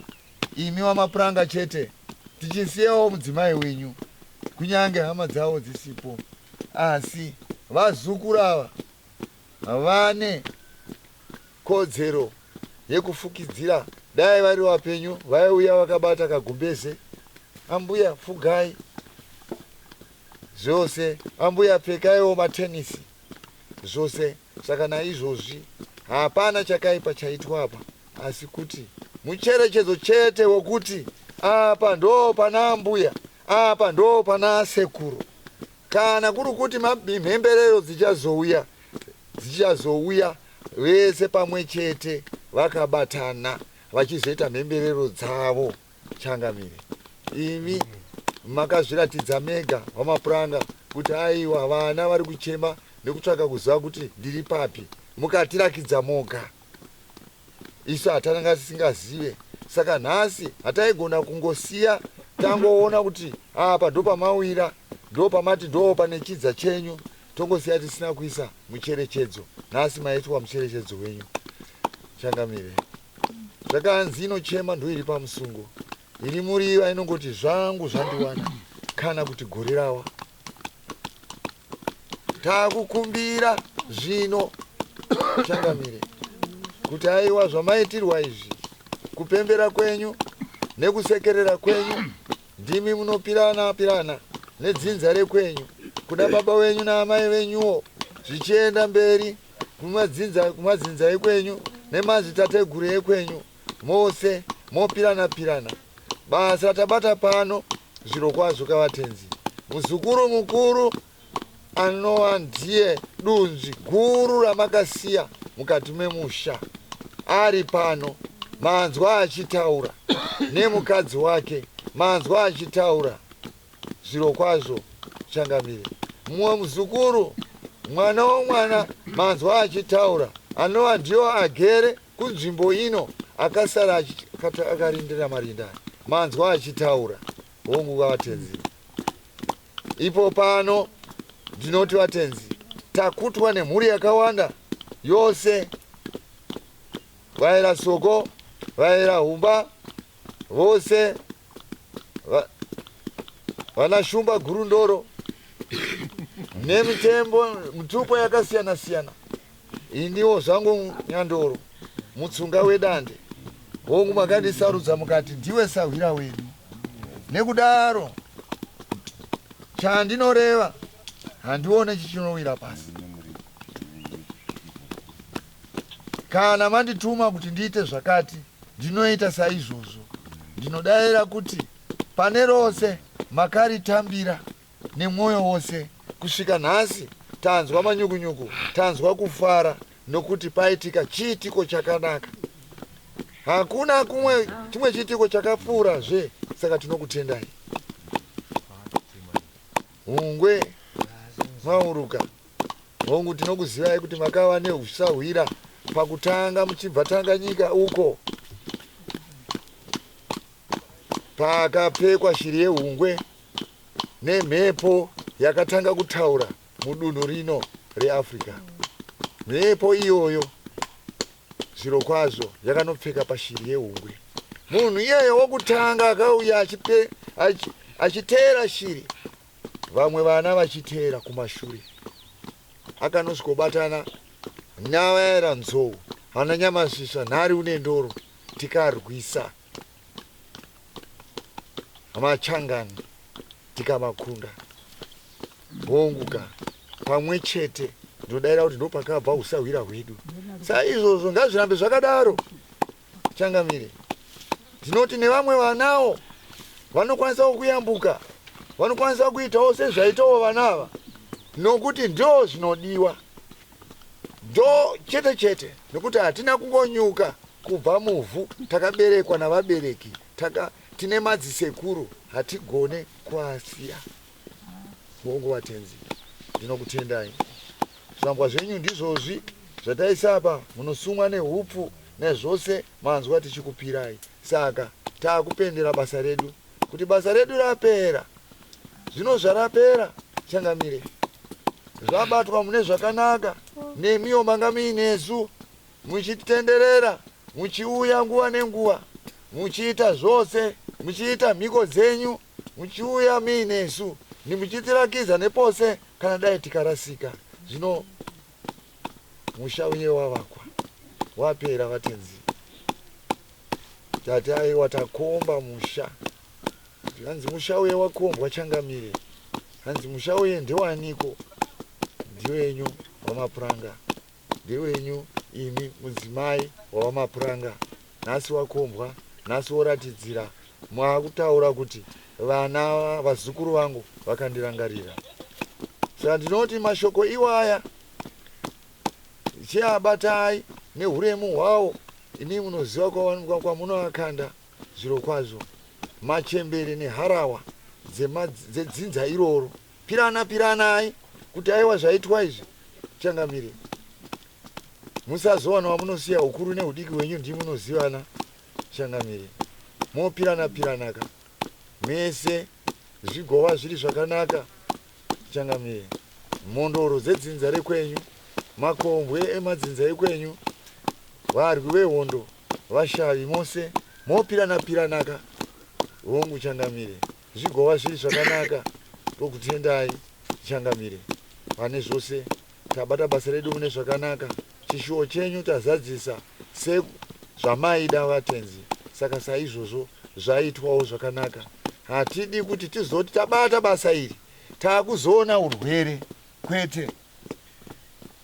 imi wamapuranga chete, tichisiyawo mudzimai wenyu kunyange hama dzavo dzisipo, asi vazukuru ava vane kodzero yekufukidzira. Dai vari vapenyu vaiuya vakabata kagumbeze, ambuya fugai zvose, ambuya pfekaiwo matenisi zvose. Saka naizvozvi hapana chakaipa chaitwa apa, asi kuti mucherechedzo chete wokuti apa ndo pana ambuya, apa ndo pana sekuru. Kana kuri kuti mhemberero dzichazouya vese pamwe chete vakabatana vachizoita mhemberero dzavo. Changamire, imi makazviratidza mega vamapuranga kuti aiwa vana vari kuchema nekutsvaka kuziva kuti ndiri papi, mukatirakidza moga. Isu hatananga tisingazive, saka nhasi hataigona kungosiya tangoona kuti apa ndo pamawira, ndo pamati ndo pane chidza chenyu, tongosiya tisina kuisa mucherechedzo. Nhasi maitwa mucherechedzo wenyu. Changamire, zvakanzi inochema ndo iri pamusungo, iri muriva inongoti zvangu zvandiwana, kana kuti gore rawa. Takukumbira zvino, Changamire, kuti aiwa zvamaitirwa izvi, kupembera kwenyu nekusekerera kwenyu, ndimi munopirana nedzinza rekwenyu kuda baba wenyu naamai venyuwo, zvichienda mberi kumadzinza ekwenyu nemadzitateguru ekwenyu, mose mopirana. Basa tabata pano zviro kwazvo kavatenzi, muzukuru mukuru anova ndiye dunzvi guru ramakasiya mukati memusha, ari pano manzwa achitaura nemukadzi wake, manzwa achitaura zviro kwazvo. Changamire, mumwe muzukuru mwana womwana manzwa achitaura, anova ndiyo agere kunzvimbo ino akasara akarindira marinda, manzwa achitaura. Hongu vatenzi, ipo pano ndinoti vatenzi, takutwa nemhuri yakawanda yose, vaira soko, vaira humba, vose vana shumba gurundoro mitupo yakasiyana-siyana. Indiwo zvangu Nyandoro, mutsunga wedande. Hongu makandisarudza mukati ndiwe sahwira wedu. Nekudaro chandinoreva handione chichinowira pasi. Kana mandituma kuti ndiite zvakati, ndinoita saizvozvo. Ndinodavira kuti pane rose makaritambira nemwoyo wose, kusvika nhasi tanzwa manyukunyuku, tanzwa kufara nokuti paitika chiitiko chakanaka. Hakuna chimwe chiitiko chakapfuurazve, saka tinokutendai. Hungwe mauruka, hongu tinokuzivai kuti makava neusahwira pakutanga muchibva Tanganyika uko, pakapekwa shiri yehungwe nemhepo yakatanga kutaura mudunhu rino reAfrica. Mhepo iyoyo zviro kwazvo yakanopfeka pashiri yehungwe. Munhu iyeyo wokutanga akauya achiteera shiri, vamwe vana vachiteera kumashure, akanosvikobatana navaera nzou, hana nyamasvisva nhari une ndoro, tikarwisa machangani tikamakunda. Honguka pamwe chete, ndodavira kuti ndo pakabva usahwira hwedu. Saizvozvo ngazvirambe zvakadaro. Changamire, ndinoti nevamwe vanawo vanokwanisa kuyambuka, vanokwanisa kuitawo sezvaitawo vanava, nokuti ndo zvinodiwa, ndo chete nokuti hatina kungonyuka kubva muvhu, takaberekwa navabereki, tine madzisekuru, hatigone kuasiya. Hongu vatenzi, ndinokutendai. Zvambwa zvenyu ndizvozvi zvataisa apa, munosumwa nehupfu nezvose, manzwa tichikupirai. Saka taakupendera basa redu, kuti basa redu rapera. Zvino zvarapera, Changamire, zvabatwa mune zvakanaka, nemiwo manga muinesu, muchitenderera, muchiuya nguva nenguva, muchiita zvose, muchiita mhiko dzenyu, muchiuya muinesu, nimuchitirakidza nepose kana dai tikarasika. Zvino musha uye wavakwa wapera vatenzi. Tati aiwa takomba musha. Hanzi musha uye wakombwa Changamire. Hanzi musha uye ndewaniko? Ndiwenyu wamapuranga. Ndiwenyu imi mudzimai wamapuranga. Nhasi wakombwa, nhasi woratidzira. Mwakutaura kuti vana vazukuru vangu vakandirangarira. Saka ndinoti mashoko iwaya chiabatai nehuremu hwawo. Ini munoziva kwamunoakanda zviro kwazvo. Machembere neharawa dzedzinza iroro. Piranai kuti aiwa zvaitwa izvi. Changamire. Musazowana wamunosiya ukuru nehudiki wenyu ndimunozivana. Changamire. Mopiranaka. Mese zvigova zviri zvakanaka. Changamire. Mondoro dzedzinza rekwenyu, makombwe emadzinza ekwenyu, varwi vehondo, vashavi mose, mopiranaka. Hongu Changamire. Zvigova zviri zvakanaka. Tokutendai Changamire. Pane zvose tabata basa redu mune zvakanaka. Chishuwo chenyu tazadzisa zvamaida vatenzi. Saka saizvozvo zvaitwawo zvakanaka. Hatidi kuti tizoti tabata basa iri taakuzoona urwere. Kwete.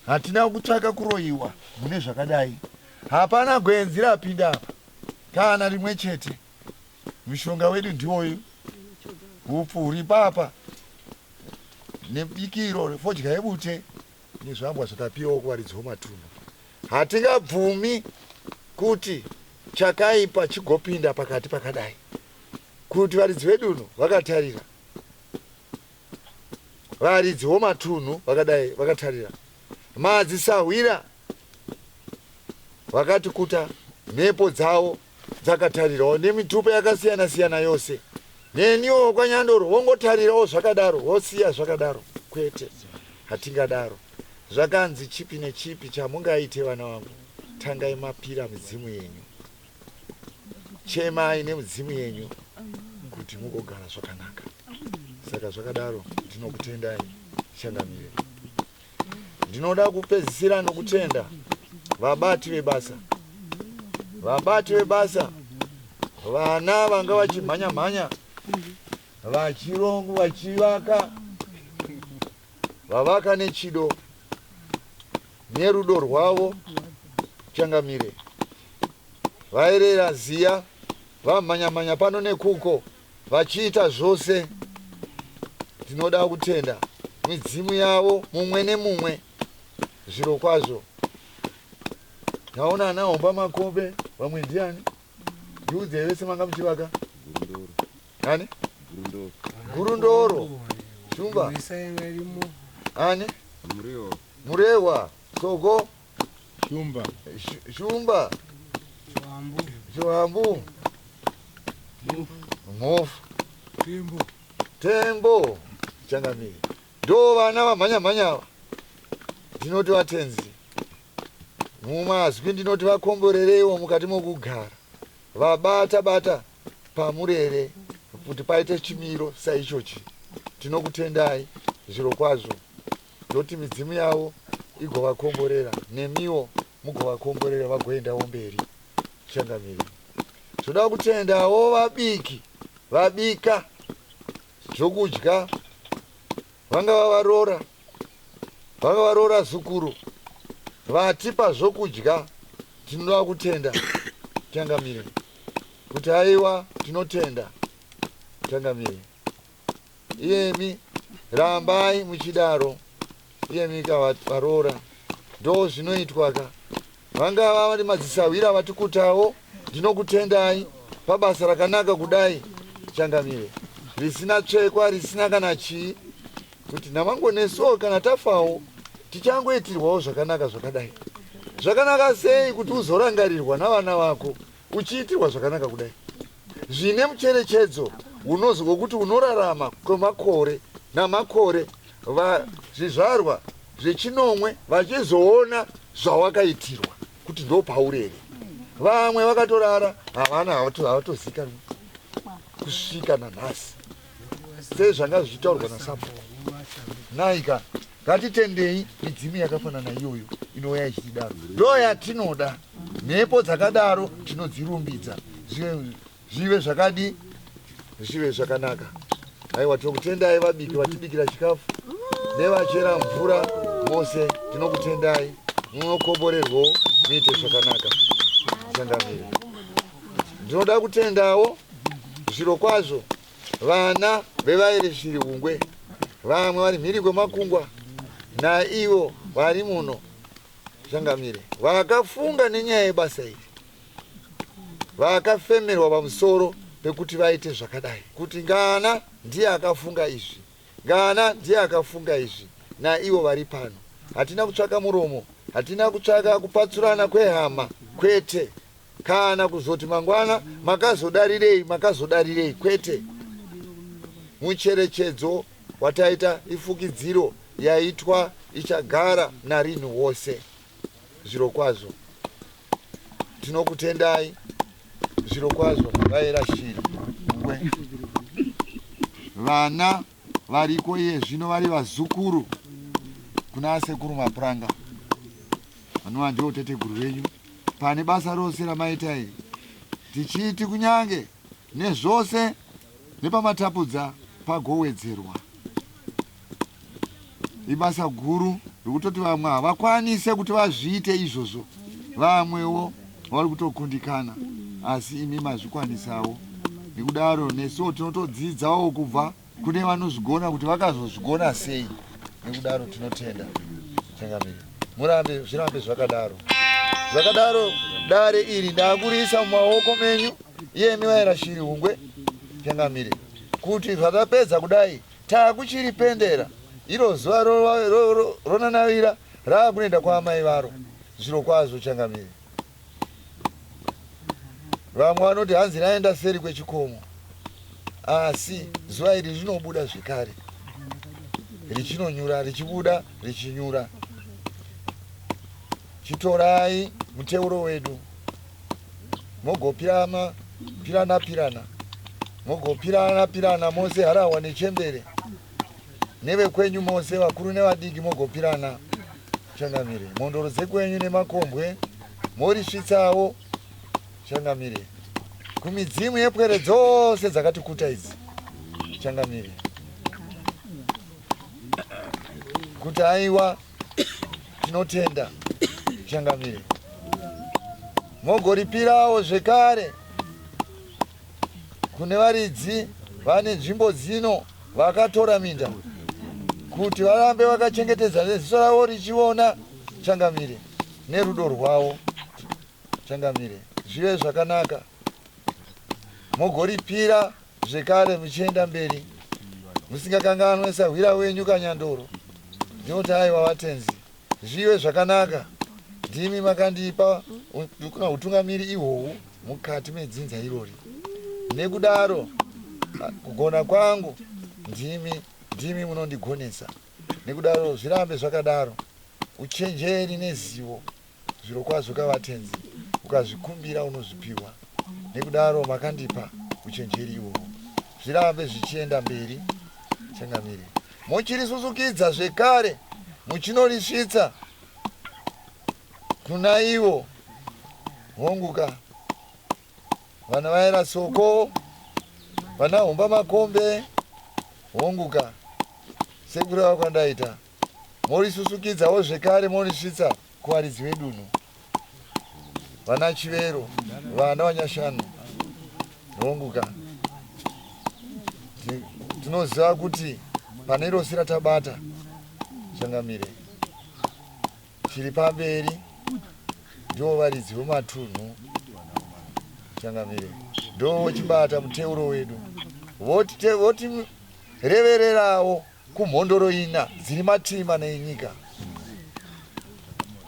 Hatina kutsvaka kuroyiwa mune zvakadai. Hapana gwenzi rapinda apa kana rimwe chete. Mushonga wedu ndiwoyu. Upfu huri papa nebikiro refodya yebute nezvambwa zvakapiwa kuvaridzi vomatunhu. Hatingabvumi kuti chakaipa chigopinda pakati pakadai. Kuti varidzi vedu vakatarira, varidzi vomatunhu vakadai vakatarira, madzisahwira vakati kuta mhepo dzavo dzakatarirawo nemitupo yakasiyana yose. Neniwo kwanyandoro wongotarirawo zvakadaro, wosiya zvakadaro. Kwete, hatingadaro. Zvakanzi chipi nechipi chamungaite vana vangu, tangai mapira midzimu yenyu. Chemai nemidzimu yenyu kuti mugogara zvakanaka. Saka zvakadaro ndinokutendai Changamire. Ndinoda kupedzisira nokutenda vabati vebasa. Vabati vebasa, vana vanga vachimhanya vachirongo vachivaka, vavaka nechido nerudo rwavo. Changamire. Vairera ziya, vamhanya pano nekuko, vachiita zvose. Tinoda kutenda midzimu yavo mumwe nemumwe. Zviro kwazvo. Naona anaomba makobe, vamwe ndiani? Ndiudze vese manga muchivaka? Ani? Gurundoro. Shumba. Ani? Murewa. Soko. Shumba. Chwambu. Mofu. Tembo. Changamire. Ndo vana vamhanya. Ndinoti vatenzi. Mumazwi ndinoti vakomborereiwo mukati mokugara. Vabata pamurere kuti paite chimiro saichochi. Tinokutendai zviro kwazvo. Ndoti midzimu yavo igovakomborera, nemiwo mugovakomborera vagoendawo mberi. Changamire. Toda kutendawo vabiki, vabika zvokudya, vanga vavarora zukuru, vatipa zvokudya. Tinoda kutenda Changamire kuti aiwa tinotenda Changamire. Iyemi rambai muchidaro. Iyemi kavarora ndo zvinoitwaka. Vanga vari madzisahwira vatikutawo. Ndinokutendai pabasa rakanaka kudai Changamire. Risina tsvekwa, risina kana chii. Kuti namangoneso kana tafawo tichangoitirwawo zvakanaka zvakadai. Zvakanaka sei kuti uzorangarirwa navana vako uchiitirwa zvakanaka kudai. Zvine mucherechedzo unozwa kuti unorarama kwemakore namakore, zvizvarwa zvechinomwe vachizoona zvawakaitirwa kuti ndo paurere. Vamwe vakatorara havana havatozikanwi kusvika nanhasi. sezvanga zvichitaurwa naSapo. Naika ngatitendei midzimu yakafanana iyoyo inouya ichidaro. Ndo yatinoda. Mhepo dzakadaro tinodzirumbidza. Zvive zvakadi, zvive zvakanaka. Aiwa, tinokutendai vabiki vatibikira chikafu nevachera mvura mose. Tinokutendai munokomborerwawo muite zvakanaka. Changamire. Ndinoda kutendawo zviro kwazvo vana vevairi Shirihungwe, vamwe vari mhiri kwemakungwa naivo vari muno. Changamire, vakafunga nenyaya yebasa iri, vakafemerwa pamusoro pekuti vaite zvakadai, kuti Ngana ndiye akafunga izvi, Ngana ndiye akafunga izvi, naivo vari pano. Hatina kutsvaka muromo, hatina kutsvaka kupatsurana kwehama, kwete. Kana kuzoti mangwana makazodarirei, kwete. Mucherechedzo wataita ifukidziro yaitwa ichagara narinhu wose. Zviro kwazvo tinokutendai, zviro kwazvo vaira Shirihungwe. Vana variko iye zvino vari vazukuru kuna sekuru Mapuranga, vanova ndiwo teteguru venyu pane basa rose ramaita iri. Tichiti kunyange nezvose nepamatapudza pagowedzerwa. Ibasa guru rokutoti vamwe havakwanise kuti vazviite izvozvo, vamwewo vari kutokundikana, asi imi mazvikwanisawo. Nekudaro nesuwo tinotodzidzawo kubva kune vanozvigona kuti vakazozvigona sei. Nekudaro tinotenda. Changamire, murambe zvirambe zvakadaro. Zvakadaro dare iri ndakurisa mumaoko menyu iyemi vaira Shirihungwe. Changamire, kuti zvatapedza kudai takuchiripendera iro zuva ronanavira raakuenda kwaamai varo. Zviro kwazvo. Changamire, vamwe vanoti hanzi naenda seri kwechikomo, asi zuva iri rinobuda zvekare, richinonyura, richibuda, richinyura. Chitorai muteuro wedu mogopirana, mogopirana mose harawa nechembere, nevekwenyu mose vakuru nevadiki mogopirana. Changamire, mondoro dzekwenyu nemakombwe morisvitsawo. Changamire, kumidzimu yepwere dzose dzakatikuta idzi. Changamire, kuti aiwa tinotenda. Changamire, mogoripirawo zvekare kune varidzi vane nzvimbo dzino vakatora minda kuti varambe vakachengetedza neziso ravo richiona. Changamire, nerudo rwavo. Changamire, zvive zvakanaka. Mogoripira zvekare muchienda mberi, musingakanganwe sahwira wenyu Kanyandoro. Ndinoti aiwa vatenzi, zvive zvakanaka. Ndimi makandipa utungamiri ihwohwu mukati medzinza irori. Nekudaro kugona kwangu ndimi munondigonesa. Nekudaro zvirambe zvakadaro. Uchenjeri nezivo zviro kwazvo kavatenzi, ukazvikumbira unozvipiwa. Nekudaro makandipa uchenjeri ihwohwu, zvirambe zvichienda mberi. Changamire, muchirisusukidza zvekare, muchinorisvitsa kuna ivo honguka, vana vaira Soko, vana Homba Makombe, honguka sekuru vakwandaita. Morisusukidzawo zvekare, morisvitsa kuvaridzi vedunhu, vana Chivero, vana Vanyashanu, honguka. Tinoziva kuti pane rosi ratabata. Changamire, chiri pamberi ndo varidzi vematunhu. Changamire, ndo chibata muteuro wedu. Voti revererawo kumhondoro ina dziri matima nenyika,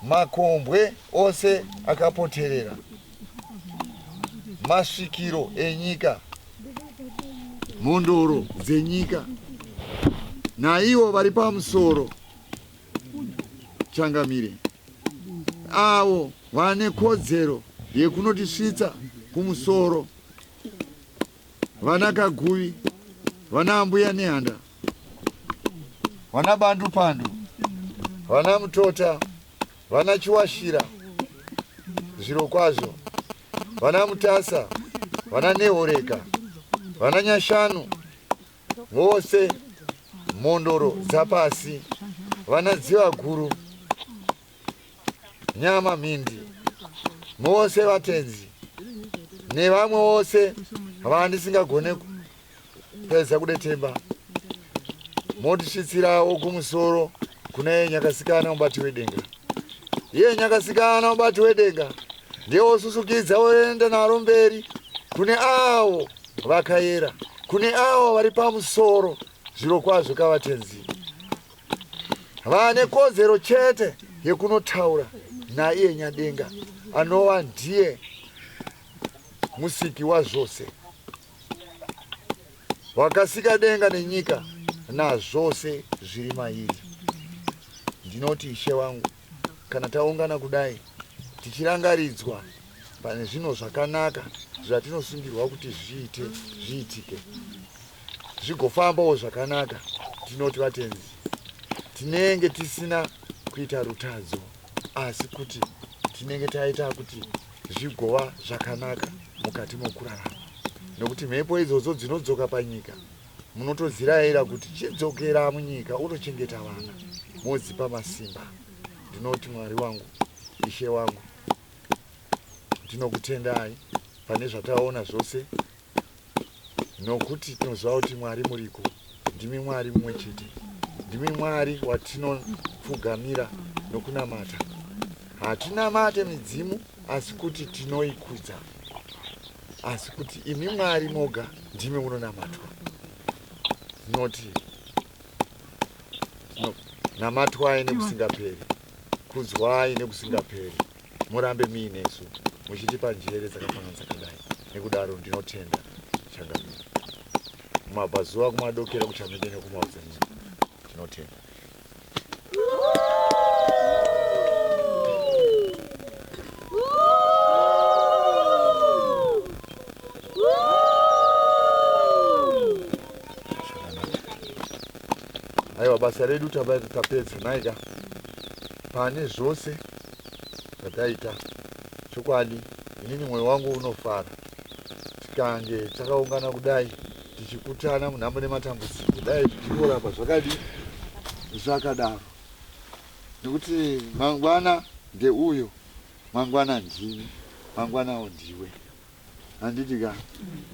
makombwe ose akapoterera, masvikiro enyika, mhondoro dzenyika, naivo vari pamusoro. Changamire, avo vane kodzero yekunotisvitsa kumusoro, vana Kaguvi, vana mbuya nehanda, vana bandu pandu, vana mutota, vana chiwashira, zviro kwazvo, vana mutasa, vana nehoreka, vana nyashanu, vose mondoro dzapasi, vana dziva guru, nyama mindi, mose vatenzi, nevamwe vose vandisingagone kupedza kudetemba, motisvitsirawo kumusoro kuna iye Nyakasikana mubati wedenga. Iye Nyakasikana mubati wedenga ndiye osusukidza oenda naro mberi kune avo vakayera, kune avo vari pamusoro. Zviro kwazvo kavatenzi vane kodzero chete yekunotaura naiye Nyadenga anova ndiye musiki wazvose, wakasika denga nenyika nazvose zviri mairi. Ndinoti Ishe wangu, kana taungana kudai tichirangaridzwa pane zvino zvakanaka zvatinosungirwa kuti zviitike, zvigofambawo zvakanaka, tinoti vatenzi tinenge tisina kuita rutadzo, asi kuti tinenge taita kuti zvigova zvakanaka mukati mokurarama. Nokuti mhepo idzodzo dzinodzoka panyika munotodzirayira kuti chidzokera munyika unochengeta vana, modzipa masimba. Ndinoti Mwari wangu, Ishe wangu, tinokutendai pane zvataona zvose, nokuti tinoziva kuti Mwari muriko, ndimi Mwari mumwe chete, ndimi Mwari watinopfugamira nokunamata. Hatinamate midzimu asi kuti tinoikudza, asi kuti imi Mwari moga ndimi munonamatwa. Noti namatwai nekusingaperi, kudzwai nekusingaperi, murambe muinesu muchitipa njere dzakafanana dzakadai. Nekudaro ndinotenda changamira mumabvazuva kumadokera kuchamende nekumaodzanyika, tinotenda. Aiwa, basa redu tapedza naika pane zvose zvataita. Chokwadi inini mwoyo wangu unofara tikange takaungana kudai tichikutana munhambo nematambudziko dai tichingoramba zvakadaro, nekuti mangwana ndeuyo, mangwana ndimi, mangwanawo ndiwe. Handitika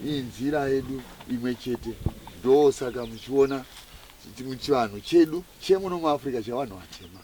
iyi nzira yedu imwe chete, ndosaka muchiona chivanhu chedu chemuno muAfrica chevanhu vatema